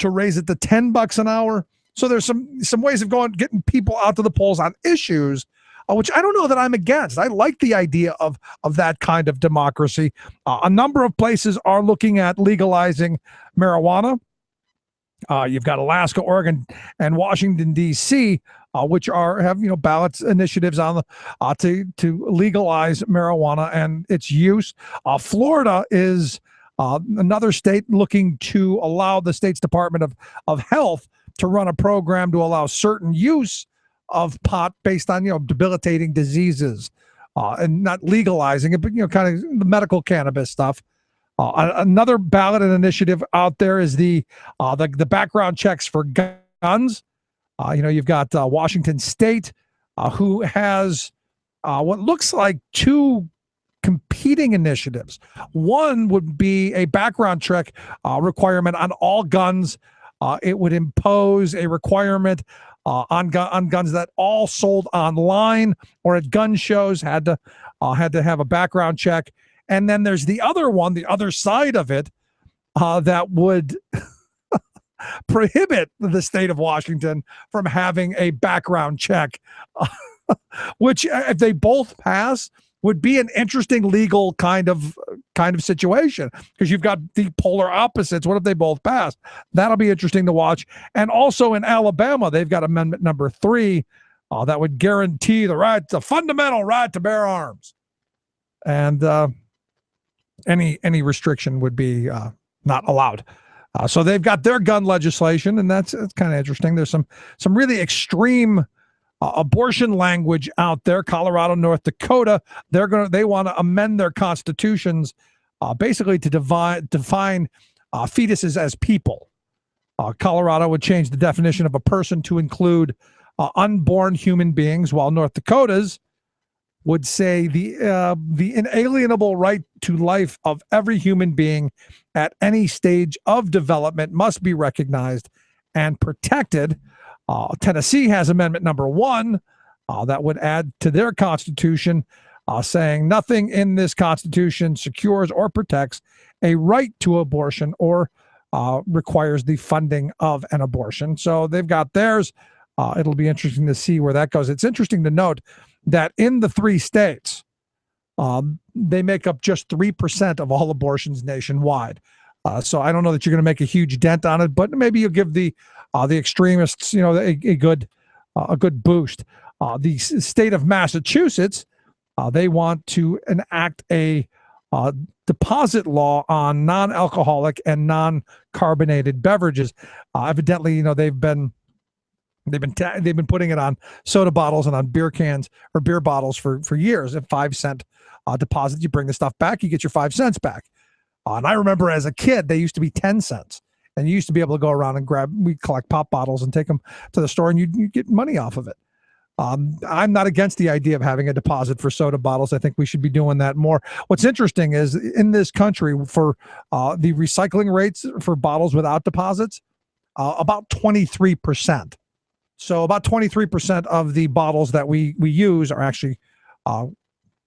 raise it to $10 an hour. So there's some ways of getting people out to the polls on issues, which I don't know that I'm against. I like the idea of that kind of democracy. A number of places are looking at legalizing marijuana. You've got Alaska, Oregon, and Washington, D.C., which have ballots initiatives on to legalize marijuana and its use. Florida is another state looking to allow the state's Department of Health to run a program to allow certain use of pot based on debilitating diseases, and not legalizing it, but kind of the medical cannabis stuff. Another ballot and initiative out there is the background checks for guns. You've got Washington State, who has what looks like 2 competing initiatives. One would be a background check requirement on all guns. It would impose a requirement on guns that all sold online or at gun shows had to have a background check. And then there's the other one, the other side of it, that would prohibit the state of Washington from having a background check, which if they both pass, would be an interesting legal kind of situation, because you've got the polar opposites. What if they both pass? That'll be interesting to watch. And also in Alabama, they've got amendment number 3 that would guarantee the fundamental right to bear arms. And any restriction would be not allowed. So they've got their gun legislation, and that's kind of interesting. There's some really extreme abortion language out there. Colorado, North Dakota, they want to amend their constitutions basically to define fetuses as people. Colorado would change the definition of a person to include unborn human beings, while North Dakota's would say the inalienable right to life of every human being at any stage of development must be recognized and protected. Tennessee has amendment number 1 that would add to their constitution, saying nothing in this constitution secures or protects a right to abortion or requires the funding of an abortion. So they've got theirs. It'll be interesting to see where that goes. It's interesting to note that in the 3 states, they make up just 3% of all abortions nationwide. So I don't know that you're going to make a huge dent on it, but maybe you'll give the extremists, a good boost. The state of Massachusetts, they want to enact a deposit law on non-alcoholic and non-carbonated beverages. Evidently, they've been putting it on soda bottles and on beer cans or beer bottles for years. A 5-cent deposit, you bring the stuff back, you get your 5 cents back. And I remember as a kid, they used to be 10 cents. And you used to be able to go around and we collect pop bottles and take them to the store, and you get money off of it. I'm not against the idea of having a deposit for soda bottles. I think we should be doing that more. What's interesting is in this country, for the recycling rates for bottles without deposits, about 23%. So about 23% of the bottles that we use are actually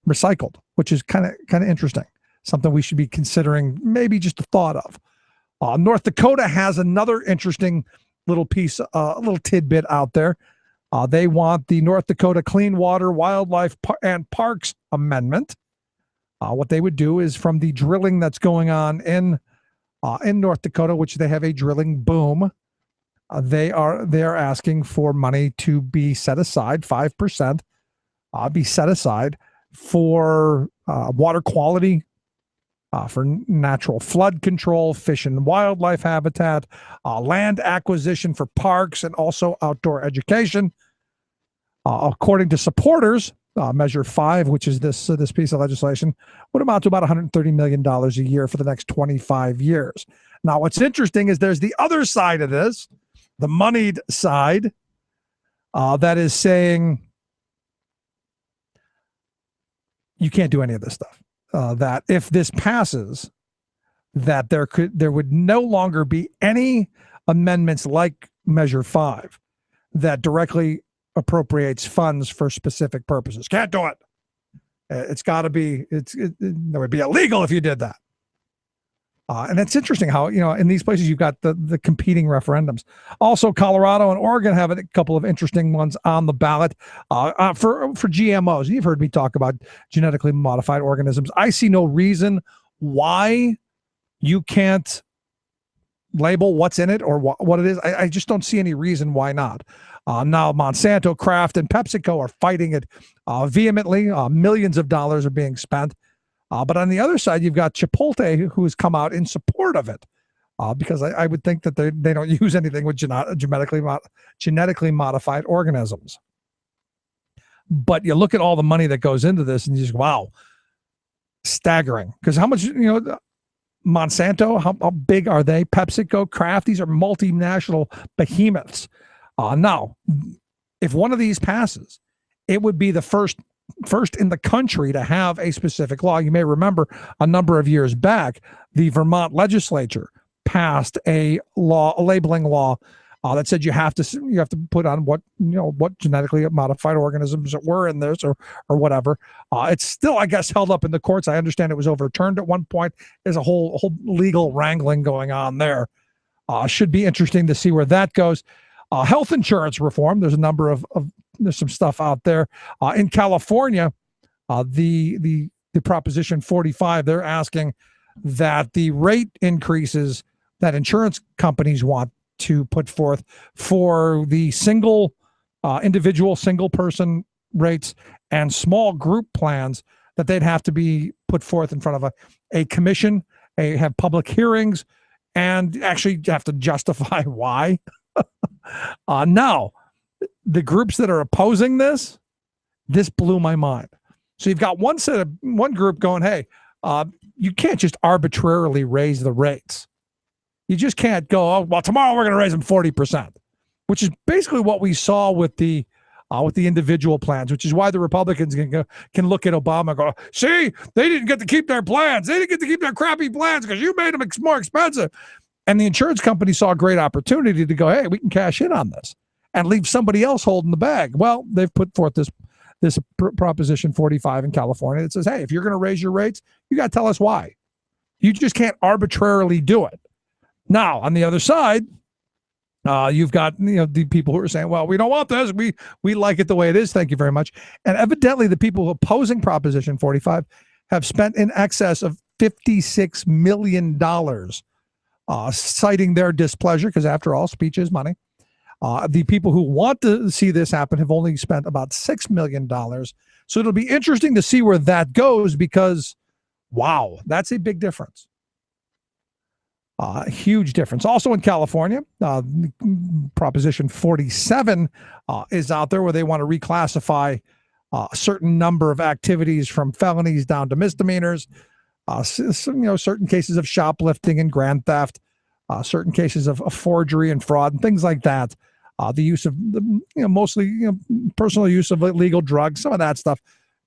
recycled, which is kind of interesting. Something we should be considering, maybe just a thought of. North Dakota has another interesting little piece, a little tidbit out there. They want the North Dakota Clean Water, Wildlife, and Parks Amendment. What they would do is, from the drilling that's going on in North Dakota, which they have a drilling boom, they are asking for money to be set aside, 5%, be set aside for water quality, for natural flood control, fish and wildlife habitat, land acquisition for parks, and also outdoor education. According to supporters, Measure 5, which is this piece of legislation, would amount to about $130 million a year for the next 25 years. Now, what's interesting is there's the other side of this, the moneyed side, that is saying you can't do any of this stuff. That if this passes, that there would no longer be any amendments like Measure 5 that directly appropriates funds for specific purposes. Can't do it. It's got to be. It would be illegal if you did that. And it's interesting how, in these places you've got the competing referendums. Also, Colorado and Oregon have a couple of interesting ones on the ballot for GMOs. You've heard me talk about genetically modified organisms. I see no reason why you can't label what's in it or what it is. I just don't see any reason why not. Now, Monsanto, Kraft, and PepsiCo are fighting it vehemently. Millions of dollars are being spent. But on the other side, you've got Chipotle, who has come out in support of it, because I would think that they don't use anything with genetically modified organisms. But you look at all the money that goes into this, and you just, wow, staggering. Because how much, Monsanto, how big are they? PepsiCo, Kraft, these are multinational behemoths. Now, if one of these passes, it would be the first in the country to have a specific law. You may remember a number of years back, the Vermont legislature passed a labeling law that said you have to put on what genetically modified organisms were in this or whatever. It's still, I guess, held up in the courts. I understand it was overturned at one point. There's a whole legal wrangling going on there. Should be interesting to see where that goes. Health insurance reform. There's a number of there's some stuff out there. In California, The Proposition 45, they're asking that the rate increases that insurance companies want to put forth for the individual single person rates and small group plans, that they'd have to be put forth in front of a commission, have public hearings, and actually have to justify why. Now, the groups that are opposing this blew my mind. So you've got one group going, hey, you can't just arbitrarily raise the rates. You just can't go, oh, well, tomorrow we're going to raise them 40%, which is basically what we saw with the individual plans, which is why the Republicans can look at Obama and go, see, they didn't get to keep their plans. They didn't get to keep their crappy plans because you made them more expensive. And the insurance company saw a great opportunity to go, hey, we can cash in on this and leave somebody else holding the bag. Well, they've put forth this Proposition 45 in California that says, hey, if you're going to raise your rates, you got to tell us why. You just can't arbitrarily do it. Now, on the other side, you've got the people who are saying, well, we don't want this. We like it the way it is. Thank you very much. And evidently the people opposing Proposition 45 have spent in excess of $56 million citing their displeasure, because after all, speech is money. The people who want to see this happen have only spent about $6 million. So it'll be interesting to see where that goes, because, wow, that's a big difference. Huge difference. Also in California, Proposition 47 is out there, where they want to reclassify a certain number of activities from felonies down to misdemeanors. Certain cases of shoplifting and grand theft, certain cases of forgery and fraud and things like that. The use of mostly personal use of illegal drugs, some of that stuff.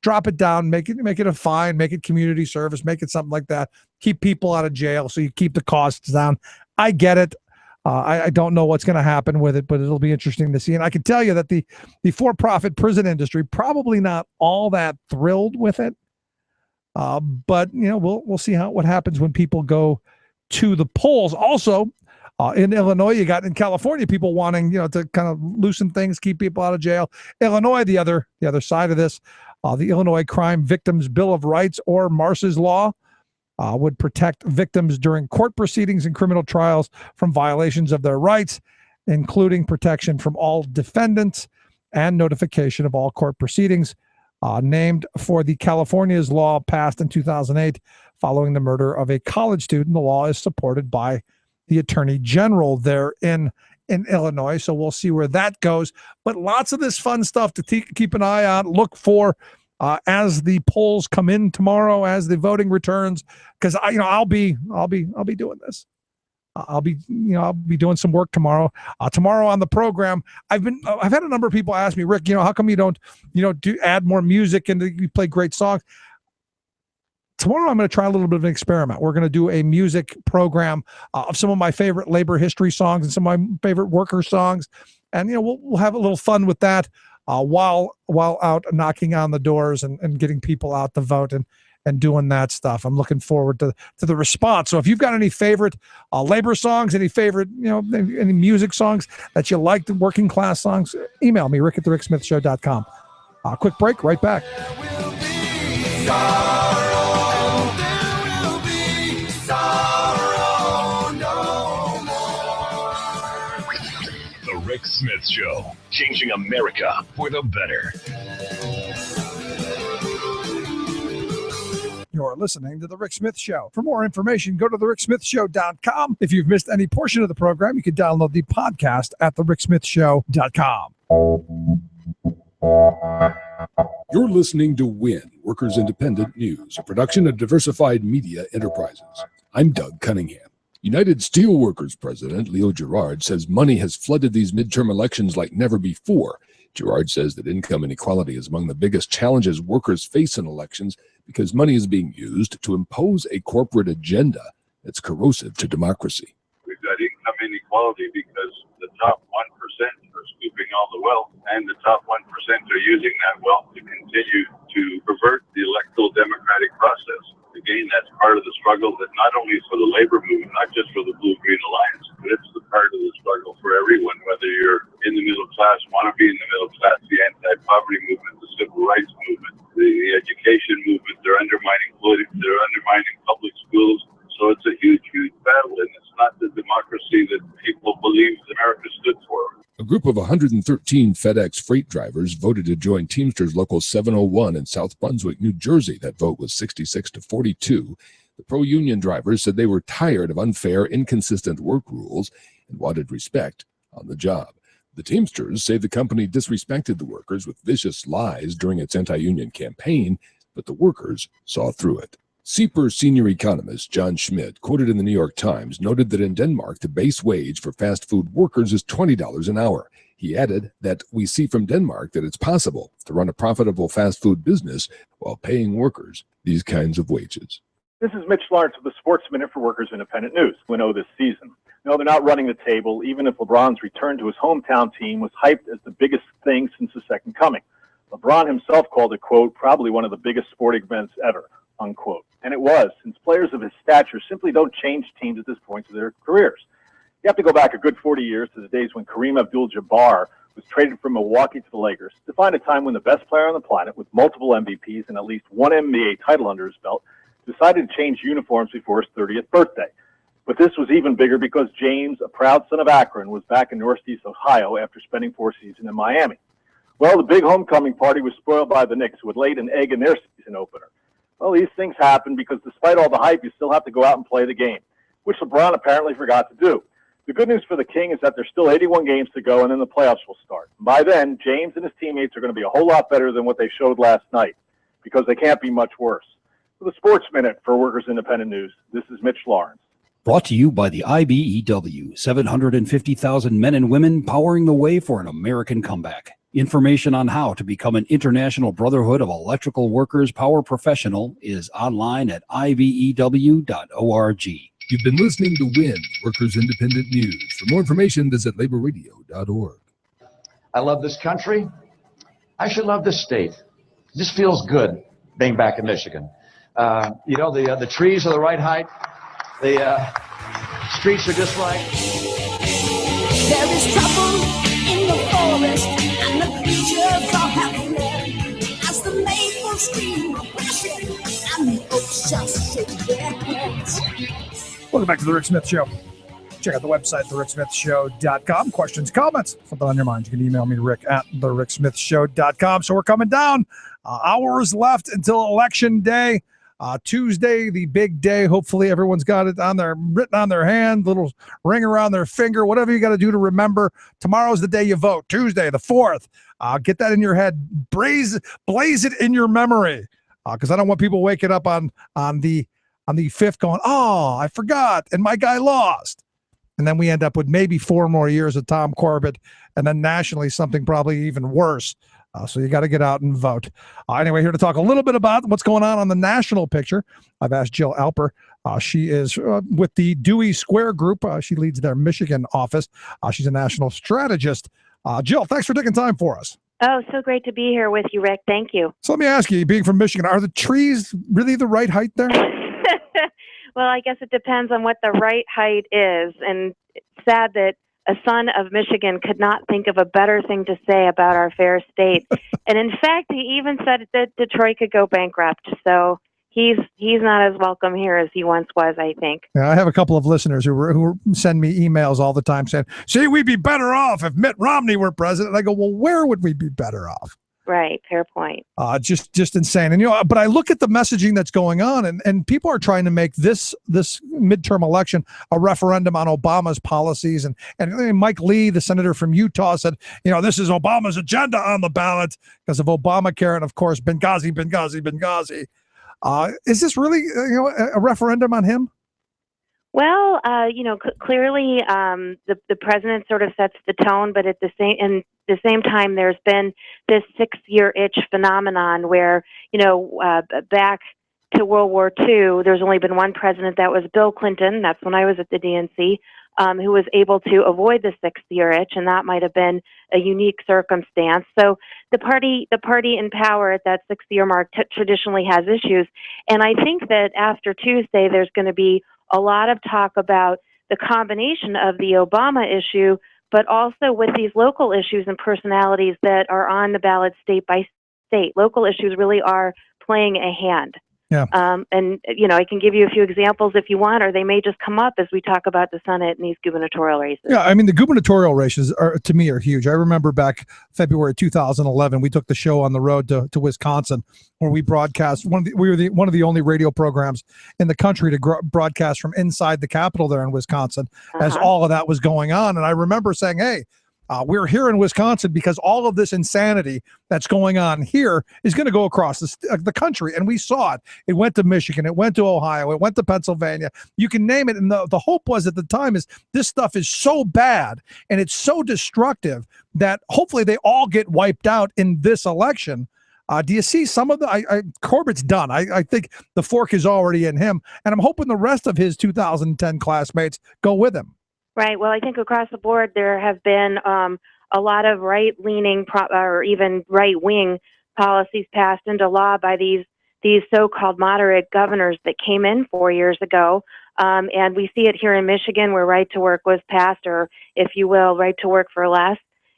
Drop it down, make it a fine, make it community service, make it something like that. Keep people out of jail so you keep the costs down. I get it. I don't know what's going to happen with it, but it'll be interesting to see. And I can tell you that the for-profit prison industry probably not all that thrilled with it. But we'll see what happens when people go to the polls. Also, in Illinois, you got in California people wanting to kind of loosen things, keep people out of jail. Illinois, the other side of this. The Illinois Crime Victims Bill of Rights, or Marsy's Law, would protect victims during court proceedings and criminal trials from violations of their rights, including protection from all defendants and notification of all court proceedings. Named for the California's law passed in 2008 following the murder of a college student. The law is supported by the Attorney General there in Illinois. So we'll see where that goes. But lots of this fun stuff to keep an eye on. Look for as the polls come in tomorrow, as the voting returns, because I'll be doing this. I'll be doing some work tomorrow. Tomorrow on the program, I've had a number of people ask me, Rick, how come you don't add more music and you play great songs? Tomorrow, I'm going to try a little bit of an experiment. We're going to do a music program of some of my favorite labor history songs and some of my favorite worker songs. And, we'll have a little fun with that while out knocking on the doors and getting people out to vote and doing that stuff. I'm looking forward to the response. So if you've got any favorite labor songs, any favorite, any music songs that you like, the working class songs, email me, rick@thericksmithshow.com. Quick break, right back. The Rick Smith Show, changing America for the better. You're listening to The Rick Smith Show. For more information, go to thericksmithshow.com. If you've missed any portion of the program, you can download the podcast at thericksmithshow.com. You're listening to WIN, Workers Independent News, a production of Diversified Media Enterprises. I'm Doug Cunningham. United Steelworkers President Leo Gerard says money has flooded these midterm elections like never before. Gerard says that income inequality is among the biggest challenges workers face in elections because money is being used to impose a corporate agenda that's corrosive to democracy. We've got income inequality because the top 1% are scooping all the wealth, and the top 1% are using that wealth to continue to pervert the electoral democratic process. Again, that's part of the struggle that not only is for the labor movement, not just for the Blue-Green Alliance, but it's the part of the struggle for everyone, whether you're in the middle class, want to be in the middle class, the anti-poverty movement, the civil rights movement, the education education movement. They're undermining politics. They're undermining public schools. So it's a huge, huge battle, and it's not the democracy that people believe America stood for. A group of 113 FedEx freight drivers voted to join Teamsters Local 701 in South Brunswick, New Jersey. That vote was 66 to 42. The pro-union drivers said they were tired of unfair, inconsistent work rules and wanted respect on the job. The Teamsters say the company disrespected the workers with vicious lies during its anti-union campaign, but the workers saw through it. CEPR senior economist John Schmidt, quoted in the New York Times, noted that in Denmark, the base wage for fast food workers is $20 an hour. He added that we see from Denmark that it's possible to run a profitable fast food business while paying workers these kinds of wages. This is Mitch Lawrence of the Sports Minute for Workers Independent News. 1-0 this season. No, they're not running the table, even if LeBron's return to his hometown team was hyped as the biggest thing since the Second Coming. LeBron himself called it, quote, probably one of the biggest sporting events ever, unquote. And it was, since players of his stature simply don't change teams at this point of their careers. You have to go back a good 40 years to the days when Kareem Abdul-Jabbar was traded from Milwaukee to the Lakers to find a time when the best player on the planet with multiple MVPs and at least one NBA title under his belt decided to change uniforms before his 30th birthday. But this was even bigger because James, a proud son of Akron, was back in Northeast Ohio after spending 4 seasons in Miami. Well, the big homecoming party was spoiled by the Knicks, who had laid an egg in their season opener. Well, these things happen because despite all the hype, you still have to go out and play the game, which LeBron apparently forgot to do. The good news for the King is that there's still 81 games to go, and then the playoffs will start. By then, James and his teammates are going to be a whole lot better than what they showed last night, because they can't be much worse. For the Sports Minute for Workers Independent News, this is Mitch Lawrence. Brought to you by the IBEW, 750,000 men and women powering the way for an American comeback. Information on how to become an International Brotherhood of Electrical Workers Power Professional is online at ibew.org. You've been listening to WIN, Workers Independent News. For more information, visit laborradio.org. I love this country. I should love this state. It just feels good being back in Michigan. The trees are the right height. The streets are just right. There is trouble in the forest, and the creatures all have fled. As the maple stream crashing, and the oaks just shake their heads. Welcome back to the Rick Smith Show. Check out the website, thericksmithshow.com. Questions, comments, something on your mind, you can email me to rick at thericksmithshow.com. So we're coming down. Hours left until Election Day. Tuesday, the big day. Hopefully everyone's got it on their written on their hand, little ring around their finger, whatever you got to do to remember. Tomorrow's the day you vote, Tuesday, the 4th. Get that in your head. Blaze it in your memory, because I don't want people waking up on the 5th going, oh, I forgot, and my guy lost. And then we end up with maybe 4 more years of Tom Corbett, and then nationally something probably even worse. So you got to get out and vote. Anyway, here to talk a little bit about what's going on the national picture. I've asked Jill Alper. She is with the Dewey Square Group. She leads their Michigan office. She's a national strategist. Jill, thanks for taking time for us. Oh, so great to be here with you, Rick. Thank you. So let me ask you, being from Michigan, are the trees really the right height there? Well, I guess it depends on what the right height is. And it's sad that a son of Michigan could not think of a better thing to say about our fair state. And in fact, he even said that Detroit could go bankrupt. So he's not as welcome here as he once was, I think. Yeah, I have a couple of listeners who send me emails all the time saying, see, we'd be better off if Mitt Romney were president. And I go, well, where would we be better off? Right. Fair point. Just insane. And, but I look at the messaging that's going on, and people are trying to make this midterm election a referendum on Obama's policies. And Mike Lee, the senator from Utah, said, this is Obama's agenda on the ballot because of Obamacare. And of course, Benghazi. Is this really, a referendum on him? Well, clearly the president sort of sets the tone, but at the same time, there's been this 6-year itch phenomenon where, back to World War II, there's only been one president, that was Bill Clinton. That's when I was at the DNC, who was able to avoid the 6-year itch, and that might have been a unique circumstance. So the party in power at that 6-year mark traditionally has issues, and I think that after Tuesday, there's going to be a lot of talk about the combination of the Obama issue, but also with these local issues and personalities that are on the ballot state by state. Local issues really are playing a hand. Yeah. And, I can give you a few examples if you want, or they may just come up as we talk about the Senate and these gubernatorial races. Yeah, I mean, the gubernatorial races to me are huge. I remember back February 2011, we took the show on the road to Wisconsin, where we broadcast. We were one of the only radio programs in the country to broadcast from inside the Capitol there in Wisconsin, as all of that was going on. And I remember saying, hey, we're here in Wisconsin because all of this insanity that's going on here is going to go across the country. And we saw it. It went to Michigan. It went to Ohio. It went to Pennsylvania. You can name it. And the hope was at the time is this stuff is so bad and it's so destructive that hopefully they all get wiped out in this election. Do you see some of Corbett's done? I think the fork is already in him. And I'm hoping the rest of his 2010 classmates go with him. Right. Well, I think across the board there have been a lot of right-leaning or even right-wing policies passed into law by these so-called moderate governors that came in 4 years ago. And we see it here in Michigan, where right to work was passed, or if you will, right to work for less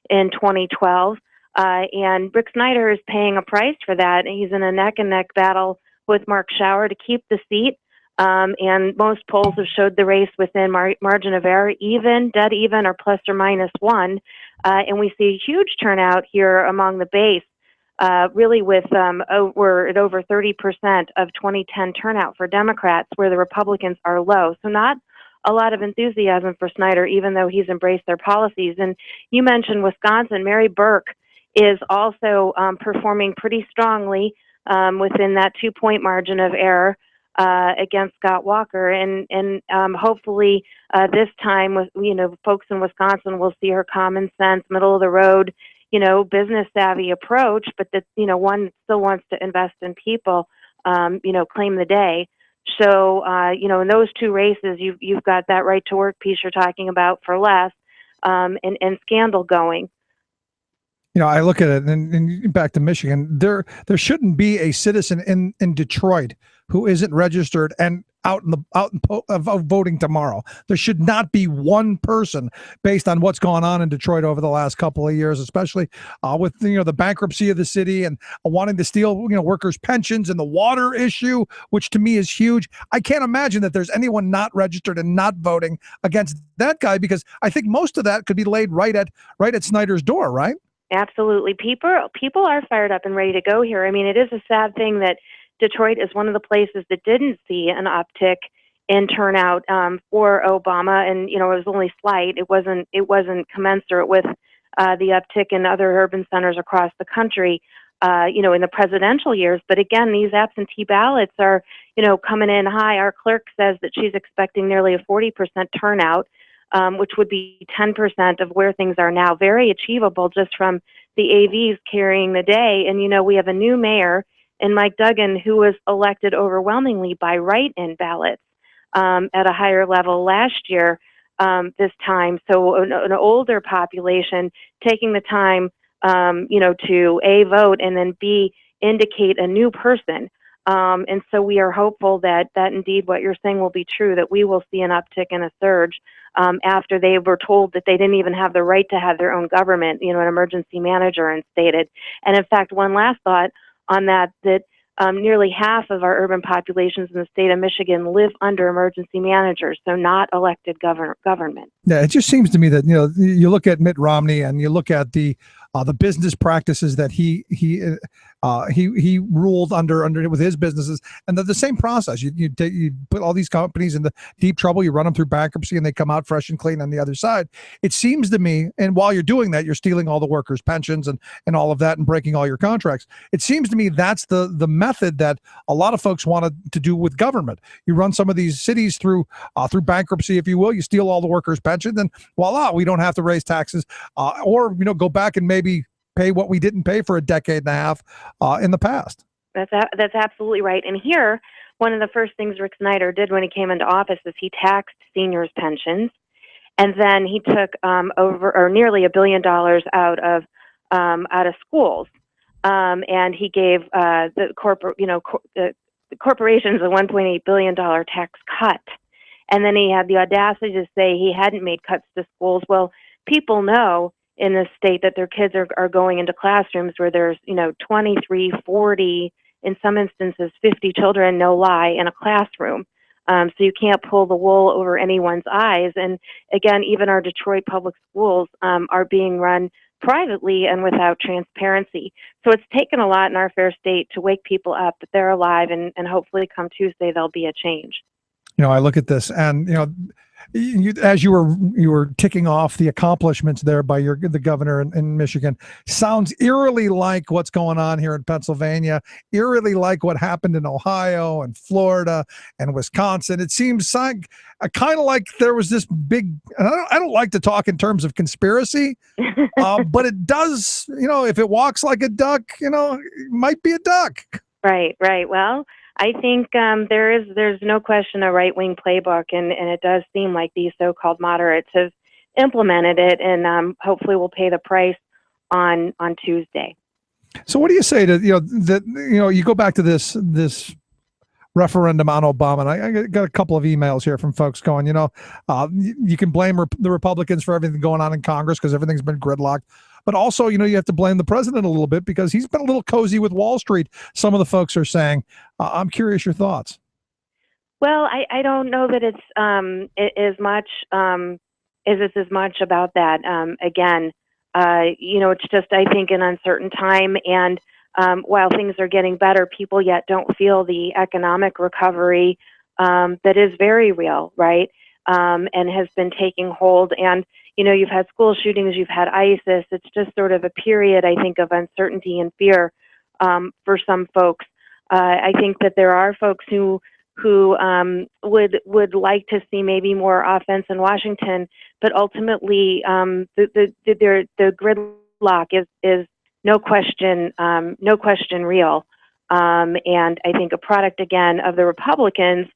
in 2012. And Rick Snyder is paying a price for that. He's in a neck-and-neck battle with Mark Schauer to keep the seat. And most polls have showed the race within margin of error, even, dead even, or plus or minus one. And we see a huge turnout here among the base, really with we're at over 30% of 2010 turnout for Democrats, where the Republicans are low. So not a lot of enthusiasm for Snyder, even though he's embraced their policies. And you mentioned Wisconsin. Mary Burke is also performing pretty strongly within that 2-point margin of error against Scott Walker, and hopefully this time, with folks in Wisconsin will see her common sense, middle of the road, business savvy approach, but that one still wants to invest in people, claim the day. So in those two races, you've got that right to work piece you're talking about for less, and scandal going. I look at it, and back to Michigan, there shouldn't be a citizen in Detroit who isn't registered and out voting tomorrow. There should not be one person based on what's gone on in Detroit over the last couple of years, especially with the bankruptcy of the city and wanting to steal workers' pensions and the water issue, which to me is huge. I can't imagine that there's anyone not registered and not voting against that guy, because I think most of that could be laid right at Snyder's door, right? Absolutely. People are fired up and ready to go here. I mean, it is a sad thing that Detroit is one of the places that didn't see an uptick in turnout for Obama, and it was only slight. It wasn't commensurate with the uptick in other urban centers across the country, in the presidential years. But again, these absentee ballots are coming in high. Our clerk says that she's expecting nearly a 40% turnout, which would be 10% of where things are now. Very achievable just from the AVs carrying the day. And we have a new mayor in Mike Duggan, who was elected overwhelmingly by write-in ballots at a higher level last year this time. So an older population taking the time, to A, vote, and then B, indicate a new person. And so we are hopeful that indeed what you're saying will be true, that we will see an uptick and a surge after they were told that they didn't even have the right to have their own government, an emergency manager instated. And in fact, one last thought on that nearly half of our urban populations in the state of Michigan live under emergency managers, so not elected government. Yeah, it just seems to me that you look at Mitt Romney and you look at the business practices that he ruled under with his businesses, and the same process. You put all these companies in the deep trouble, you run them through bankruptcy, and they come out fresh and clean on the other side. It seems to me, and while you're doing that, you're stealing all the workers' pensions and all of that, and breaking all your contracts. It seems to me that's the method that a lot of folks wanted to do with government. You run some of these cities through bankruptcy, if you will. You steal all the workers' pensions, and voila, we don't have to raise taxes, or go back and maybe pay what we didn't pay for a decade and a half in the past. That's absolutely right. And here, one of the first things Rick Snyder did when he came into office is he taxed seniors' pensions, and then he took nearly $1 billion out of schools, and he gave the corporations a $1.8 billion tax cut. And then he had the audacity to say he hadn't made cuts to schools. Well, people know in this state that their kids are going into classrooms where there's 23, 40, in some instances 50 children, no lie, in a classroom. So you can't pull the wool over anyone's eyes. And again, even our Detroit public schools are being run privately and without transparency. So it's taken a lot in our fair state to wake people up that they're alive, and hopefully come Tuesday there'll be a change. I look at this, and as you were ticking off the accomplishments there by the governor in Michigan, sounds eerily like what's going on here in Pennsylvania, eerily like what happened in Ohio and Florida and Wisconsin. It seems kind of like there was this big, and I don't like to talk in terms of conspiracy, but it does, if it walks like a duck, it might be a duck. Right. Well, I think there's no question a right-wing playbook, and it does seem like these so-called moderates have implemented it, and hopefully will pay the price on Tuesday. So what do you say to you go back to this referendum on Obama, and I got a couple of emails here from folks going, you can blame the Republicans for everything going on in Congress because everything's been gridlocked. But also, you have to blame the president a little bit because he's been a little cozy with Wall Street, some of the folks are saying. I'm curious your thoughts. Well, I don't know that it's as much about that. Again, it's just, I think, an uncertain time. And while things are getting better, people yet don't feel the economic recovery that is very real, right? And has been taking hold. And you've had school shootings, you've had ISIS. It's just sort of a period, I think, of uncertainty and fear for some folks. I think that there are folks who would like to see maybe more offense in Washington, but ultimately the gridlock is no question real. And I think a product again of the Republicans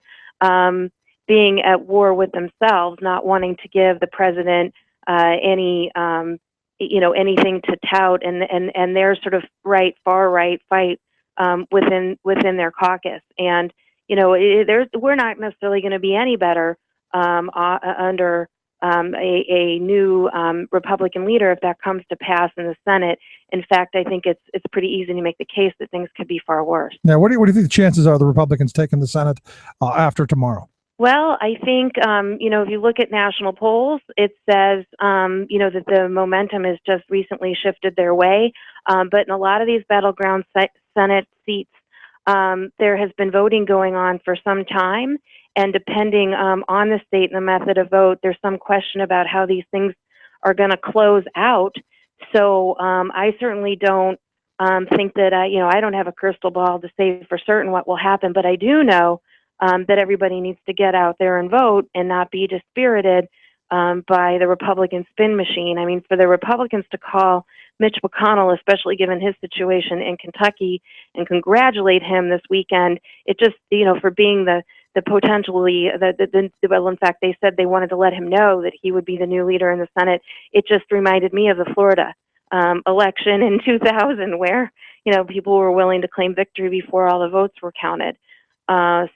being at war with themselves, not wanting to give the president anything to tout, and their sort of far right fight within their caucus. And we're not necessarily going to be any better under a new Republican leader if that comes to pass in the Senate. In fact, I think it's pretty easy to make the case that things could be far worse. Now, what do you think the chances are the Republicans taking the Senate after tomorrow? Well, I think, if you look at national polls, it says, that the momentum has just recently shifted their way. But in a lot of these battleground Senate seats, there has been voting going on for some time. And depending on the state and the method of vote, there's some question about how these things are going to close out. So I certainly don't think that, I don't have a crystal ball to say for certain what will happen. But I do know that everybody needs to get out there and vote and not be dispirited by the Republican spin machine. I mean, for the Republicans to call Mitch McConnell, especially given his situation in Kentucky, and congratulate him this weekend, it just, for being the potentially, well, in fact, they said they wanted to let him know that he would be the new leader in the Senate. It just reminded me of the Florida election in 2000, where, people were willing to claim victory before all the votes were counted. We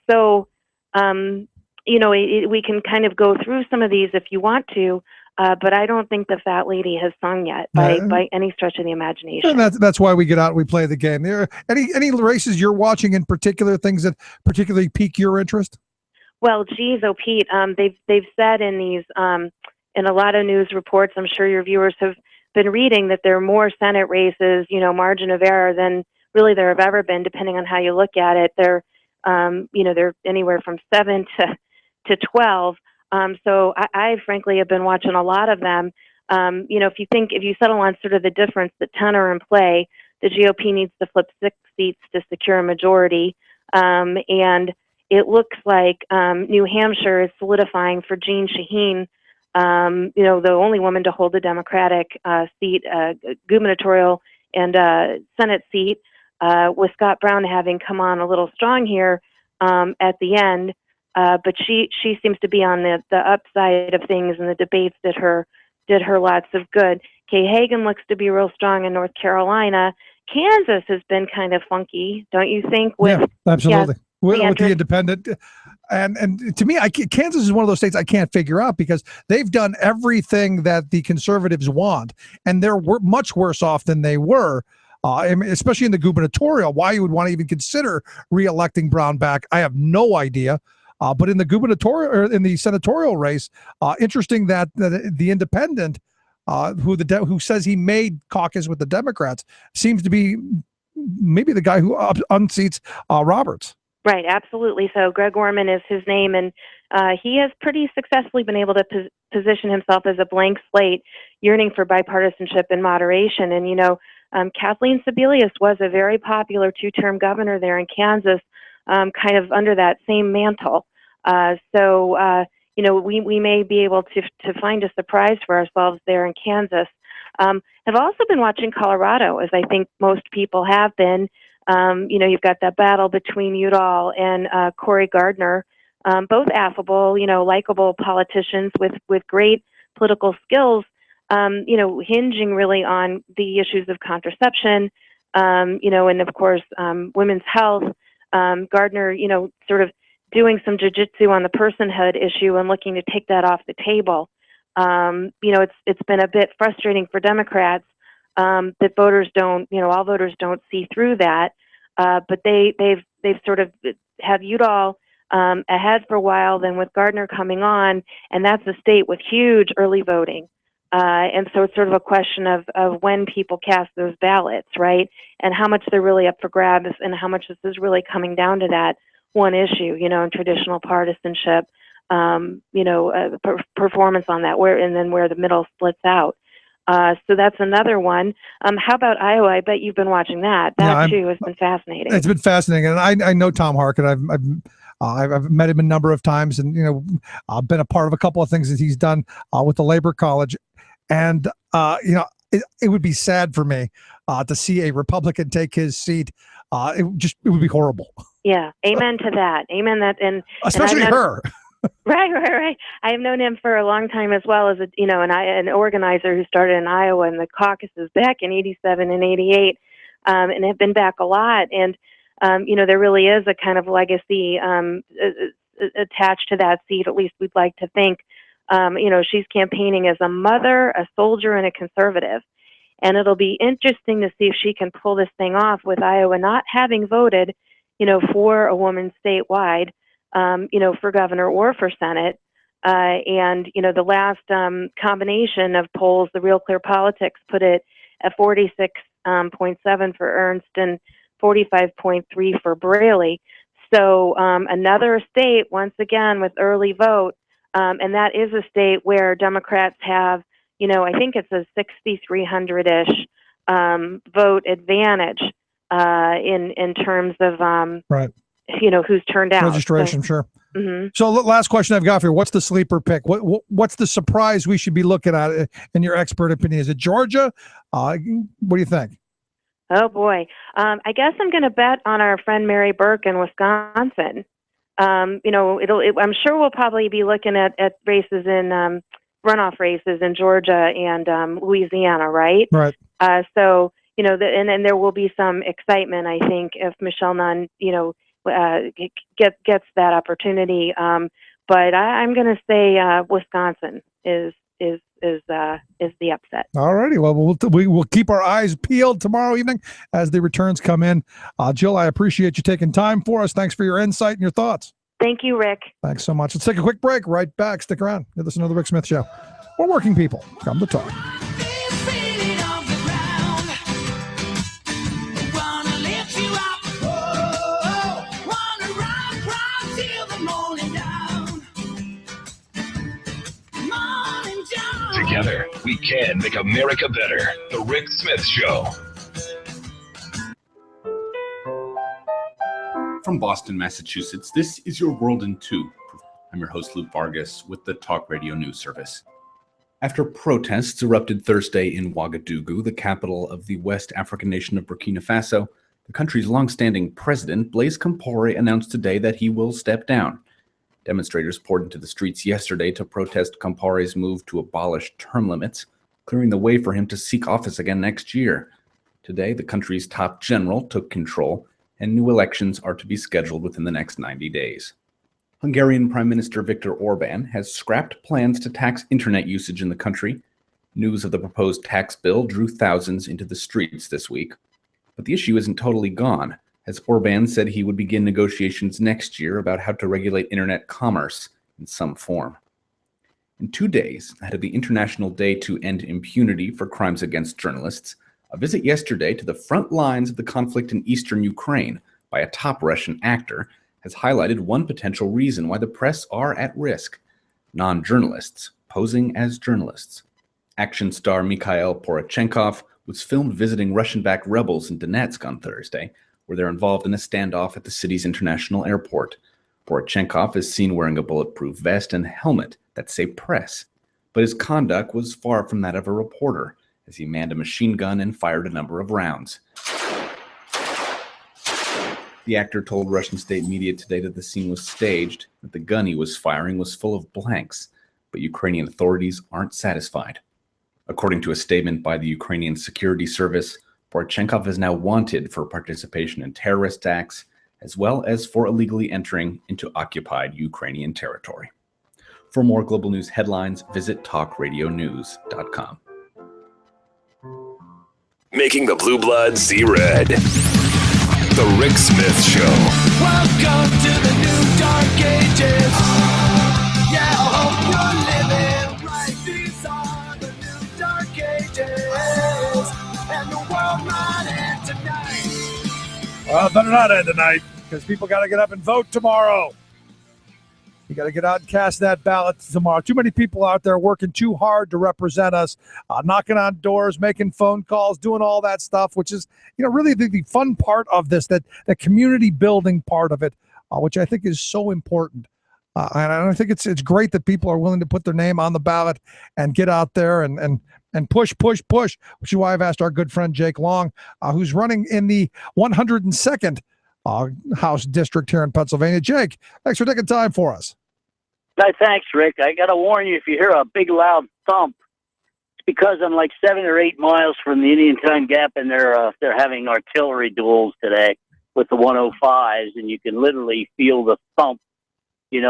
can kind of go through some of these if you want to, but I don't think the fat lady has sung yet by any stretch of the imagination. And that's why we get out and we play the game. There any races you're watching in particular, things that particularly pique your interest? Well, geez, Pete, they've said in these in a lot of news reports, I'm sure your viewers have been reading, that there are more Senate races, margin of error, than really there have ever been, depending on how you look at it. They're anywhere from 7 to 12. So I frankly have been watching a lot of them. If you settle on sort of the difference that 10 are in play, the GOP needs to flip 6 seats to secure a majority. And it looks like New Hampshire is solidifying for Jeanne Shaheen, the only woman to hold a Democratic seat, gubernatorial and Senate seat, with Scott Brown having come on a little strong here at the end. But she seems to be on the upside of things, and the debates did her lots of good. Kay Hagan looks to be real strong in North Carolina. Kansas has been kind of funky, don't you think? Yeah, absolutely. With the independent. And to me, Kansas is one of those states I can't figure out, because they've done everything that the conservatives want, and they're much worse off than they were. especially in the gubernatorial. Why you would want to even consider reelecting Brown back, I have no idea. But in the gubernatorial or in the senatorial race, interesting that the independent, who says he made caucus with the Democrats, seems to be maybe the guy who unseats Roberts. Right, absolutely. So Greg Orman is his name, and he has pretty successfully been able to position himself as a blank slate, yearning for bipartisanship and moderation. And, Kathleen Sebelius was a very popular two-term governor there in Kansas, kind of under that same mantle. We may be able to find a surprise for ourselves there in Kansas. I've also been watching Colorado, as I think most people have been. You've got that battle between Udall and Cory Gardner, both affable, likable politicians with great political skills, hinging really on the issues of contraception, and of course, women's health. Gardner, sort of doing some jujitsu on the personhood issue and looking to take that off the table. It's been a bit frustrating for Democrats that voters don't, all voters don't see through that. But they've sort of have Udall ahead for a while. Then with Gardner coming on, and that's a state with huge early voting. And so it's sort of a question of when people cast those ballots, right? And how much they're really up for grabs, and how much this is really coming down to that one issue, in traditional partisanship, performance on that, and then where the middle splits out. So that's another one. How about Iowa? I bet you've been watching that. That too has been fascinating. It's been fascinating, and I know Tom Harkin. I've met him a number of times, and I've been a part of a couple of things that he's done with the Labor College, and it would be sad for me to see a Republican take his seat. It would be horrible. Yeah, amen to that. Amen that, and especially her. Right. I have known him for a long time, as well as an organizer who started in Iowa in the caucuses back in '87 and '88, and have been back a lot. And there really is a kind of legacy attached to that seat. At least we'd like to think. She's campaigning as a mother, a soldier, and a conservative. And it'll be interesting to see if she can pull this thing off with Iowa not having voted, for a woman statewide. For governor or for Senate. The last combination of polls, the Real Clear Politics, put it at 46.7 for Ernst and 45.3 for Braley. So another state, once again, with early vote, and that is a state where Democrats have, I think it's a 6,300-ish vote advantage in terms of right. Who's turned out. Registration, sure. Mm-hmm. So last question I've got for you. What's the sleeper pick? What's the surprise we should be looking at in your expert opinion? Is it Georgia? What do you think? Oh, boy. I guess I'm going to bet on our friend Mary Burke in Wisconsin. I'm sure we'll probably be looking at races in runoff races in Georgia and Louisiana, right? Right. And there will be some excitement, I think, if Michelle Nunn, gets that opportunity. But I'm going to say Wisconsin is the upset. All righty. Well, we will keep our eyes peeled tomorrow evening as the returns come in. Jill, I appreciate you taking time for us. Thanks for your insight and your thoughts. Thank you, Rick. Thanks so much. Let's take a quick break. Right back. Stick around. You're listening to The Rick Smith Show. We're working people. Come to talk. Together, we can make America better. The Rick Smith Show. From Boston, Massachusetts, this is your World in Two. I'm your host, Luke Vargas, with the Talk Radio News Service. After protests erupted Thursday in Ouagadougou, the capital of the West African nation of Burkina Faso, the country's longstanding president, Blaise Compaoré, announced today that he will step down. Demonstrators poured into the streets yesterday to protest Compaoré's move to abolish term limits, clearing the way for him to seek office again next year. Today, the country's top general took control, and new elections are to be scheduled within the next 90 days. Hungarian Prime Minister Viktor Orban has scrapped plans to tax internet usage in the country. News of the proposed tax bill drew thousands into the streets this week. But the issue isn't totally gone, as Orban said he would begin negotiations next year about how to regulate internet commerce in some form. In 2 days, ahead of the International Day to End Impunity for Crimes Against Journalists, a visit yesterday to the front lines of the conflict in eastern Ukraine by a top Russian actor has highlighted one potential reason why the press are at risk: non-journalists posing as journalists. Action star Mikhail Porochenkov was filmed visiting Russian-backed rebels in Donetsk on Thursday, where they're involved in a standoff at the city's international airport. Porochenkov is seen wearing a bulletproof vest and helmet that say press, but his conduct was far from that of a reporter, as he manned a machine gun and fired a number of rounds. The actor told Russian state media today that the scene was staged, that the gun he was firing was full of blanks, but Ukrainian authorities aren't satisfied. According to a statement by the Ukrainian Security Service, Porochenkov is now wanted for participation in terrorist acts, as well as for illegally entering into occupied Ukrainian territory. For more global news headlines, visit talkradionews.com. Making the blue blood see red. The Rick Smith Show. Welcome to the new dark ages. Yeah, I hope you're living right. These are the new dark ages. And the world might end tonight. Well, better not end tonight, because people got to get up and vote tomorrow. You got to get out and cast that ballot tomorrow. Too many people out there working too hard to represent us, knocking on doors, making phone calls, doing all that stuff, which is, really the fun part of this, that community building part of it, which I think is so important. And I think it's great that people are willing to put their name on the ballot and get out there and push, which is why I've asked our good friend Jake Long, who's running in the 102nd House District here in Pennsylvania. Jake, thanks for taking time for us. Thanks, Rick. I got to warn you, if you hear a big loud thump, it's because I'm like 7 or 8 miles from the Indian Time Gap, and they're having artillery duels today with the 105s, and you can literally feel the thump, when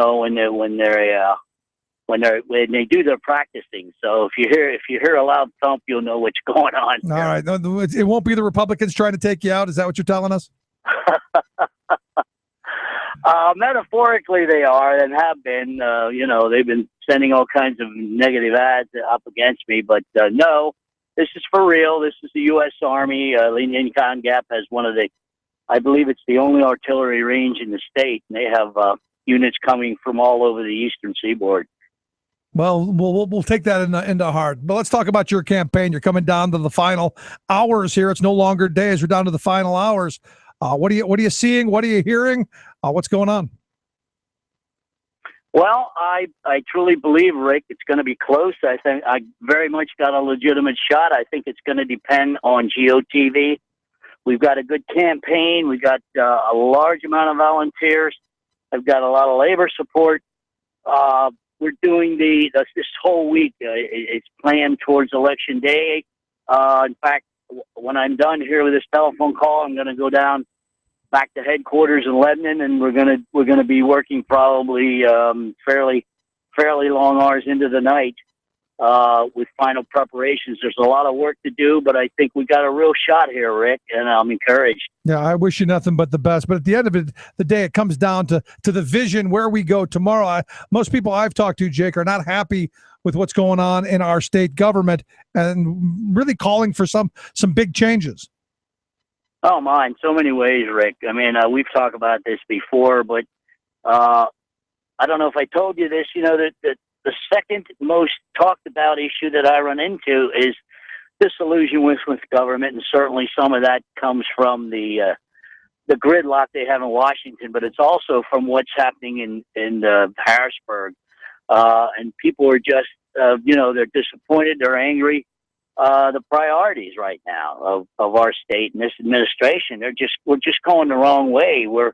they do their practicing. So if you hear a loud thump, you'll know what's going on. All right, no, it won't be the Republicans trying to take you out. Is that what you're telling us? Metaphorically, they are and have been. They've been sending all kinds of negative ads up against me. But no, this is for real. This is the U.S. Army. The Indian Time Gap has I believe it's the only artillery range in the state. And they have units coming from all over the eastern seaboard. Well, we'll take that into heart. But let's talk about your campaign. You're coming down to the final hours here. It's no longer days. We're down to the final hours. What are you seeing? What are you hearing? What's going on? Well, I truly believe, Rick, it's going to be close. I think I very much got a legitimate shot. I think it's going to depend on GOTV. We've got a good campaign. We've got a large amount of volunteers. I've got a lot of labor support. We're doing this whole week. It's planned towards Election Day. In fact, when I'm done here with this telephone call, I'm going to go down back to headquarters in Lebanon, and we're going to be working probably fairly long hours into the night with final preparations. There's a lot of work to do, but I think we got a real shot here, Rick, and I'm encouraged. Yeah, I wish you nothing but the best. But at the end of the day, it comes down to the vision, where we go tomorrow. Most people I've talked to, Jake, are not happy with what's going on in our state government and really calling for some big changes. Oh, my, in so many ways, Rick. I mean, we've talked about this before, but I don't know if I told you this, that the second most talked about issue that I run into is disillusion with government, and certainly some of that comes from the gridlock they have in Washington, but it's also from what's happening in Harrisburg. And people are just, they're disappointed, they're angry. The priorities right now of our state and this administration, we're just going the wrong way. We're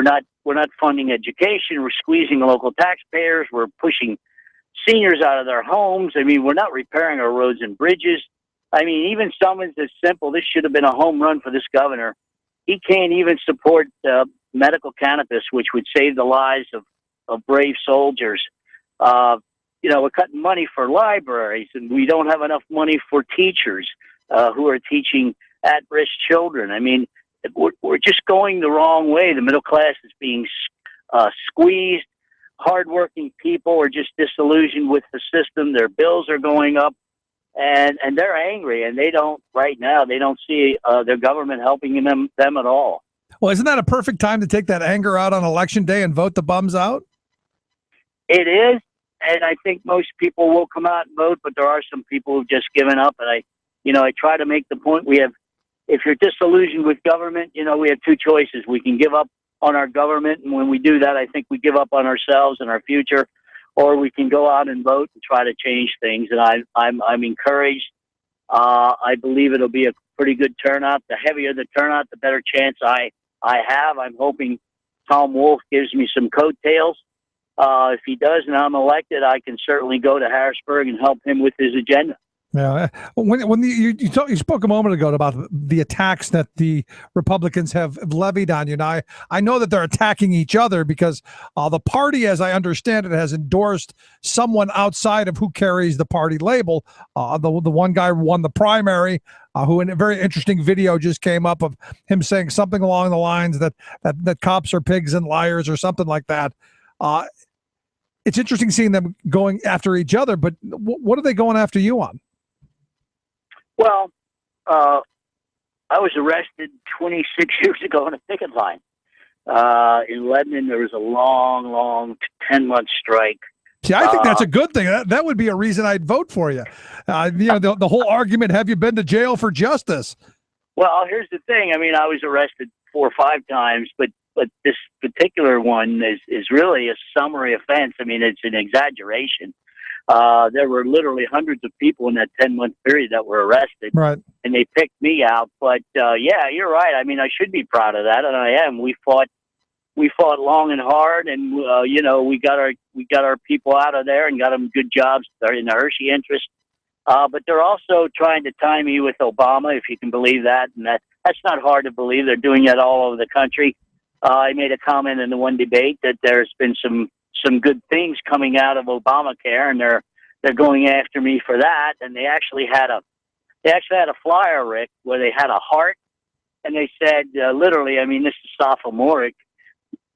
not funding education. We're squeezing local taxpayers. We're pushing seniors out of their homes. I mean, we're not repairing our roads and bridges. I mean, even something as simple, this should have been a home run for this governor. He can't even support medical cannabis, which would save the lives of brave soldiers. We're cutting money for libraries, and we don't have enough money for teachers who are teaching at-risk children. I mean, we're just going the wrong way. The middle class is being squeezed. Hardworking people are just disillusioned with the system. Their bills are going up, and they're angry. And they don't see their government helping them at all. Well, isn't that a perfect time to take that anger out on Election Day and vote the bums out? It is, and I think most people will come out and vote, but there are some people who've just given up. And I try to make the point if you're disillusioned with government, we have two choices. We can give up on our government, and when we do that, I think we give up on ourselves and our future, or we can go out and vote and try to change things. And I'm encouraged. I believe it'll be a pretty good turnout. The heavier the turnout, the better chance I have. I'm hoping Tom Wolf gives me some coattails. If he does and I'm elected, I can certainly go to Harrisburg and help him with his agenda. Yeah. When you spoke a moment ago about the attacks that the Republicans have levied on you. Now, I know that they're attacking each other because the party, as I understand it, has endorsed someone outside of who carries the party label. The one guy won the primary, who in a very interesting video just came up of him saying something along the lines that cops are pigs and liars or something like that. It's interesting seeing them going after each other, but what are they going after you on? Well, I was arrested 26 years ago on a picket line. In Lebanon, there was a long 10-month strike. See, I think that's a good thing. That would be a reason I'd vote for you. The whole argument, have you been to jail for justice? Well, here's the thing. I mean, I was arrested 4 or 5 times, but this particular one is really a summary offense. I mean, it's an exaggeration. There were literally hundreds of people in that 10-month period that were arrested, right? And they picked me out. But yeah, you're right. I mean, I should be proud of that, and I am. We fought long and hard, and we got our people out of there and got them good jobs in the Hershey interest. But they're also trying to tie me with Obama, if you can believe that, and that's not hard to believe. They're doing that all over the country. I made a comment in the one debate that there's been some good things coming out of Obamacare, and they're going after me for that. And they actually had a flyer, Rick, where they had a heart, and they said literally, I mean, this is sophomoric,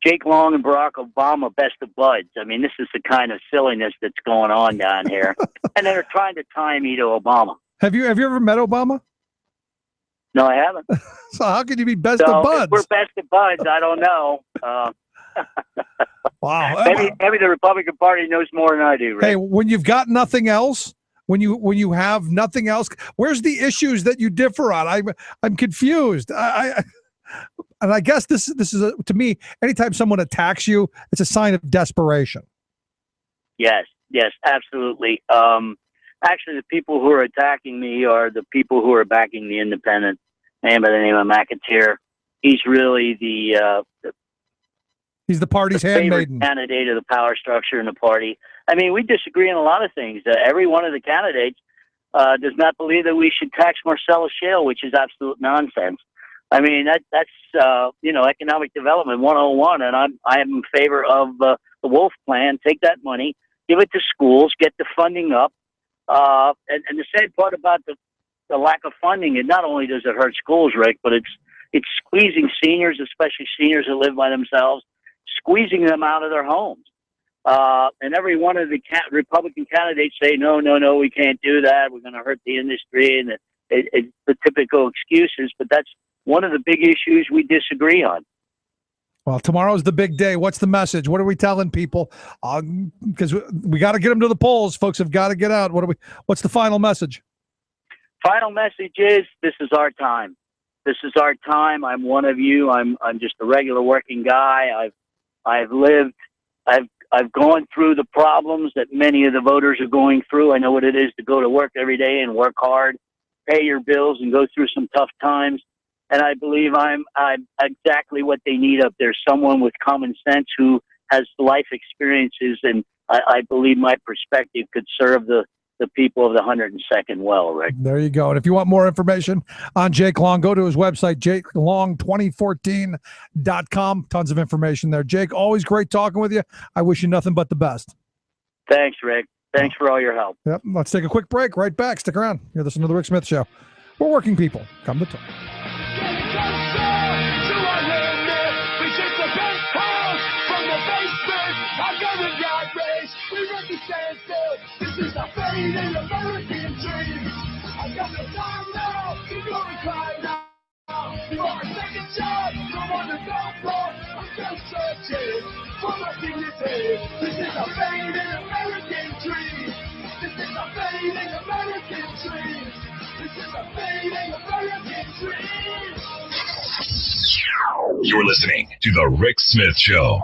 Jake Long and Barack Obama, best of buds. I mean, this is the kind of silliness that's going on down here, and they're trying to tie me to Obama. Have you ever met Obama? No, I haven't. So how could you be best of buds? If we're best of buds, I don't know. Wow. Maybe the Republican Party knows more than I do, Rick. Hey, when you've got nothing else, when you have nothing else, where's the issues that you differ on? I'm confused. And I guess this is to me, anytime someone attacks you, it's a sign of desperation. Yes, absolutely. Actually, the people who are attacking me are the people who are backing the independent man by the name of McAteer. He's really he's the party's handmaiden candidate of the power structure in the party. I mean, we disagree on a lot of things. Every one of the candidates does not believe that we should tax Marcellus Shale, which is absolute nonsense. I mean, that's economic development 101, and I am in favor of the Wolf Plan. Take that money, give it to schools, get the funding up. And the sad part about the lack of funding, and not only does it hurt schools, Rick, but it's squeezing seniors, especially seniors that live by themselves, squeezing them out of their homes. And every one of the Republican candidates say, no, we can't do that. We're going to hurt the industry, and it's the typical excuses. But that's one of the big issues we disagree on. Well, tomorrow's the big day. What's the message? What are we telling people? Because we got to get them to the polls. Folks have got to get out. What's the final message? Final message is this is our time. This is our time. I'm one of you. I'm just a regular working guy. I've lived. I've gone through the problems that many of the voters are going through. I know what it is to go to work every day and work hard, pay your bills, and go through some tough times. And I believe I'm exactly what they need up there, someone with common sense who has life experiences, and I believe my perspective could serve the people of the 102nd well, Rick. There you go. And if you want more information on Jake Long, go to his website, jakelong2014.com. Tons of information there. Jake, always great talking with you. I wish you nothing but the best. Thanks, Rick. Thanks for all your help. Yep. Let's take a quick break. Right back. Stick around. You're listening to The Rick Smith Show where working people come to talk. You're listening to The Rick Smith Show.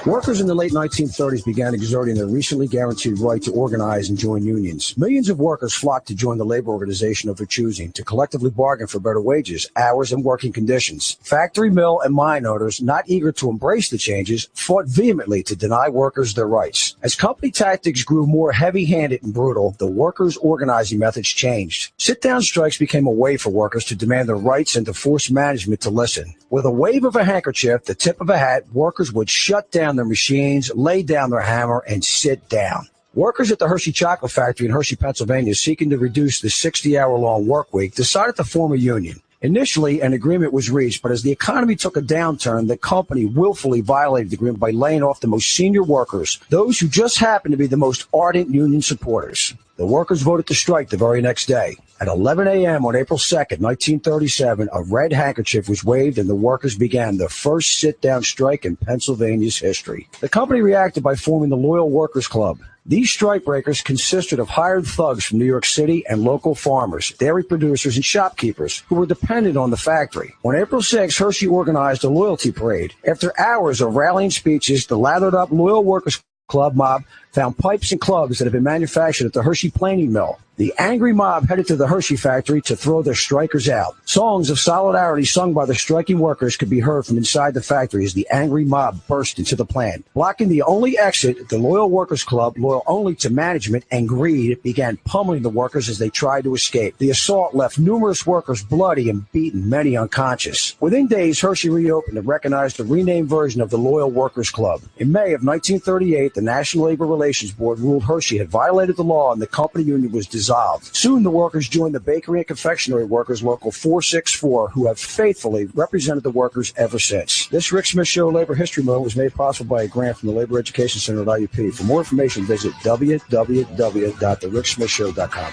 Workers in the late 1930s began exerting their recently guaranteed right to organize and join unions. Millions of workers flocked to join the labor organization of their choosing to collectively bargain for better wages, hours, and working conditions. Factory, mill, and mine owners, not eager to embrace the changes, fought vehemently to deny workers their rights. As company tactics grew more heavy-handed and brutal, the workers' organizing methods changed. Sit-down strikes became a way for workers to demand their rights and to force management to listen. With a wave of a handkerchief, the tip of a hat, workers would shut down their machines, lay down their hammer, and sit down. Workers at the Hershey Chocolate Factory in Hershey, Pennsylvania, seeking to reduce the 60-hour-long work week, decided to form a union. Initially, an agreement was reached, but as the economy took a downturn, the company willfully violated the agreement by laying off the most senior workers, those who just happened to be the most ardent union supporters. The workers voted to strike the very next day. At 11 a.m. on April 2nd, 1937, a red handkerchief was waved and the workers began the first sit-down strike in Pennsylvania's history. The company reacted by forming the Loyal Workers Club. These strikebreakers consisted of hired thugs from New York City and local farmers, dairy producers, and shopkeepers who were dependent on the factory. On April 6, Hershey organized a loyalty parade. After hours of rallying speeches, the lathered-up Loyal Workers Club mob found pipes and clubs that had been manufactured at the Hershey Planing Mill. The angry mob headed to the Hershey factory to throw their strikers out. Songs of solidarity sung by the striking workers could be heard from inside the factory as the angry mob burst into the plant. Blocking the only exit, the Loyal Workers Club, loyal only to management and greed, began pummeling the workers as they tried to escape. The assault left numerous workers bloody and beaten, many unconscious. Within days, Hershey reopened and recognized the renamed version of the Loyal Workers Club. In May of 1938, the National Labor Relations Board ruled Hershey had violated the law and the company union was dissolved. Soon the workers joined the Bakery and Confectionery Workers Local 464, who have faithfully represented the workers ever since. This Rick Smith Show Labor History Moment was made possible by a grant from the Labor Education Center at IUP. For more information, visit www.thericksmithshow.com.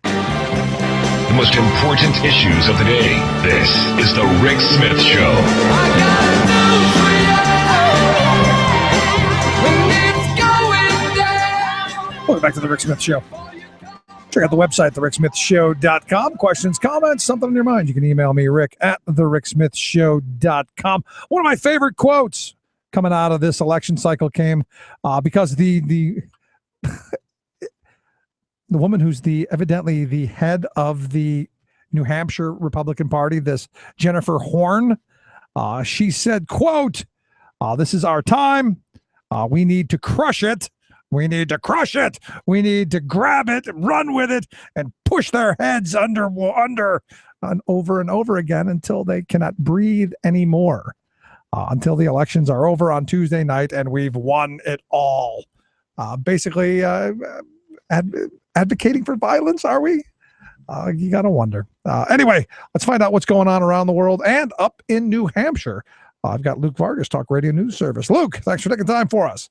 The most important issues of the day. This is The Rick Smith Show. Welcome back to the Rick Smith Show. Check out the website, thericksmithshow.com. Questions, comments, something on your mind, you can email me, Rick, at thericksmithshow.com. One of my favorite quotes coming out of this election cycle came because the woman who's evidently the head of the New Hampshire Republican Party, this Jennifer Horn, she said, quote, this is our time. We need to crush it. We need to crush it. We need to grab it, run with it, and push their heads under and over again until they cannot breathe anymore. Until the elections are over on Tuesday night and we've won it all. Basically, advocating for violence, are we? You got to wonder. Anyway, let's find out what's going on around the world and up in New Hampshire. I've got Luke Vargas, Talk Radio News Service. Luke, thanks for taking time for us.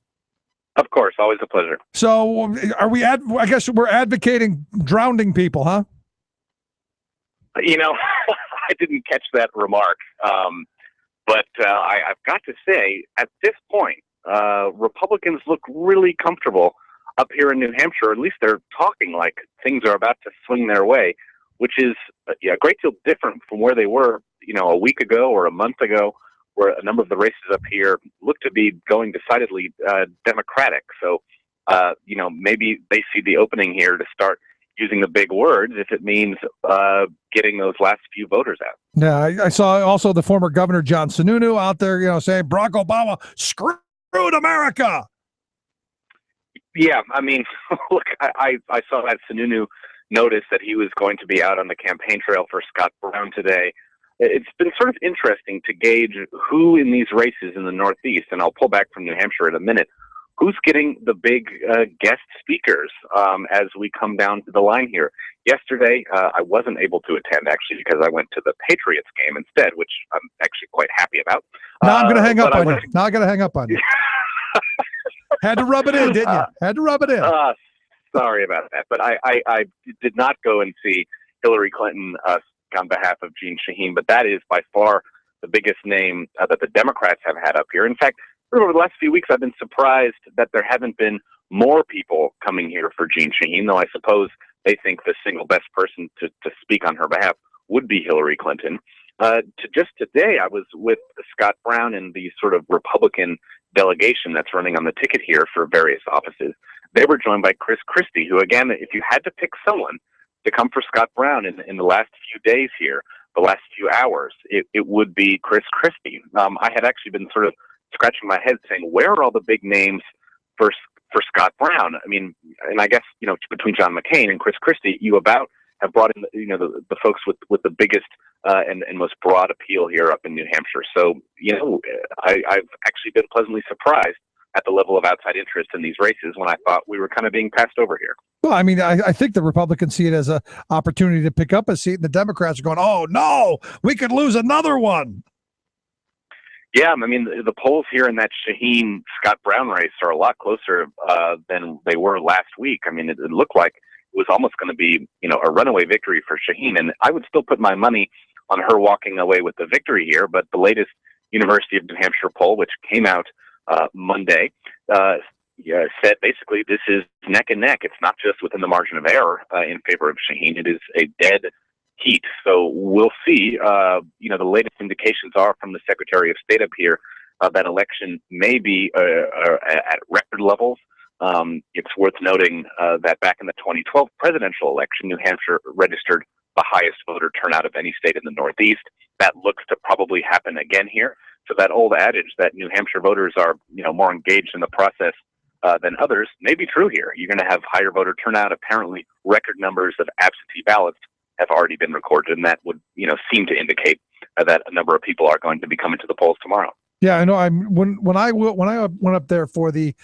Of course, always a pleasure. So are we, I guess we're advocating drowning people, huh? You know, I didn't catch that remark. But I've got to say, at this point, Republicans look really comfortable up here in New Hampshire. At least they're talking like things are about to swing their way, which is a great deal different from where they were, a week ago or a month ago, where a number of the races up here look to be going decidedly Democratic. So, maybe they see the opening here to start using the big words if it means getting those last few voters out. Yeah, I saw also the former governor, John Sununu, out there, saying Barack Obama screwed America. Yeah, I mean, look, I saw that Sununu notice that he was going to be out on the campaign trail for Scott Brown today. it's been sort of interesting to gauge who in these races in the Northeast, and I'll pull back from New Hampshire in a minute, who's getting the big guest speakers as we come down to the line here. Yesterday, I wasn't able to attend, actually, because I went to the Patriots game instead, which I'm actually quite happy about. Now I'm going to hang up on you. Now I got to hang up on you. Had to rub it in, didn't you? Had to rub it in. Sorry about that. But I did not go and see Hillary Clinton on behalf of Jeanne Shaheen, but that is by far the biggest name that the Democrats have had up here. In fact, over the last few weeks, I've been surprised that there haven't been more people coming here for Jeanne Shaheen, though I suppose they think the single best person to speak on her behalf would be Hillary Clinton. Just today, I was with Scott Brown and the sort of Republican delegation that's running on the ticket here for various offices. They were joined by Chris Christie, who, again, if you had to pick someone to come for Scott Brown in the last few days here, the last few hours, it would be Chris Christie. I had actually been sort of scratching my head saying, where are all the big names for Scott Brown? I mean, and I guess, between John McCain and Chris Christie, you about have brought in, the folks with the biggest and most broad appeal here up in New Hampshire. So, I've actually been pleasantly surprised at the level of outside interest in these races when I thought we were kind of being passed over here. Well, I mean, I think the Republicans see it as an opportunity to pick up a seat, and the Democrats are going, oh, no, we could lose another one. Yeah, I mean, the polls here in that Shaheen-Scott Brown race are a lot closer than they were last week. I mean, it looked like it was almost going to be, a runaway victory for Shaheen, and I would still put my money on her walking away with the victory here, but the latest University of New Hampshire poll, which came out Monday, said basically this is neck and neck. It's not just within the margin of error in favor of Shaheen. It is a dead heat. So we'll see. The latest indications are from the Secretary of State up here that election may be at record levels. It's worth noting that back in the 2012 presidential election, New Hampshire registered the highest voter turnout of any state in the Northeast. That looks to probably happen again here. So that old adage that New Hampshire voters are, more engaged in the process than others may be true here. You're going to have higher voter turnout. Apparently, record numbers of absentee ballots have already been recorded, and that would, seem to indicate that a number of people are going to be coming to the polls tomorrow. Yeah, I know. When I went up there for the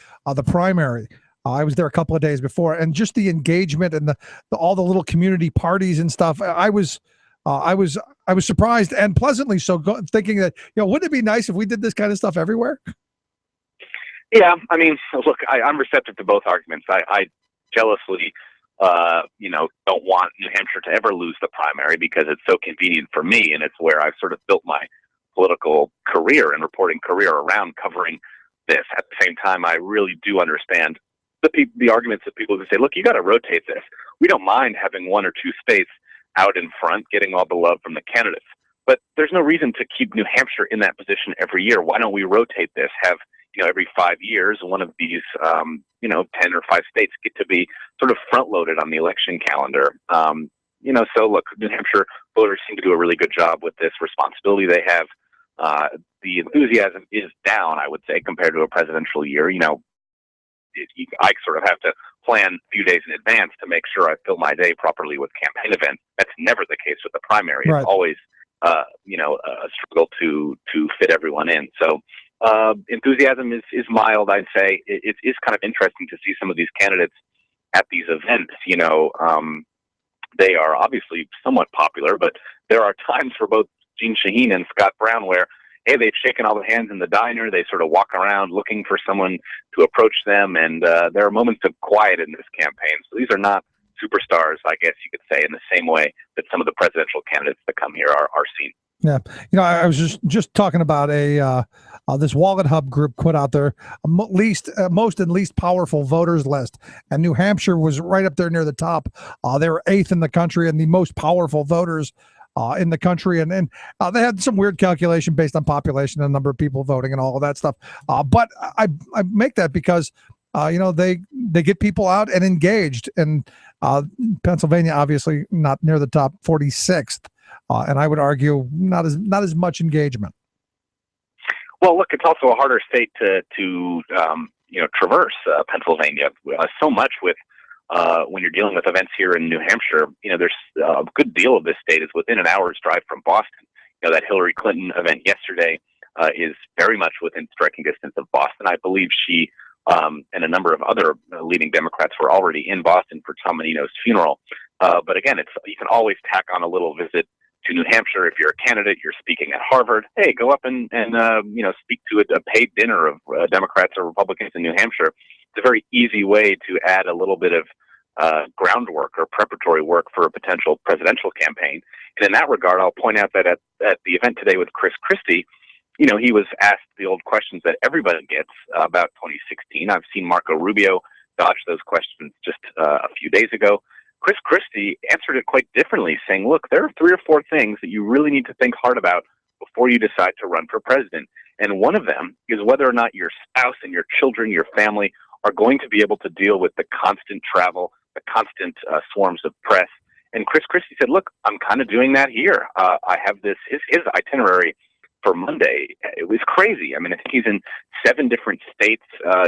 primary, I was there a couple of days before, and just the engagement and all the little community parties and stuff. I was surprised and pleasantly so, thinking that wouldn't it be nice if we did this kind of stuff everywhere? Yeah, I mean, look, I'm receptive to both arguments. I jealously, don't want New Hampshire to ever lose the primary because it's so convenient for me, and it's where I've sort of built my political career and reporting career around covering this. At the same time, I really do understand the arguments of people who say, look, you got to rotate this. We don't mind having one or two states out in front, getting all the love from the candidates. But there's no reason to keep New Hampshire in that position every year. Why don't we rotate this? Have, every 5 years, one of these, 10 or 5 states get to be sort of front-loaded on the election calendar. So look, New Hampshire voters seem to do a really good job with this responsibility they have. The enthusiasm is down, I would say, compared to a presidential year. I sort of have to plan a few days in advance to make sure I fill my day properly with campaign events. That's never the case with the primary. Right. It's always, a struggle to fit everyone in. So enthusiasm is mild, I'd say. It is kind of interesting to see some of these candidates at these events. They are obviously somewhat popular, but there are times for both Jeanne Shaheen and Scott Brown where, hey, they've shaken all the hands in the diner. They sort of walk around looking for someone to approach them, and there are moments of quiet in this campaign. So these are not superstars, I guess you could say, in the same way that some of the presidential candidates that come here are seen. Yeah, I was just talking about this Wallet Hub group put out their most and least powerful voters list, and New Hampshire was right up there near the top. They were 8th in the country and the most powerful voters in the country, and they had some weird calculation based on population and number of people voting and all of that stuff. But I make that because they get people out and engaged, and Pennsylvania obviously not near the top, 46th. And I would argue not as much engagement. Well, look, it's also a harder state to traverse, Pennsylvania. So much with when you're dealing with events here in New Hampshire. There's a good deal of this state is within an hour's drive from Boston. that Hillary Clinton event yesterday is very much within striking distance of Boston. I believe she and a number of other leading Democrats were already in Boston for Tom Menino's funeral. But again, you can always tack on a little visit to New Hampshire. If you're a candidate, you're speaking at Harvard. Hey, go up and speak to a paid dinner of Democrats or Republicans in New Hampshire. It's a very easy way to add a little bit of groundwork or preparatory work for a potential presidential campaign. And in that regard, I'll point out that at the event today with Chris Christie, he was asked the old questions that everybody gets about 2016. I've seen Marco Rubio dodge those questions just a few days ago. Chris Christie answered it quite differently, saying, look, there are 3 or 4 things that you really need to think hard about before you decide to run for president. And one of them is whether or not your spouse and your children, your family, are going to be able to deal with the constant travel, the constant swarms of press. And Chris Christie said, look, I'm kind of doing that here. I have his itinerary for Monday. It was crazy. I mean, I think he's in 7 different states.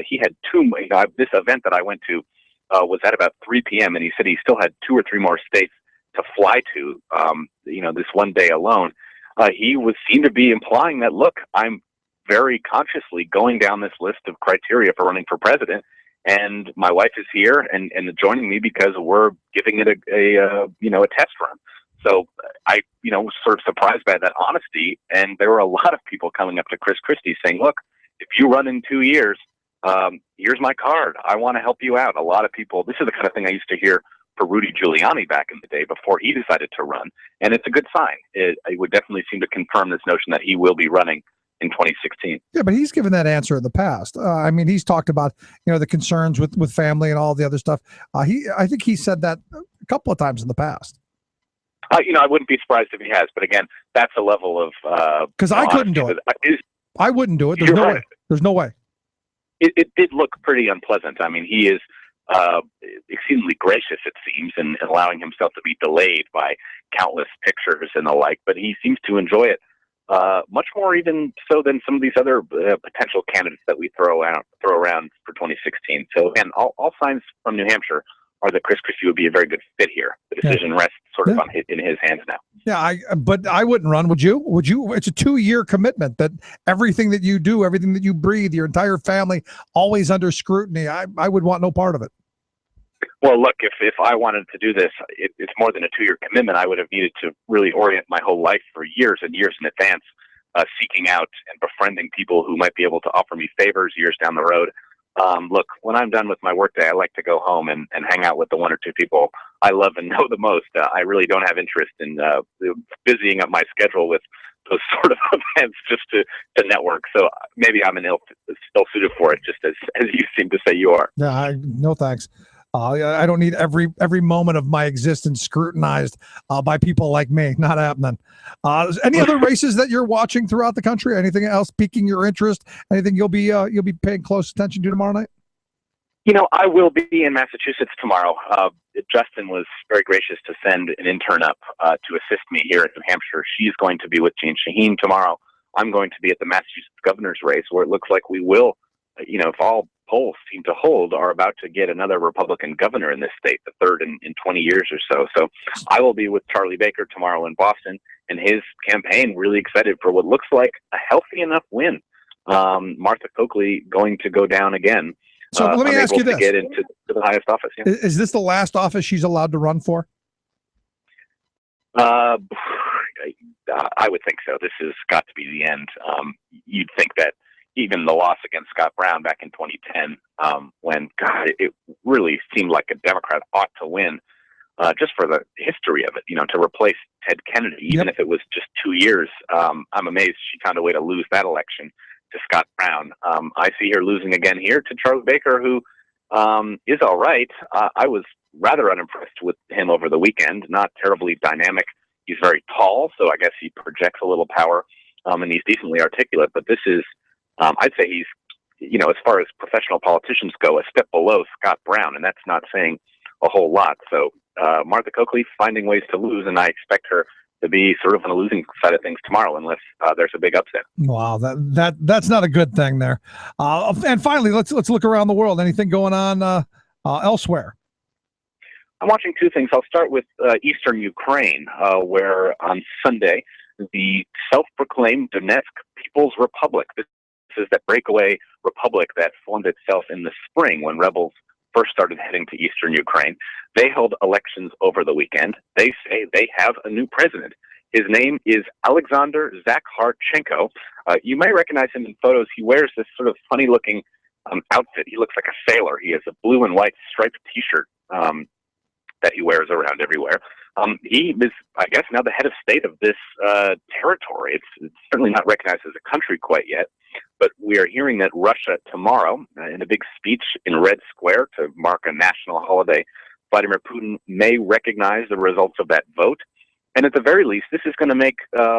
He had 2, this event that I went to was at about 3 p.m. and he said he still had 2 or 3 more states to fly to, this one day alone. He seemed to be implying that, look, I'm very consciously going down this list of criteria for running for president, and my wife is here and joining me because we're giving it a test run. So I, was sort of surprised by that honesty, and there were a lot of people coming up to Chris Christie saying, look, if you run in 2 years, here's my card. I want to help you out. A lot of people, this is the kind of thing I used to hear for Rudy Giuliani back in the day before he decided to run, and it's a good sign. It would definitely seem to confirm this notion that he will be running in 2016. Yeah, but he's given that answer in the past. He's talked about, the concerns with family and all the other stuff. I think he said that a couple of times in the past. I wouldn't be surprised if he has, but again, that's a level of because I couldn't do it. I wouldn't do it. There's no way. There's no way. It did look pretty unpleasant. I mean, he is exceedingly gracious, it seems, in allowing himself to be delayed by countless pictures and the like, but he seems to enjoy it much more even so than some of these other potential candidates that we throw around for 2016. So again, all signs from New Hampshire are that Chris Christie would be a very good fit here. The decision rests sort of in his hands now. Yeah, but I wouldn't run. Would you? Would you? It's a 2-year commitment that everything that you do, everything that you breathe, your entire family, always under scrutiny. I would want no part of it. Well, look, if I wanted to do this, it's more than a 2-year commitment. I would have needed to really orient my whole life for years and years in advance, seeking out and befriending people who might be able to offer me favors years down the road. Look, when I'm done with my workday, I like to go home and hang out with the 1 or 2 people I love and know the most. I really don't have interest in busying up my schedule with those sort of events just to network. So maybe I'm ill-suited for it, just as you seem to say you are. Yeah, no thanks. I don't need every moment of my existence scrutinized by people like me. Not happening. Any other races that you're watching throughout the country? Anything else piquing your interest? Anything you'll be paying close attention to tomorrow night? I will be in Massachusetts tomorrow. Justin was very gracious to send an intern up to assist me here in New Hampshire. She's going to be with Jeanne Shaheen tomorrow. I'm going to be at the Massachusetts governor's race, where it looks like we will, if all polls seem to hold, are about to get another Republican governor in this state, the third in 20 years or so. So I will be with Charlie Baker tomorrow in Boston, and his campaign really excited for what looks like a healthy enough win. Martha Coakley going to go down again. So let me ask you this. To get into the highest office. Yeah. Is this the last office she's allowed to run for? I would think so. This has got to be the end. You'd think that even the loss against Scott Brown back in 2010, when, God, it really seemed like a Democrat ought to win, just for the history of it, to replace Ted Kennedy, even if it was just 2 years. I'm amazed she found a way to lose that election to Scott Brown. I see her losing again here to Charlie Baker, who is all right. I was rather unimpressed with him over the weekend. Not terribly dynamic. He's very tall, so I guess he projects a little power, and he's decently articulate. But this is, I'd say he's, as far as professional politicians go, a step below Scott Brown, and that's not saying a whole lot. So Martha Coakley finding ways to lose, and I expect her to be sort of on the losing side of things tomorrow, unless there's a big upset. Wow, that's not a good thing there. And finally, let's look around the world. Anything going on elsewhere? I'm watching 2 things. I'll start with eastern Ukraine, where on Sunday the self-proclaimed Donetsk People's Republic. This is that breakaway republic that formed itself in the spring when rebels first started heading to eastern Ukraine. They held elections over the weekend. They say they have a new president. His name is Alexander Zakharchenko. You may recognize him in photos. He wears this sort of funny-looking outfit. He looks like a sailor. He has a blue and white striped T-shirt that he wears around everywhere. He is, I guess, now the head of state of this territory. It's certainly not recognized as a country quite yet, but we are hearing that Russia tomorrow, in a big speech in Red Square to mark a national holiday, Vladimir Putin may recognize the results of that vote. And at the very least, this is going to make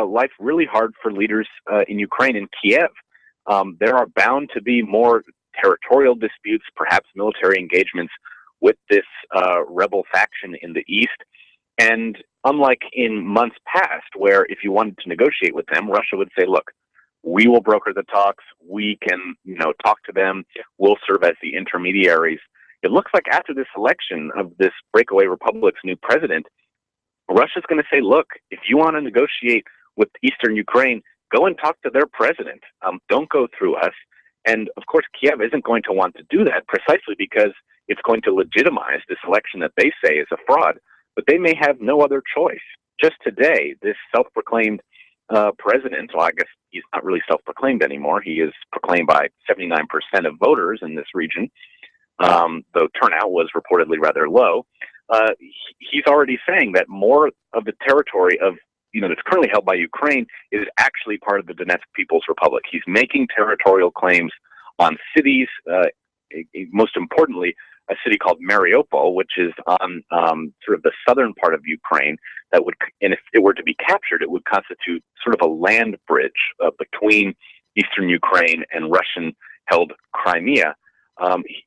life really hard for leaders in Ukraine and Kiev. There are bound to be more territorial disputes, perhaps military engagements with this rebel faction in the east. And unlike in months past, where if you wanted to negotiate with them, Russia would say, look, we will broker the talks. We can, talk to them. We'll serve as the intermediaries. It looks like after this election of this breakaway republic's new president, Russia's going to say, look, if you want to negotiate with Eastern Ukraine, go and talk to their president. Don't go through us. And, of course, Kiev isn't going to want to do that precisely because it's going to legitimize this election that they say is a fraud. But they may have no other choice. Just today, this self-proclaimed president, well, I guess he's not really self-proclaimed anymore. He is proclaimed by 79% of voters in this region, though turnout was reportedly rather low. He's already saying that more of the territory of, that's currently held by Ukraine is actually part of the Donetsk People's Republic. He's making territorial claims on cities, most importantly, a city called Mariupol, which is on sort of the southern part of Ukraine, that would, and if it were to be captured, it would constitute sort of a land bridge between eastern Ukraine and Russian-held Crimea.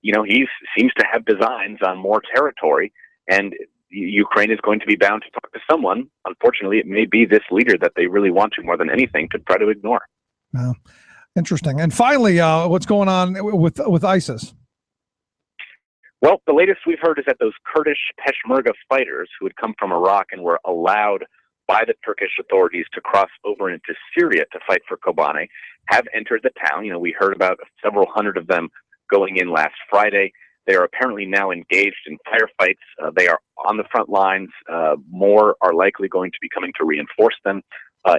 He seems to have designs on more territory, and Ukraine is going to be bound to talk to someone. Unfortunately, it may be this leader that they really want to, more than anything, to try to ignore. Interesting. And finally, what's going on with ISIS? Well, the latest we've heard is that those Kurdish Peshmerga fighters who had come from Iraq and were allowed by the Turkish authorities to cross over into Syria to fight for Kobane have entered the town. We heard about several hundred of them going in last Friday. They are apparently now engaged in firefights. They are on the front lines. More are likely going to be coming to reinforce them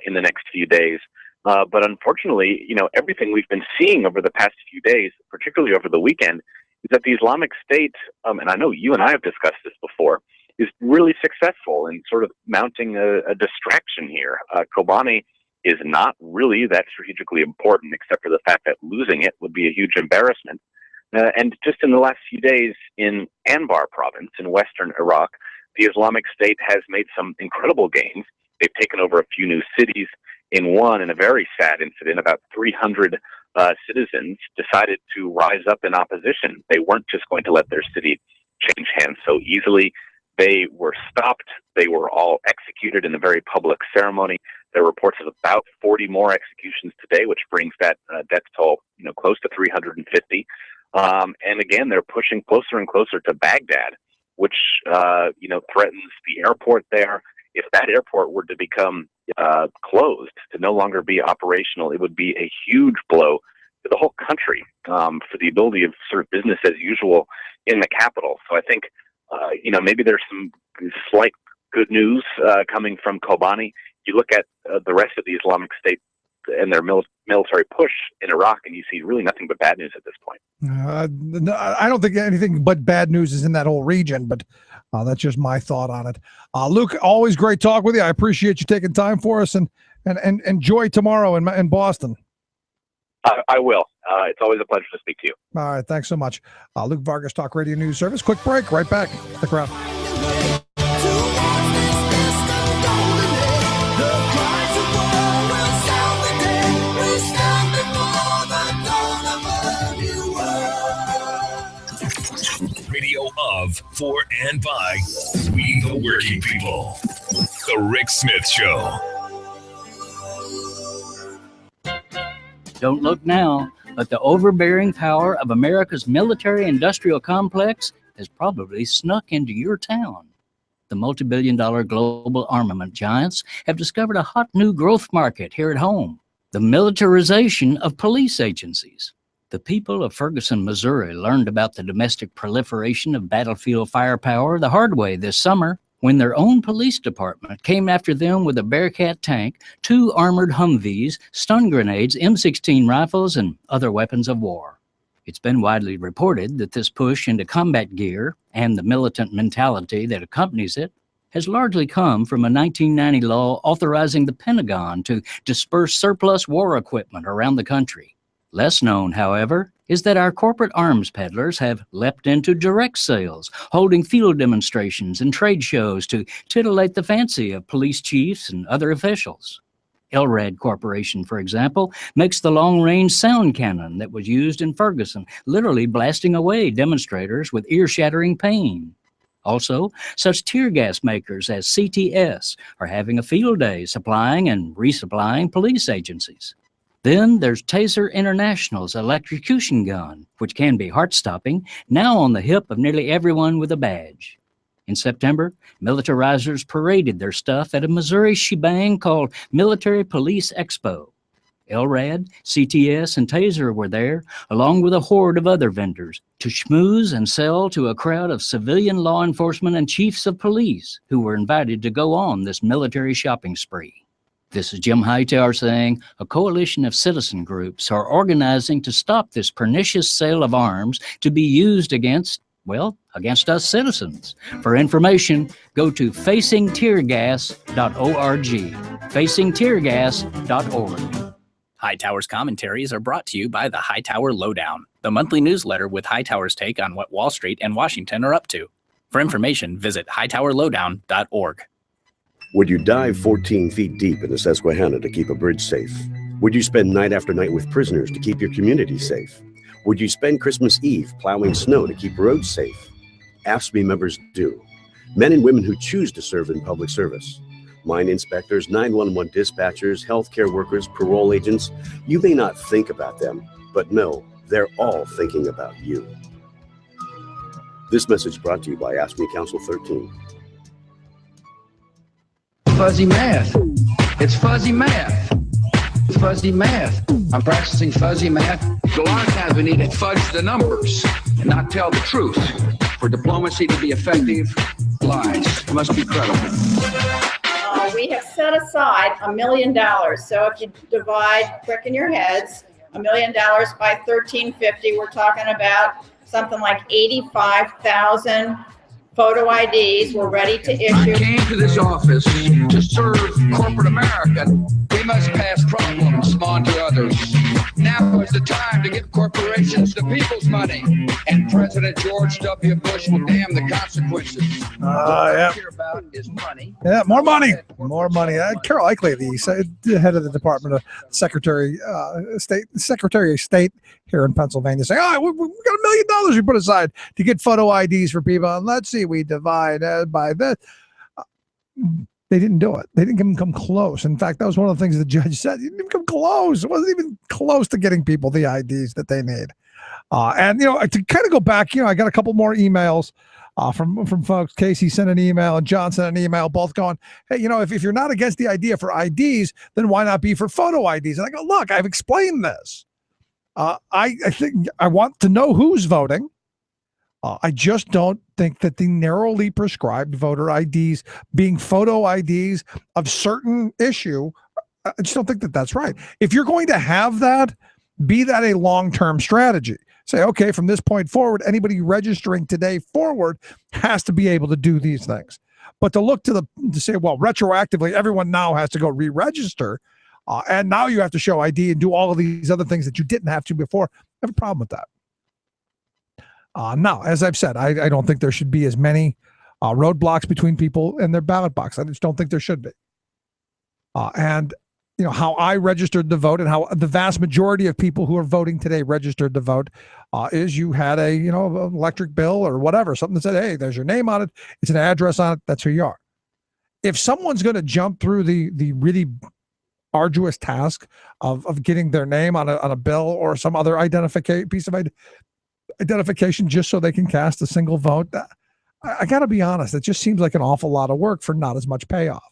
in the next few days. But unfortunately, everything we've been seeing over the past few days, particularly over the weekend, is that the Islamic State, and I know you and I have discussed this before, is really successful in sort of mounting a distraction here. Kobane is not really that strategically important, except for the fact that losing it would be a huge embarrassment. And just in the last few days in Anbar province in western Iraq, the Islamic State has made some incredible gains. They've taken over a few new cities. In a very sad incident, about 300 citizens decided to rise up in opposition. They weren't just going to let their city change hands so easily. They were stopped. They were all executed in a very public ceremony. There are reports of about 40 more executions today, which brings that death toll, close to 350. And again, they're pushing closer and closer to Baghdad, which, threatens the airport there. If that airport were to become closed, to no longer be operational, it would be a huge blow to the whole country for the ability of sort of business as usual in the capital. So I think, maybe there's some slight good news coming from Kobane. You look at the rest of the Islamic State and their military push in Iraq, and you see really nothing but bad news at this point. I don't think anything but bad news is in that whole region, but that's just my thought on it. Luke, always great talk with you. I appreciate you taking time for us, and enjoy tomorrow in Boston. I will. It's always a pleasure to speak to you. All right. Thanks so much. Luke Vargas, Talk Radio News Service. Quick break. Right back. Stick around. Radio of, for, and by we the working people. The Rick Smith Show. Don't look now, but the overbearing power of America's military-industrial complex has probably snuck into your town. The multi-billion-dollar global armament giants have discovered a hot new growth market here at home: the militarization of police agencies. The people of Ferguson, Missouri learned about the domestic proliferation of battlefield firepower the hard way this summer when their own police department came after them with a Bearcat tank, 2 armored Humvees, stun grenades, M16 rifles, and other weapons of war. It's been widely reported that this push into combat gear and the militant mentality that accompanies it has largely come from a 1990 law authorizing the Pentagon to disperse surplus war equipment around the country. Less known, however, is that our corporate arms peddlers have leapt into direct sales, holding field demonstrations and trade shows to titillate the fancy of police chiefs and other officials. LRAD Corporation, for example, makes the long-range sound cannon that was used in Ferguson, literally blasting away demonstrators with ear-shattering pain. Also, such tear gas makers as CTS are having a field day supplying and resupplying police agencies. Then there's Taser International's electrocution gun, which can be heart-stopping, now on the hip of nearly everyone with a badge. In September, militarizers paraded their stuff at a Missouri shebang called Military Police Expo. LRAD, CTS, and Taser were there, along with a horde of other vendors, to schmooze and sell to a crowd of civilian law enforcement and chiefs of police who were invited to go on this military shopping spree. This is Jim Hightower saying a coalition of citizen groups are organizing to stop this pernicious sale of arms to be used against us citizens. For information, go to facingteargas.org. Facingteargas.org. Hightower's commentaries are brought to you by the Hightower Lowdown, the monthly newsletter with Hightower's take on what Wall Street and Washington are up to. For information, visit hightowerlowdown.org. Would you dive 14 feet deep in the Susquehanna to keep a bridge safe? Would you spend night after night with prisoners to keep your community safe? Would you spend Christmas Eve plowing snow to keep roads safe? AFSCME members do. Men and women who choose to serve in public service. Mine inspectors, 911 dispatchers, healthcare workers, parole agents. You may not think about them, but no, they're all thinking about you. This message brought to you by AFSCME Council 13. Fuzzy math. It's fuzzy math. Fuzzy math. I'm practicing fuzzy math. So a lot of times we need to fudge the numbers and not tell the truth. For diplomacy to be effective, lies must be credible. We have set aside $1 million. So if you divide, quick in your heads, $1 million by 1350, we're talking about something like 85,000 photo IDs. We're ready to issue. I came to this office to serve corporate America. We must pass problems on to others. Now is the time to give corporations the people's money. And President George W. Bush will damn the consequences. All Yeah. I care about is money. Yeah, more money. More money. Carol Ickley, the head of the Department of Secretary of State here in Pennsylvania, saying, we got $1 million we put aside to get photo IDs for people. And let's see, we divide by this. They didn't do it. They didn't even come close. In fact, that was one of the things the judge said. You didn't even come close. It wasn't even close to getting people the IDs that they need. And, to kind of go back, I got a couple more emails from folks. Casey sent an email and John sent an email, both going, hey, if you're not against the idea for IDs, then why not be for photo IDs? And I go, look, I've explained this. I think I want to know who's voting. I just don't think that the narrowly prescribed voter IDs being photo IDs of certain issue, I just don't think that that's right. If you're going to have that, be that a long-term strategy. Say, okay, from this point forward, anybody registering today forward has to be able to do these things. But to say, well, retroactively, everyone now has to go re-register, and now you have to show ID and do all of these other things that you didn't have to before. I have a problem with that. Now, as I've said, I don't think there should be as many roadblocks between people and their ballot box. I just don't think there should be. And how I registered to vote and how the vast majority of people who are voting today registered to vote is you had a electric bill or whatever, something that said, hey, there's your name on it, it's an address on it, that's who you are. If someone's going to jump through the really arduous task of getting their name on a bill or some other piece of identification just so they can cast a single vote, I got to be honest, it just seems like an awful lot of work for not as much payoff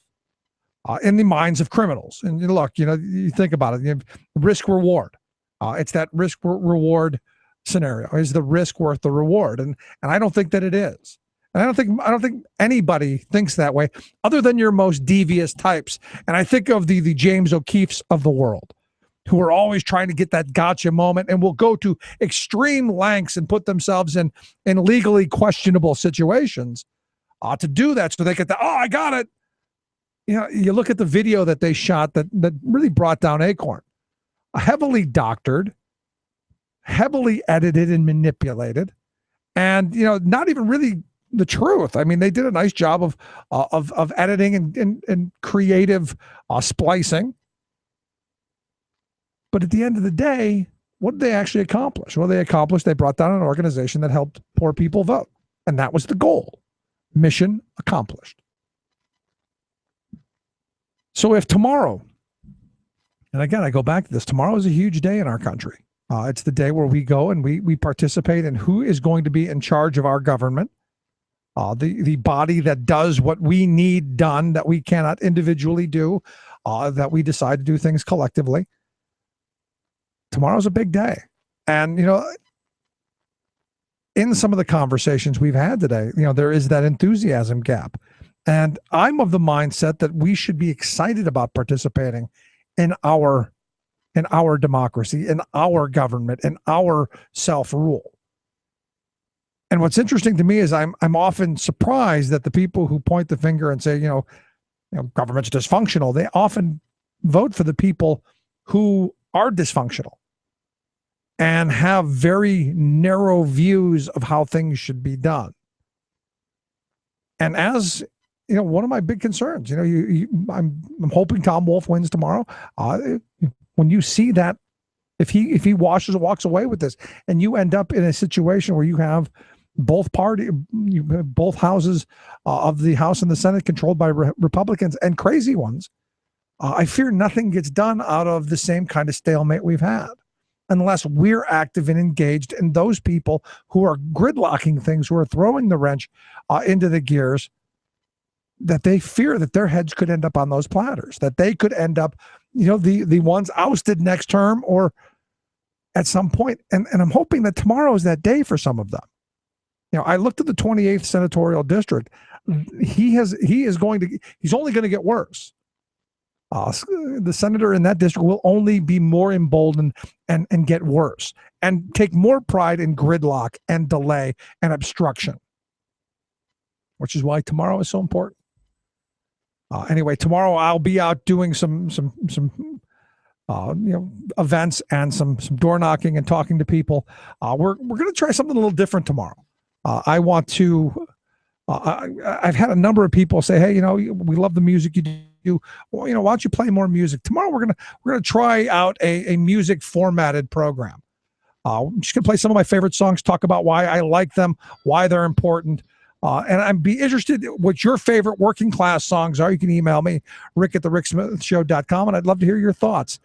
in the minds of criminals. And look, you think about it, risk reward. It's that risk reward scenario. Is the risk worth the reward? And I don't think that it is. And I don't think anybody thinks that way other than your most devious types. And I think of the James O'Keefes of the world, who are always trying to get that gotcha moment and will go to extreme lengths and put themselves in legally questionable situations to do that so they get I got it. You look at the video that they shot that really brought down Acorn. Heavily doctored, heavily edited and manipulated, and not even really the truth. I mean, they did a nice job of editing and creative splicing. But at the end of the day, what did they actually accomplish? Well, they brought down an organization that helped poor people vote. And that was the goal. Mission accomplished. So if tomorrow, and again, I go back to this, tomorrow is a huge day in our country. It's the day where we go and we participate in who is going to be in charge of our government. The body that does what we need done, that we cannot individually do, that we decide to do things collectively. Tomorrow's a big day. And, in some of the conversations we've had today, there is that enthusiasm gap. And I'm of the mindset that we should be excited about participating in our democracy, in our government, in our self-rule. And what's interesting to me is I'm often surprised that the people who point the finger and say, government's dysfunctional, they often vote for the people who are dysfunctional and have very narrow views of how things should be done. And as one of my big concerns, I'm hoping Tom Wolf wins tomorrow. When you see that, if he walks away with this, and you end up in a situation where you have both houses of the House and the Senate controlled by Republicans and crazy ones, I fear nothing gets done out of the same kind of stalemate we've had, unless we're active and engaged, and those people who are gridlocking things, who are throwing the wrench into the gears, that they fear that their heads could end up on those platters, that they could end up, the ones ousted next term or at some point. And I'm hoping that tomorrow is that day for some of them. I looked at the 28th senatorial district. He's only going to get worse. The senator in that district will only be more emboldened and get worse and take more pride in gridlock and delay and obstruction, which is why tomorrow is so important. Anyway, tomorrow I'll be out doing some events and some door knocking and talking to people. We're going to try something a little different tomorrow. I want to. I've had a number of people say, "Hey, we love the music you do. Well, why don't you play more music?" Tomorrow we're gonna try out a music formatted program. I'm just gonna play some of my favorite songs, talk about why I like them, why they're important. And I'd be interested what your favorite working class songs are. You can email me, rick@thericksmithshow.com, and I'd love to hear your thoughts.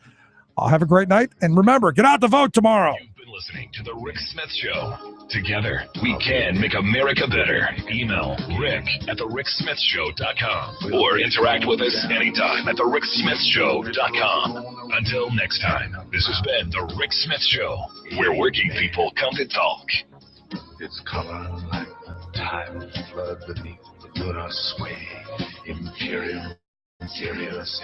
Have a great night. And remember, get out to vote tomorrow. You've been listening to The Rick Smith Show. Together, we can make America better. Email rick@thericksmithshow.com or interact with us anytime at thericksmithshow.com. Until next time, this has been The Rick Smith Show, where working people come to talk. Its color like time flood beneath the lunar sway, imperial, serious,